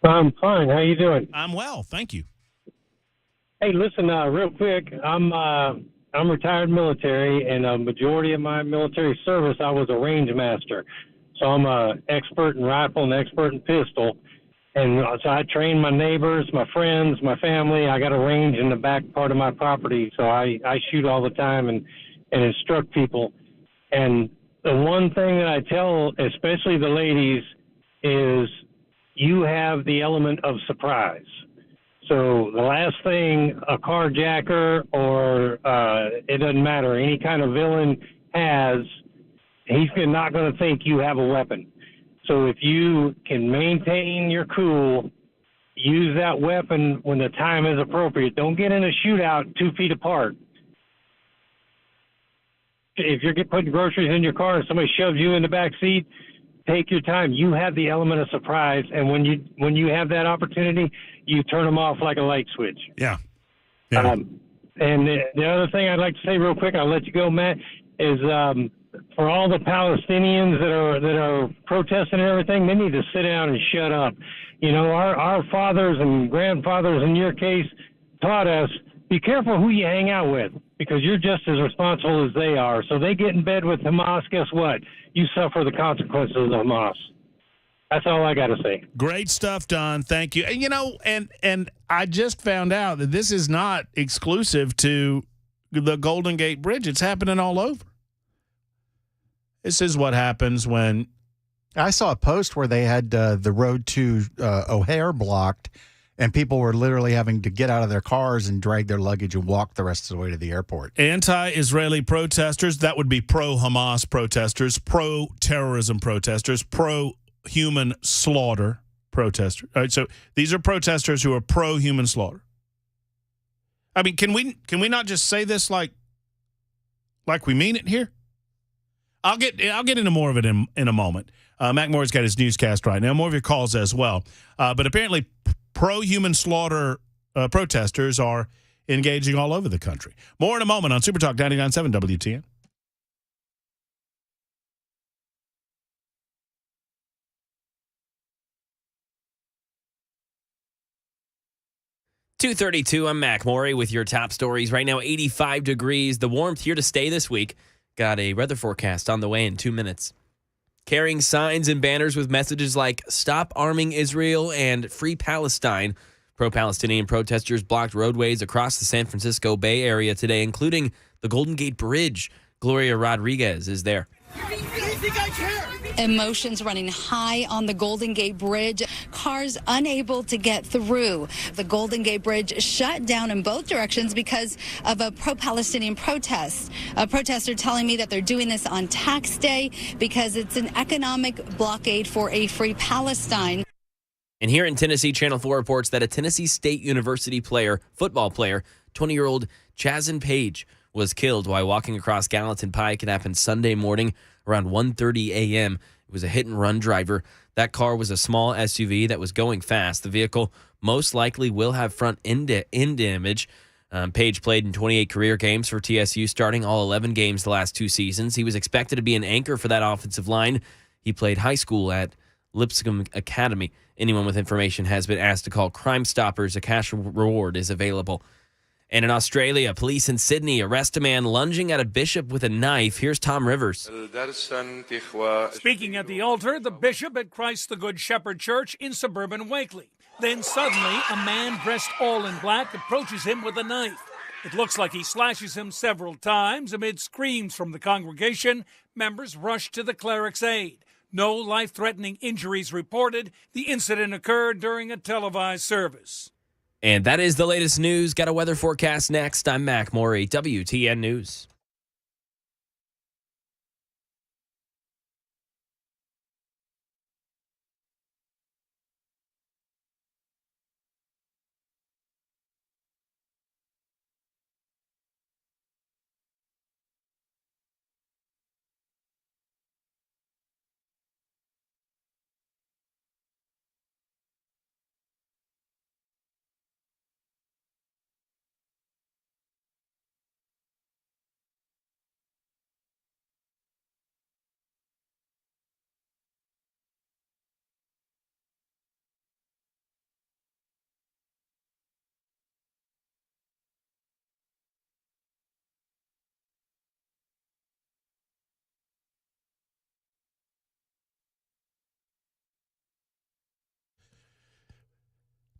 I'm fine. How you doing?
I'm well, thank you.
Hey, listen, real quick. I'm retired military, and a majority of my military service, I was a range master. So I'm an expert in rifle and expert in pistol. And so I train my neighbors, my friends, my family. I got a range in the back part of my property, so I shoot all the time and instruct people. And the one thing that I tell, especially the ladies, is you have the element of surprise. So the last thing a carjacker or it doesn't matter, any kind of villain has, he's not going to think you have a weapon. So if you can maintain your cool, use that weapon when the time is appropriate. Don't get in a shootout 2 feet apart. If you're putting groceries in your car and somebody shoves you in the back seat, take your time. You have the element of surprise, and when you have that opportunity, you turn them off like a light switch.
Yeah.
And the other thing I'd like to say real quick, I'll let you go, Matt, is for all the Palestinians that are protesting and everything, they need to sit down and shut up. You know, our fathers and grandfathers, in your case, taught us, be careful who you hang out with, because you're just as responsible as they are. So they get in bed with Hamas, guess what? You suffer the consequences of Hamas. That's all I got to say.
Great stuff, Don. Thank you. And, you know, and I just found out that this is not exclusive to the Golden Gate Bridge. It's happening all over. This is what happens when...
I saw a post where they had the road to O'Hare blocked, and people were literally having to get out of their cars and drag their luggage and walk the rest of the way to the airport.
Anti-Israeli protesters, that would be pro-Hamas protesters, pro-terrorism protesters, pro-human slaughter protesters. All right, so these are protesters who are pro-human slaughter. I mean, can we not just say this like we mean it here? I'll get into more of it in a moment. Mac Moore's got his newscast right now. More of your calls as well. But apparently pro-human slaughter protesters are engaging all over the country. More in a moment on Super Talk 99.7 WTN.
.232, I'm Mac Maury with your top stories. Right now, 85 degrees. The warmth here to stay this week. Got a weather forecast on the way in 2 minutes. Carrying signs and banners with messages like "Stop Arming Israel" and "Free Palestine." Pro-Palestinian protesters blocked roadways across the San Francisco Bay Area today, including the Golden Gate Bridge. Gloria Rodriguez is there.
Emotions running high on the Golden Gate Bridge. Cars unable to get through. The Golden Gate Bridge shut down in both directions because of a pro-Palestinian protest. A protester telling me that they're doing this on tax day because it's an economic blockade for a free Palestine.
And here in Tennessee, Channel 4 reports that a Tennessee State University football player, 20-year-old Chazen Page, was killed while walking across Gallatin Pike. It happened Sunday morning around 1:30 a.m. It was a hit-and-run driver. That car was a small SUV that was going fast. The vehicle most likely will have front end damage. Page played in 28 career games for TSU, starting all 11 games the last 2 seasons. He was expected to be an anchor for that offensive line. He played high school at Lipscomb Academy. Anyone with information has been asked to call Crime Stoppers. A cash reward is available. And in Australia, police in Sydney arrest a man lunging at a bishop with a knife. Here's Tom Rivers.
Speaking at the altar, the bishop at Christ the Good Shepherd Church in suburban Wakely. Then suddenly, a man dressed all in black approaches him with a knife. It looks like he slashes him several times. Amid screams from the congregation, members rush to the cleric's aid. No life-threatening injuries reported. The incident occurred during a televised service.
And that is the latest news. Got a weather forecast next. I'm Mac Maury, WTN News.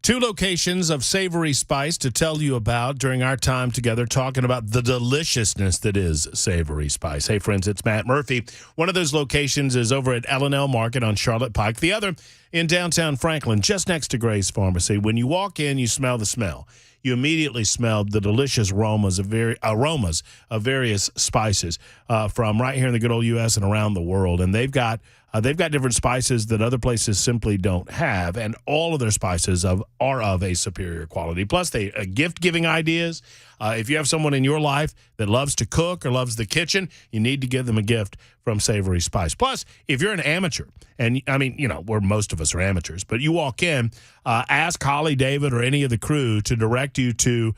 2 locations of Savory Spice to tell you about during our time together talking about the deliciousness that is Savory Spice. Hey, friends, it's Matt Murphy. One of those locations is over at L&L Market on Charlotte Pike. The other in downtown Franklin, just next to Gray's Pharmacy. When you walk in, you smell the smell. You immediately smell the delicious aromas of various spices from right here in the good old U.S. and around the world. And they've got different spices that other places simply don't have, and all of their spices are of a superior quality. Plus, they gift-giving ideas. If you have someone in your life that loves to cook or loves the kitchen, you need to give them a gift from Savory Spice. Plus, if you're an amateur, and I mean, where most of us are amateurs, but you walk in, ask Holly, David, or any of the crew to direct you to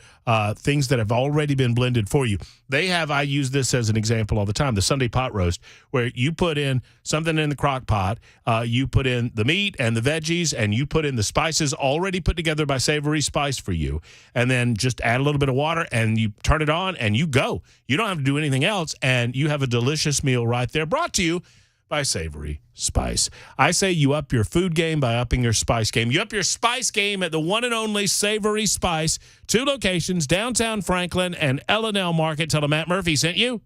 things that have already been blended for you. They have, I use this as an example all the time, the Sunday pot roast, where you put in something in the crock pot, you put in the meat and the veggies, and you put in the spices already put together by Savory Spice for you, and then just add a little bit of water, and you turn it on, and you go. You don't have to do anything else, and you have a delicious meal right there, brought to you by Savory Spice. I say you up your food game by upping your spice game. You up your spice game at the one and only Savory Spice. 2 locations, downtown Franklin and L&L Market. Tell them Matt Murphy sent you.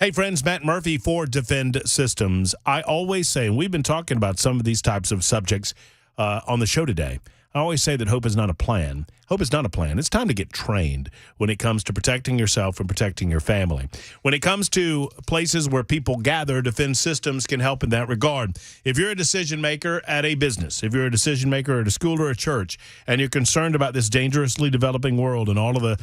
Hey, friends, Matt Murphy for Defend Systems. I always say, and we've been talking about some of these types of subjects on the show today, I always say that hope is not a plan. Hope is not a plan. It's time to get trained when it comes to protecting yourself and protecting your family. When it comes to places where people gather, Defend Systems can help in that regard. If you're a decision maker at a business, if you're a decision maker at a school or a church, and you're concerned about this dangerously developing world and all of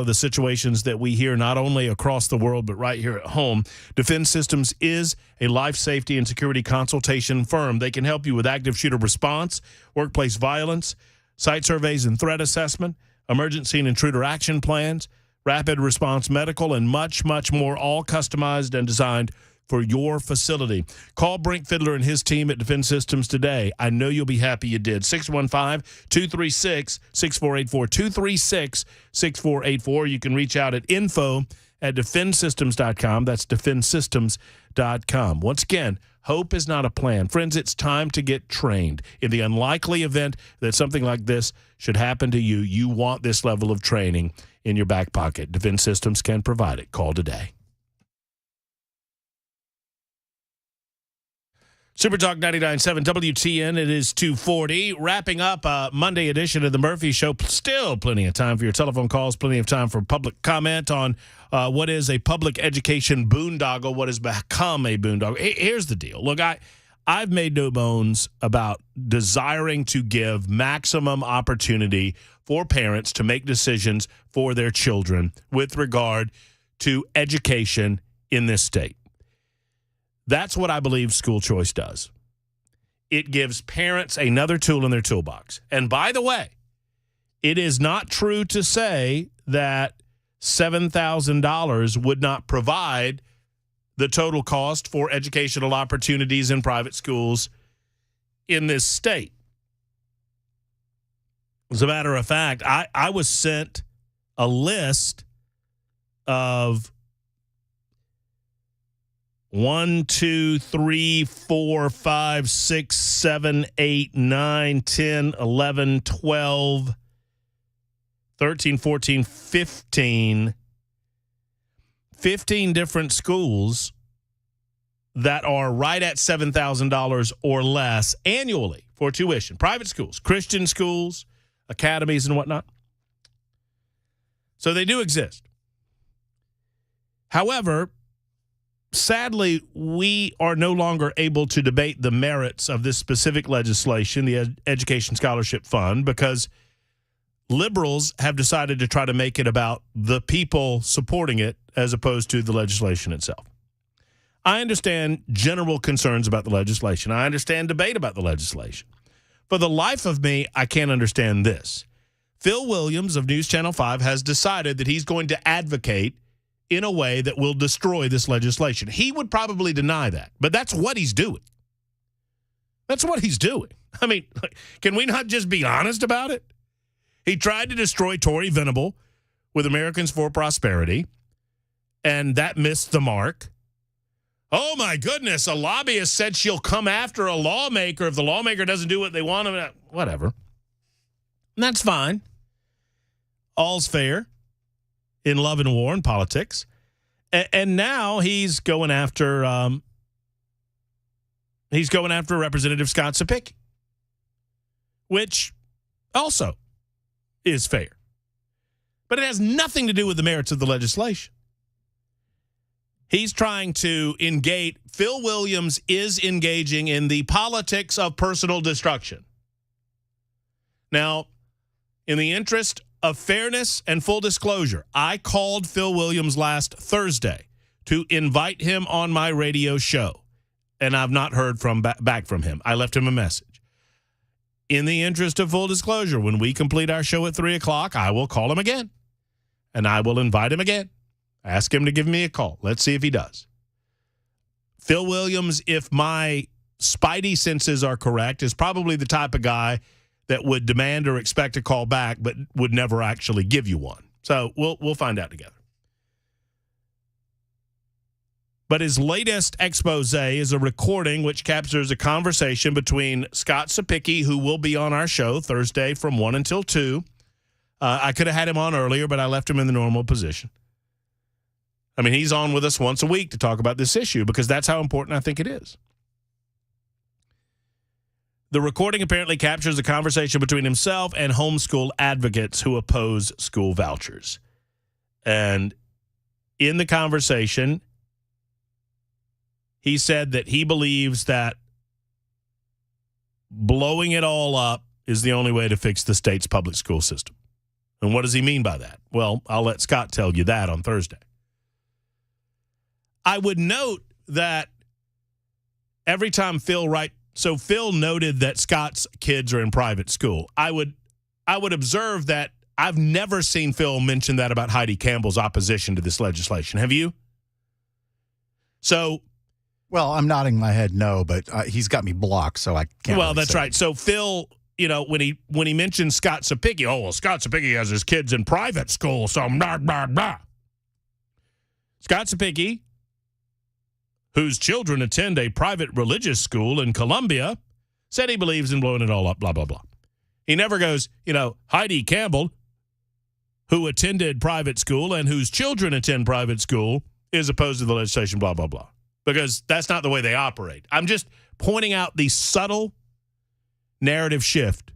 the situations that we hear not only across the world but right here at home, Defend Systems is a life safety and security consultation firm. They can help you with active shooter response, workplace violence, site surveys and threat assessment, emergency and intruder action plans, rapid response medical, and much, much more, all customized and designed for your facility. Call Brink Fiddler and his team at Defend Systems today. I know you'll be happy you did. 615-236-6484, 236-6484. You can reach out at info at defendsystems.com. That's defendsystems.com. Once again, hope is not a plan. Friends, it's time to get trained. In the unlikely event that something like this should happen to you, you want this level of training in your back pocket. Defend Systems can provide it. Call today. Super Talk 99.7 WTN. It is 2:40. Wrapping up a Monday edition of the Murphy Show. Still plenty of time for your telephone calls. Plenty of time for public comment on what is a public education boondoggle, what has become a boondoggle. Here's the deal. Look, I've made no bones about desiring to give maximum opportunity for parents to make decisions for their children with regard to education in this state. That's what I believe school choice does. It gives parents another tool in their toolbox. And by the way, it is not true to say that $7,000 would not provide the total cost for educational opportunities in private schools in this state. As a matter of fact, I was sent a list of 1, 2, 3, 4, 5, 6, 7, 8, 9, 10, 11, 12, 13, 14, 15 different schools that are right at $7,000 or less annually for tuition. Private schools, Christian schools, academies, and whatnot. So they do exist. However, sadly, we are no longer able to debate the merits of this specific legislation, the Education Scholarship Fund, because liberals have decided to try to make it about the people supporting it as opposed to the legislation itself. I understand general concerns about the legislation. I understand debate about the legislation. For the life of me, I can't understand this. Phil Williams of News Channel 5 has decided that he's going to advocate in a way that will destroy this legislation. He would probably deny that, but that's what he's doing. That's what he's doing. I mean, can we not just be honest about it? He tried to destroy Tory Venable with Americans for Prosperity, and that missed the mark. Oh, my goodness, a lobbyist said she'll come after a lawmaker if the lawmaker doesn't do what they want. Whatever. And that's fine. All's fair in love and war and politics. And now he's going after Representative Scott Sapicki, which also is fair. But it has nothing to do with the merits of the legislation. He's trying to engage. Phil Williams is engaging in the politics of personal destruction. Now, in the interest of fairness and full disclosure, I called Phil Williams last Thursday to invite him on my radio show, and I've not heard back from him. I left him a message. In the interest of full disclosure, when we complete our show at 3 o'clock, I will call him again, and I will invite him again. Ask him to give me a call. Let's see if he does. Phil Williams, if my spidey senses are correct, is probably the type of guy that would demand or expect a call back, but would never actually give you one. So we'll find out together. But his latest expose is a recording which captures a conversation between Scott Sapicki, who will be on our show Thursday from 1 until 2. I could have had him on earlier, but I left him in the normal position. I mean, he's on with us once a week to talk about this issue because that's how important I think it is. The recording apparently captures a conversation between himself and homeschool advocates who oppose school vouchers. And in the conversation, he said that he believes that blowing it all up is the only way to fix the state's public school system. And what does he mean by that? Well, I'll let Scott tell you that on Thursday. I would note that every time Phil so Phil noted that Scott's kids are in private school. I would observe that I've never seen Phil mention that about Heidi Campbell's opposition to this legislation. Have you? So,
well, I'm nodding my head no, but he's got me blocked, so I can't.
Well,
really
that's
say
right. So Phil, when he mentioned Scott Sapicki, Scott Sapicki has his kids in private school, so blah, blah, blah. Scott Sapicki, whose children attend a private religious school in Columbia, said he believes in blowing it all up, blah, blah, blah. He never goes, Heidi Campbell, who attended private school and whose children attend private school, is opposed to the legislation, blah, blah, blah. Because that's not the way they operate. I'm just pointing out the subtle narrative shift,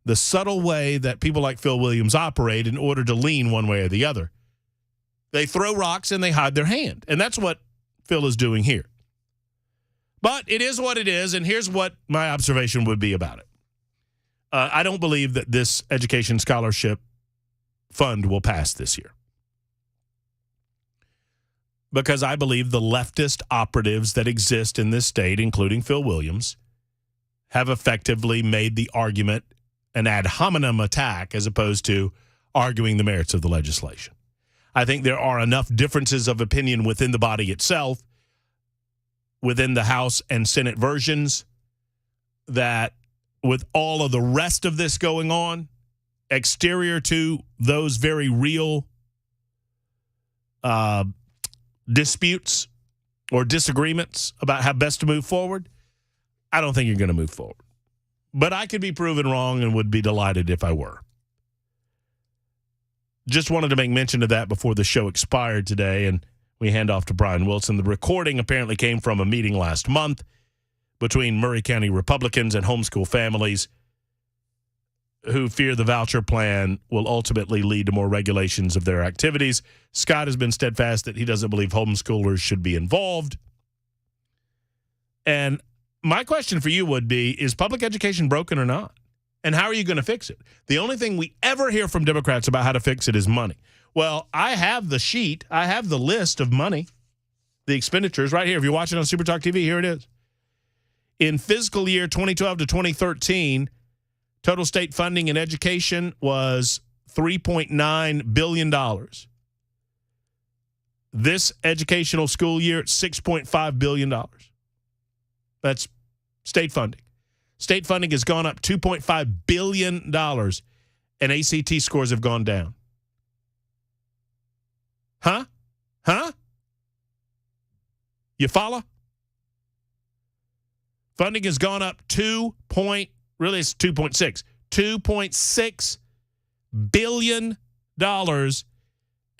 the subtle way that people like Phil Williams operate in order to lean one way or the other. They throw rocks and they hide their hand. And that's what Phil is doing here. But it is what it is, and here's what my observation would be about it. I don't believe that this education scholarship fund will pass this year. Because I believe the leftist operatives that exist in this state, including Phil Williams, have effectively made the argument an ad hominem attack as opposed to arguing the merits of the legislation. I think there are enough differences of opinion within the body itself, within the House and Senate versions, that with all of the rest of this going on, exterior to those very real disputes or disagreements about how best to move forward, I don't think you're going to move forward. But I could be proven wrong and would be delighted if I were. Just wanted to make mention of that before the show expired today, and we hand off to Brian Wilson. The recording apparently came from a meeting last month between Murray County Republicans and homeschool families who fear the voucher plan will ultimately lead to more regulations of their activities. Scott has been steadfast that he doesn't believe homeschoolers should be involved. And my question for you would be, is public education broken or not? And how are you going to fix it? The only thing we ever hear from Democrats about how to fix it is money. Well, I have the sheet. I have the list of money, the expenditures right here. If you're watching on Super Talk TV, here it is. In fiscal year 2012 to 2013, total state funding in education was $3.9 billion. This educational school year, $6.5 billion. That's state funding. State funding has gone up $2.5 billion, and ACT scores have gone down. Huh? You follow? Funding has gone up $2.6 billion,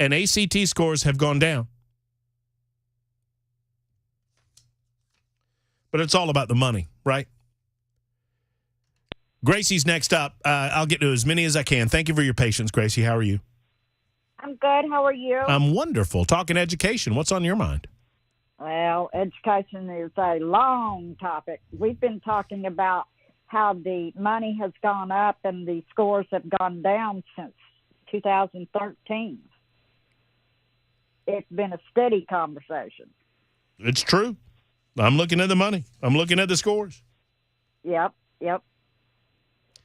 and ACT scores have gone down. But it's all about the money, right? Gracie's next up. I'll get to as many as I can. Thank you for your patience, Gracie. How are you?
I'm good. How are you?
I'm wonderful. Talking education. What's on your mind?
Well, education is a long topic. We've been talking about how the money has gone up and the scores have gone down since 2013. It's been a steady conversation.
It's true. I'm looking at the money. I'm looking at the scores.
Yep.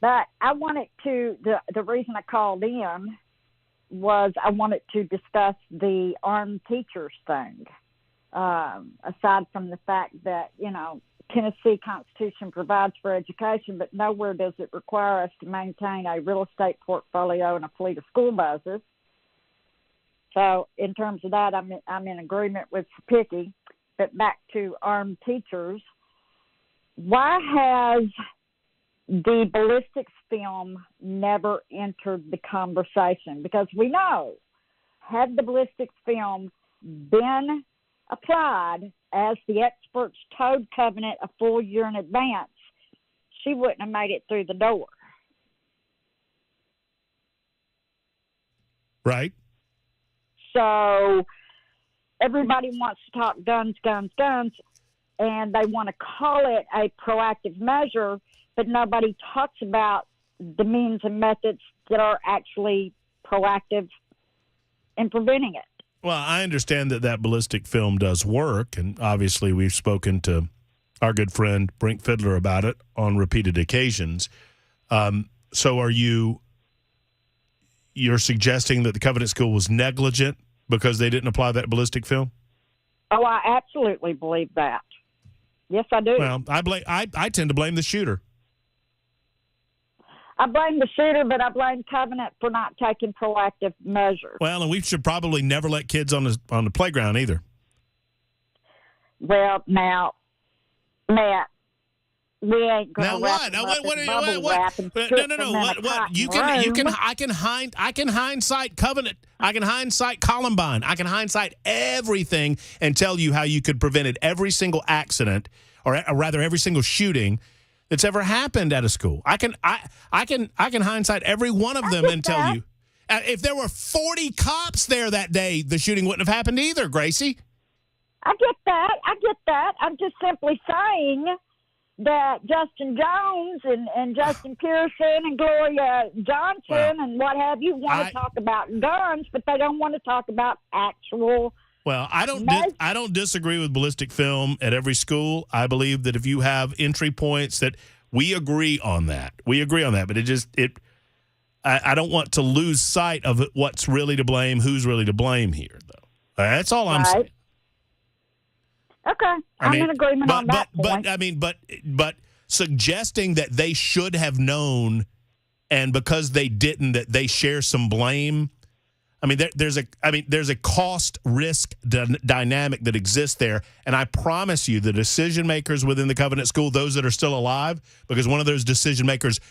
But I wanted to, the reason I called in was I wanted to discuss the armed teachers thing. Aside from the fact that, Tennessee Constitution provides for education, but nowhere does it require us to maintain a real estate portfolio and a fleet of school buses. So in terms of that, I'm in agreement with Sapicki. But back to armed teachers, why has the ballistics film never entered the conversation? Because we know, had the ballistics film been applied as the experts told Covenant a full year in advance, she wouldn't have made it through the door.
Right.
So everybody wants to talk guns, and they want to call it a proactive measure, but nobody talks about the means and methods that are actually proactive in preventing it.
Well, I understand that ballistic film does work, and obviously we've spoken to our good friend Brink Fiddler about it on repeated occasions. So are you're suggesting that the Covenant School was negligent because they didn't apply that ballistic film?
Oh, I absolutely believe that. Yes, I do.
Well, I tend to blame the shooter.
I blame the shooter, but I blame Covenant for not taking proactive measures.
Well, and we should probably never let kids on the playground either.
Well, now, Matt, we ain't going to wrap them up in bubble wrap and stick them in a cotton room.
I can hindsight Covenant. I can hindsight Columbine. I can hindsight everything and tell you how you could prevent every single accident, or rather every single shooting that's ever happened at a school. I can hindsight every one of them and tell you. If there were 40 cops there that day, the shooting wouldn't have happened either, Gracie.
I get that. I'm just simply saying that Justin Jones and Justin Pearson and Gloria Johnson and what have you want to talk about guns, but they don't want to talk about actual.
Well, I don't disagree with ballistic film at every school. I believe that if you have entry points, that we agree on that. But I don't want to lose sight of what's really to blame, who's really to blame here, though. That's all I'm saying.
Okay, I'm in agreement on that point.
But suggesting that they should have known, and because they didn't, that they share some blame. I mean, there's a cost risk dynamic that exists there, and I promise you, the decision makers within the Covenant School, those that are still alive, because one of those decision makers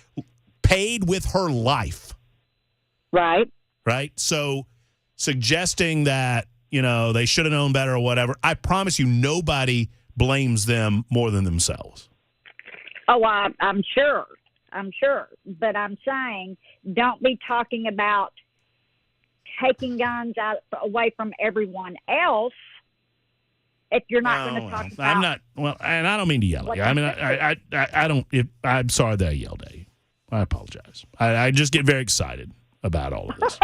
paid with her life.
Right.
So, suggesting that, they should have known better or whatever, I promise you nobody blames them more than themselves.
Oh, I'm sure. But I'm saying don't be talking about taking guns away from everyone else if you're not going to talk about.
I'm not. Well, and I don't mean to yell at you. I mean, I don't. I'm sorry that I yelled at you. I apologize. I just get very excited about all of this.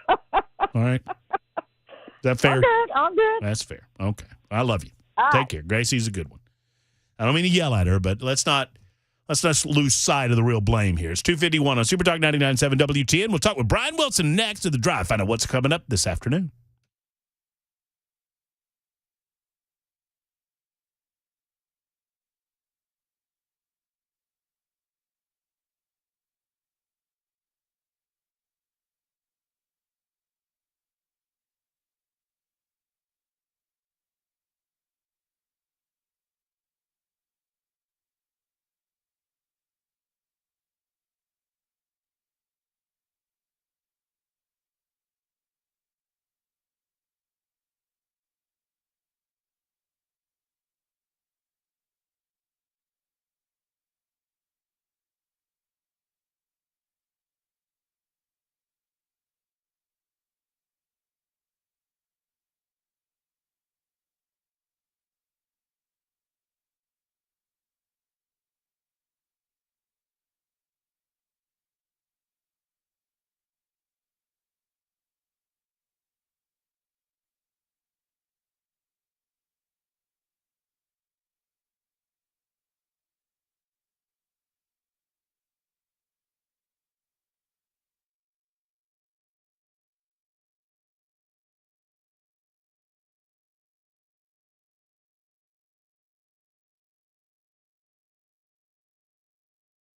All right. Is that fair?
I'm good.
That's fair. Okay. I love you.
All
Take
right.
care. Gracie's a good one. I don't mean to yell at her, but let's not lose sight of the real blame here. It's 2:51 on Super Talk 99.7 WTN. We'll talk with Brian Wilson next to the drive. Find out what's coming up this afternoon.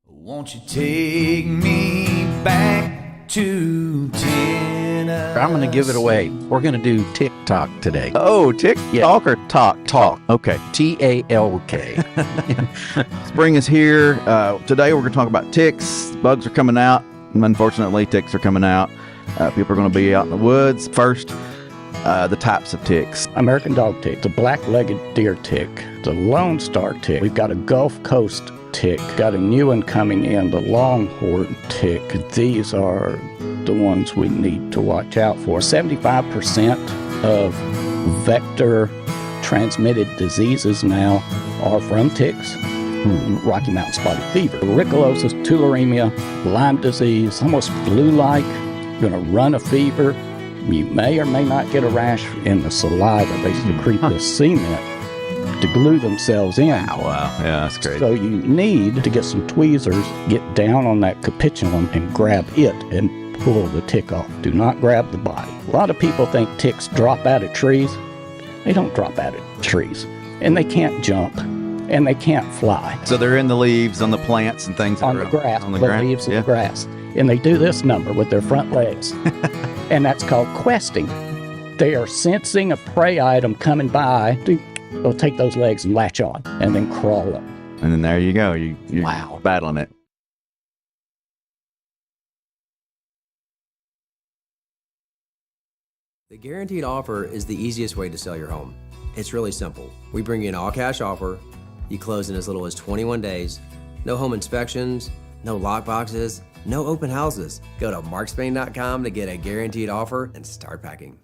Won't you take me back to Tennessee?
I'm going to give it away. We're going to do TikTok today.
Oh, TikTok or talk?
Okay. TALK.
Spring is here. Today we're going to talk about ticks. Bugs are coming out. Unfortunately, ticks are coming out. People are going to be out in the woods. First, the types of ticks.
American dog tick, the black-legged deer tick, the Lone Star tick. We've got a Gulf Coast tick. Got a new one coming in, the longhorn tick. These are the ones we need to watch out for. 75% of vector transmitted diseases now are from ticks. Rocky Mountain spotted fever, rickelosis, tularemia, Lyme disease, almost flu-like. You're going to run a fever. You may or may not get a rash in the saliva. They secrete the cement to glue themselves in.
Oh, wow. Yeah, that's great.
So you need to get some tweezers, get down on that capitulum and grab it and pull the tick off. Do not grab the body. A lot of people think ticks drop out of trees. They don't drop out of trees. And they can't jump and they can't fly.
So they're in the leaves on the plants and things
On the grass,
on the
the
ground.
leaves of the grass. And they do this number with their front legs. And that's called questing. They are sensing a prey item coming by. They'll take those legs and latch on and then crawl up.
And then there you go. You're battling it.
The guaranteed offer is the easiest way to sell your home. It's really simple. We bring you an all-cash offer. You close in as little as 21 days. No home inspections, no lock boxes, no open houses. Go to markspain.com to get a guaranteed offer and start packing.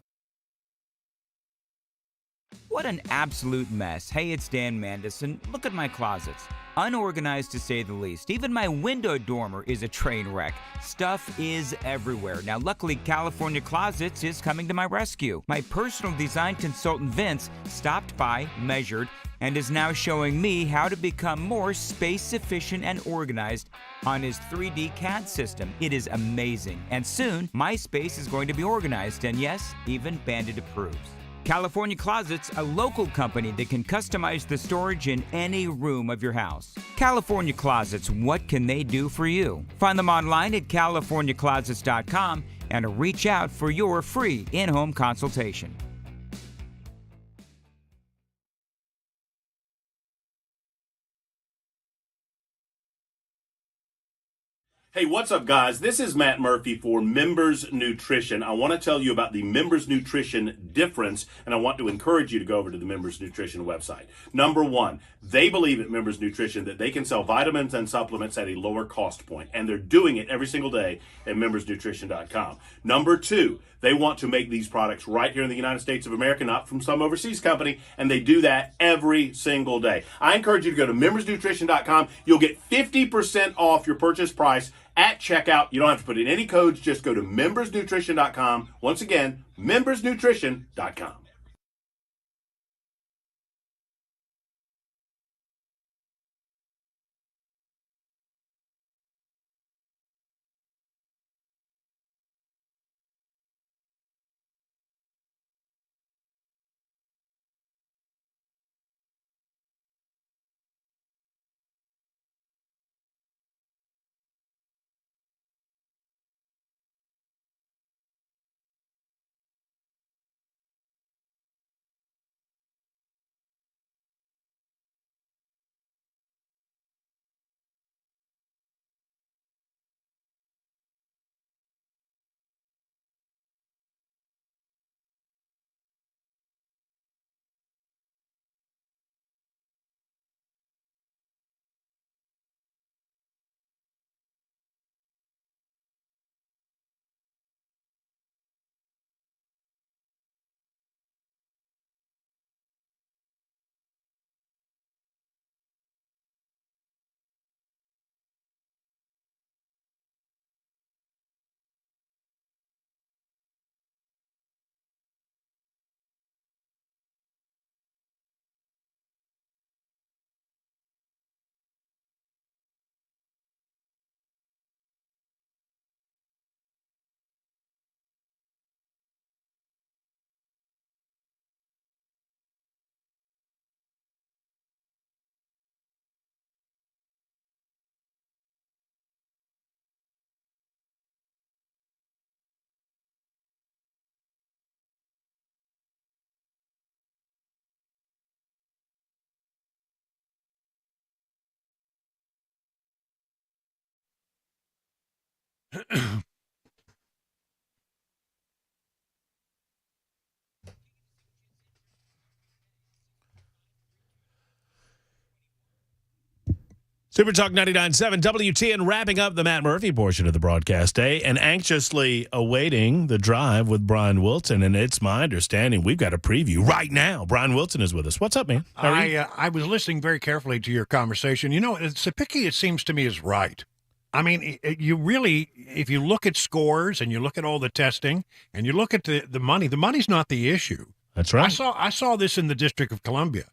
What an absolute mess. Hey, it's Dan Mandison. Look at my closets. Unorganized to say the least. Even my window dormer is a train wreck. Stuff is everywhere. Now, luckily, California Closets is coming to my rescue. My personal design consultant, Vince, stopped by, measured, and is now showing me how to become more space efficient and organized on his 3D CAD system. It is amazing. And soon, my space is going to be organized, and yes, even Bandit approves. California Closets, a local company that can customize the storage in any room of your house. California Closets, what can they do for you? Find them online at californiaclosets.com and reach out for your free in-home consultation.
Hey, what's up, guys? This is Matt Murphy for Members Nutrition. I want to tell you about the Members Nutrition difference, and I want to encourage you to go over to the Members Nutrition website. Number one, they believe at Members Nutrition that they can sell vitamins and supplements at a lower cost point, and they're doing it every single day at membersnutrition.com. Number two, they want to make these products right here in the United States of America, not from some overseas company, and they do that every single day. I encourage you to go to membersnutrition.com. You'll get 50% off your purchase price at checkout. You don't have to put in any codes. Just go to membersnutrition.com. Once again, membersnutrition.com. Super Talk 99.7 WTN wrapping up the Matt Murphy portion of the broadcast day and anxiously awaiting the drive with Brian Wilson. And it's my understanding we've got a preview right now. Brian Wilson is with us. What's up, man?
I was listening very carefully to your conversation. You know, Sapicki, it seems to me, is right. I mean, you really, if you look at scores and you look at all the testing and you look at the money's not the issue.
That's right.
I saw this in the District of Columbia.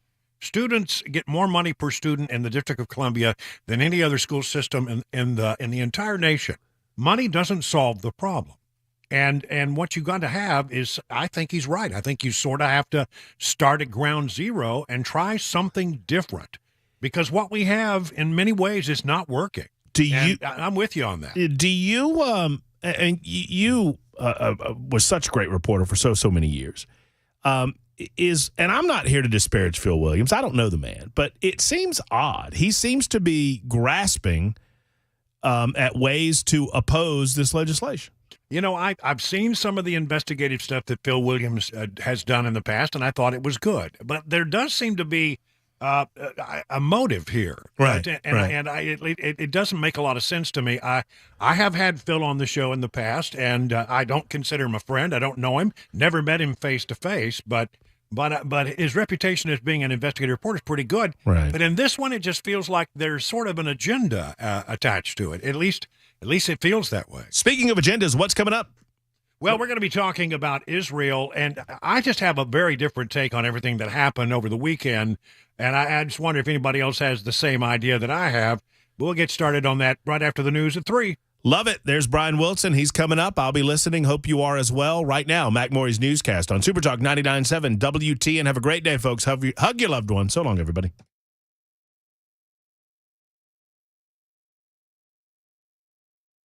Students get more money per student in the District of Columbia than any other school system in the entire nation. Money doesn't solve the problem. And what you got to have is, I think he's right. I think you sort of have to start at ground zero and try something different. because what we have in many ways is not working. I'm with you on that.
Do you and you was such a great reporter for so many years. And I'm not here to disparage Phil Williams. I don't know the man, but it seems odd. He seems to be grasping at ways to oppose this legislation.
You know, I've seen some of the investigative stuff that Phil Williams has done in the past, and I thought it was good. But there does seem to be a motive here,
right?
It doesn't make a lot of sense to me. I have had Phil on the show in the past, and I don't consider him a friend. I don't know him, never met him face to face, but his reputation as being an investigative reporter is pretty good.
Right.
But in this one, it just feels like there's sort of an agenda attached to it. At least it feels that way.
Speaking of agendas, what's coming up?
Well, we're going to be talking about Israel, and I just have a very different take on everything that happened over the weekend, and I just wonder if anybody else has the same idea that I have. We'll get started on that right after the news at 3.
Love it. There's Brian Wilson. He's coming up. I'll be listening. Hope you are as well. Right now, Mac Morey's newscast on Super Talk 99.7 WT, and have a great day, folks. Hug your loved one. So long, everybody.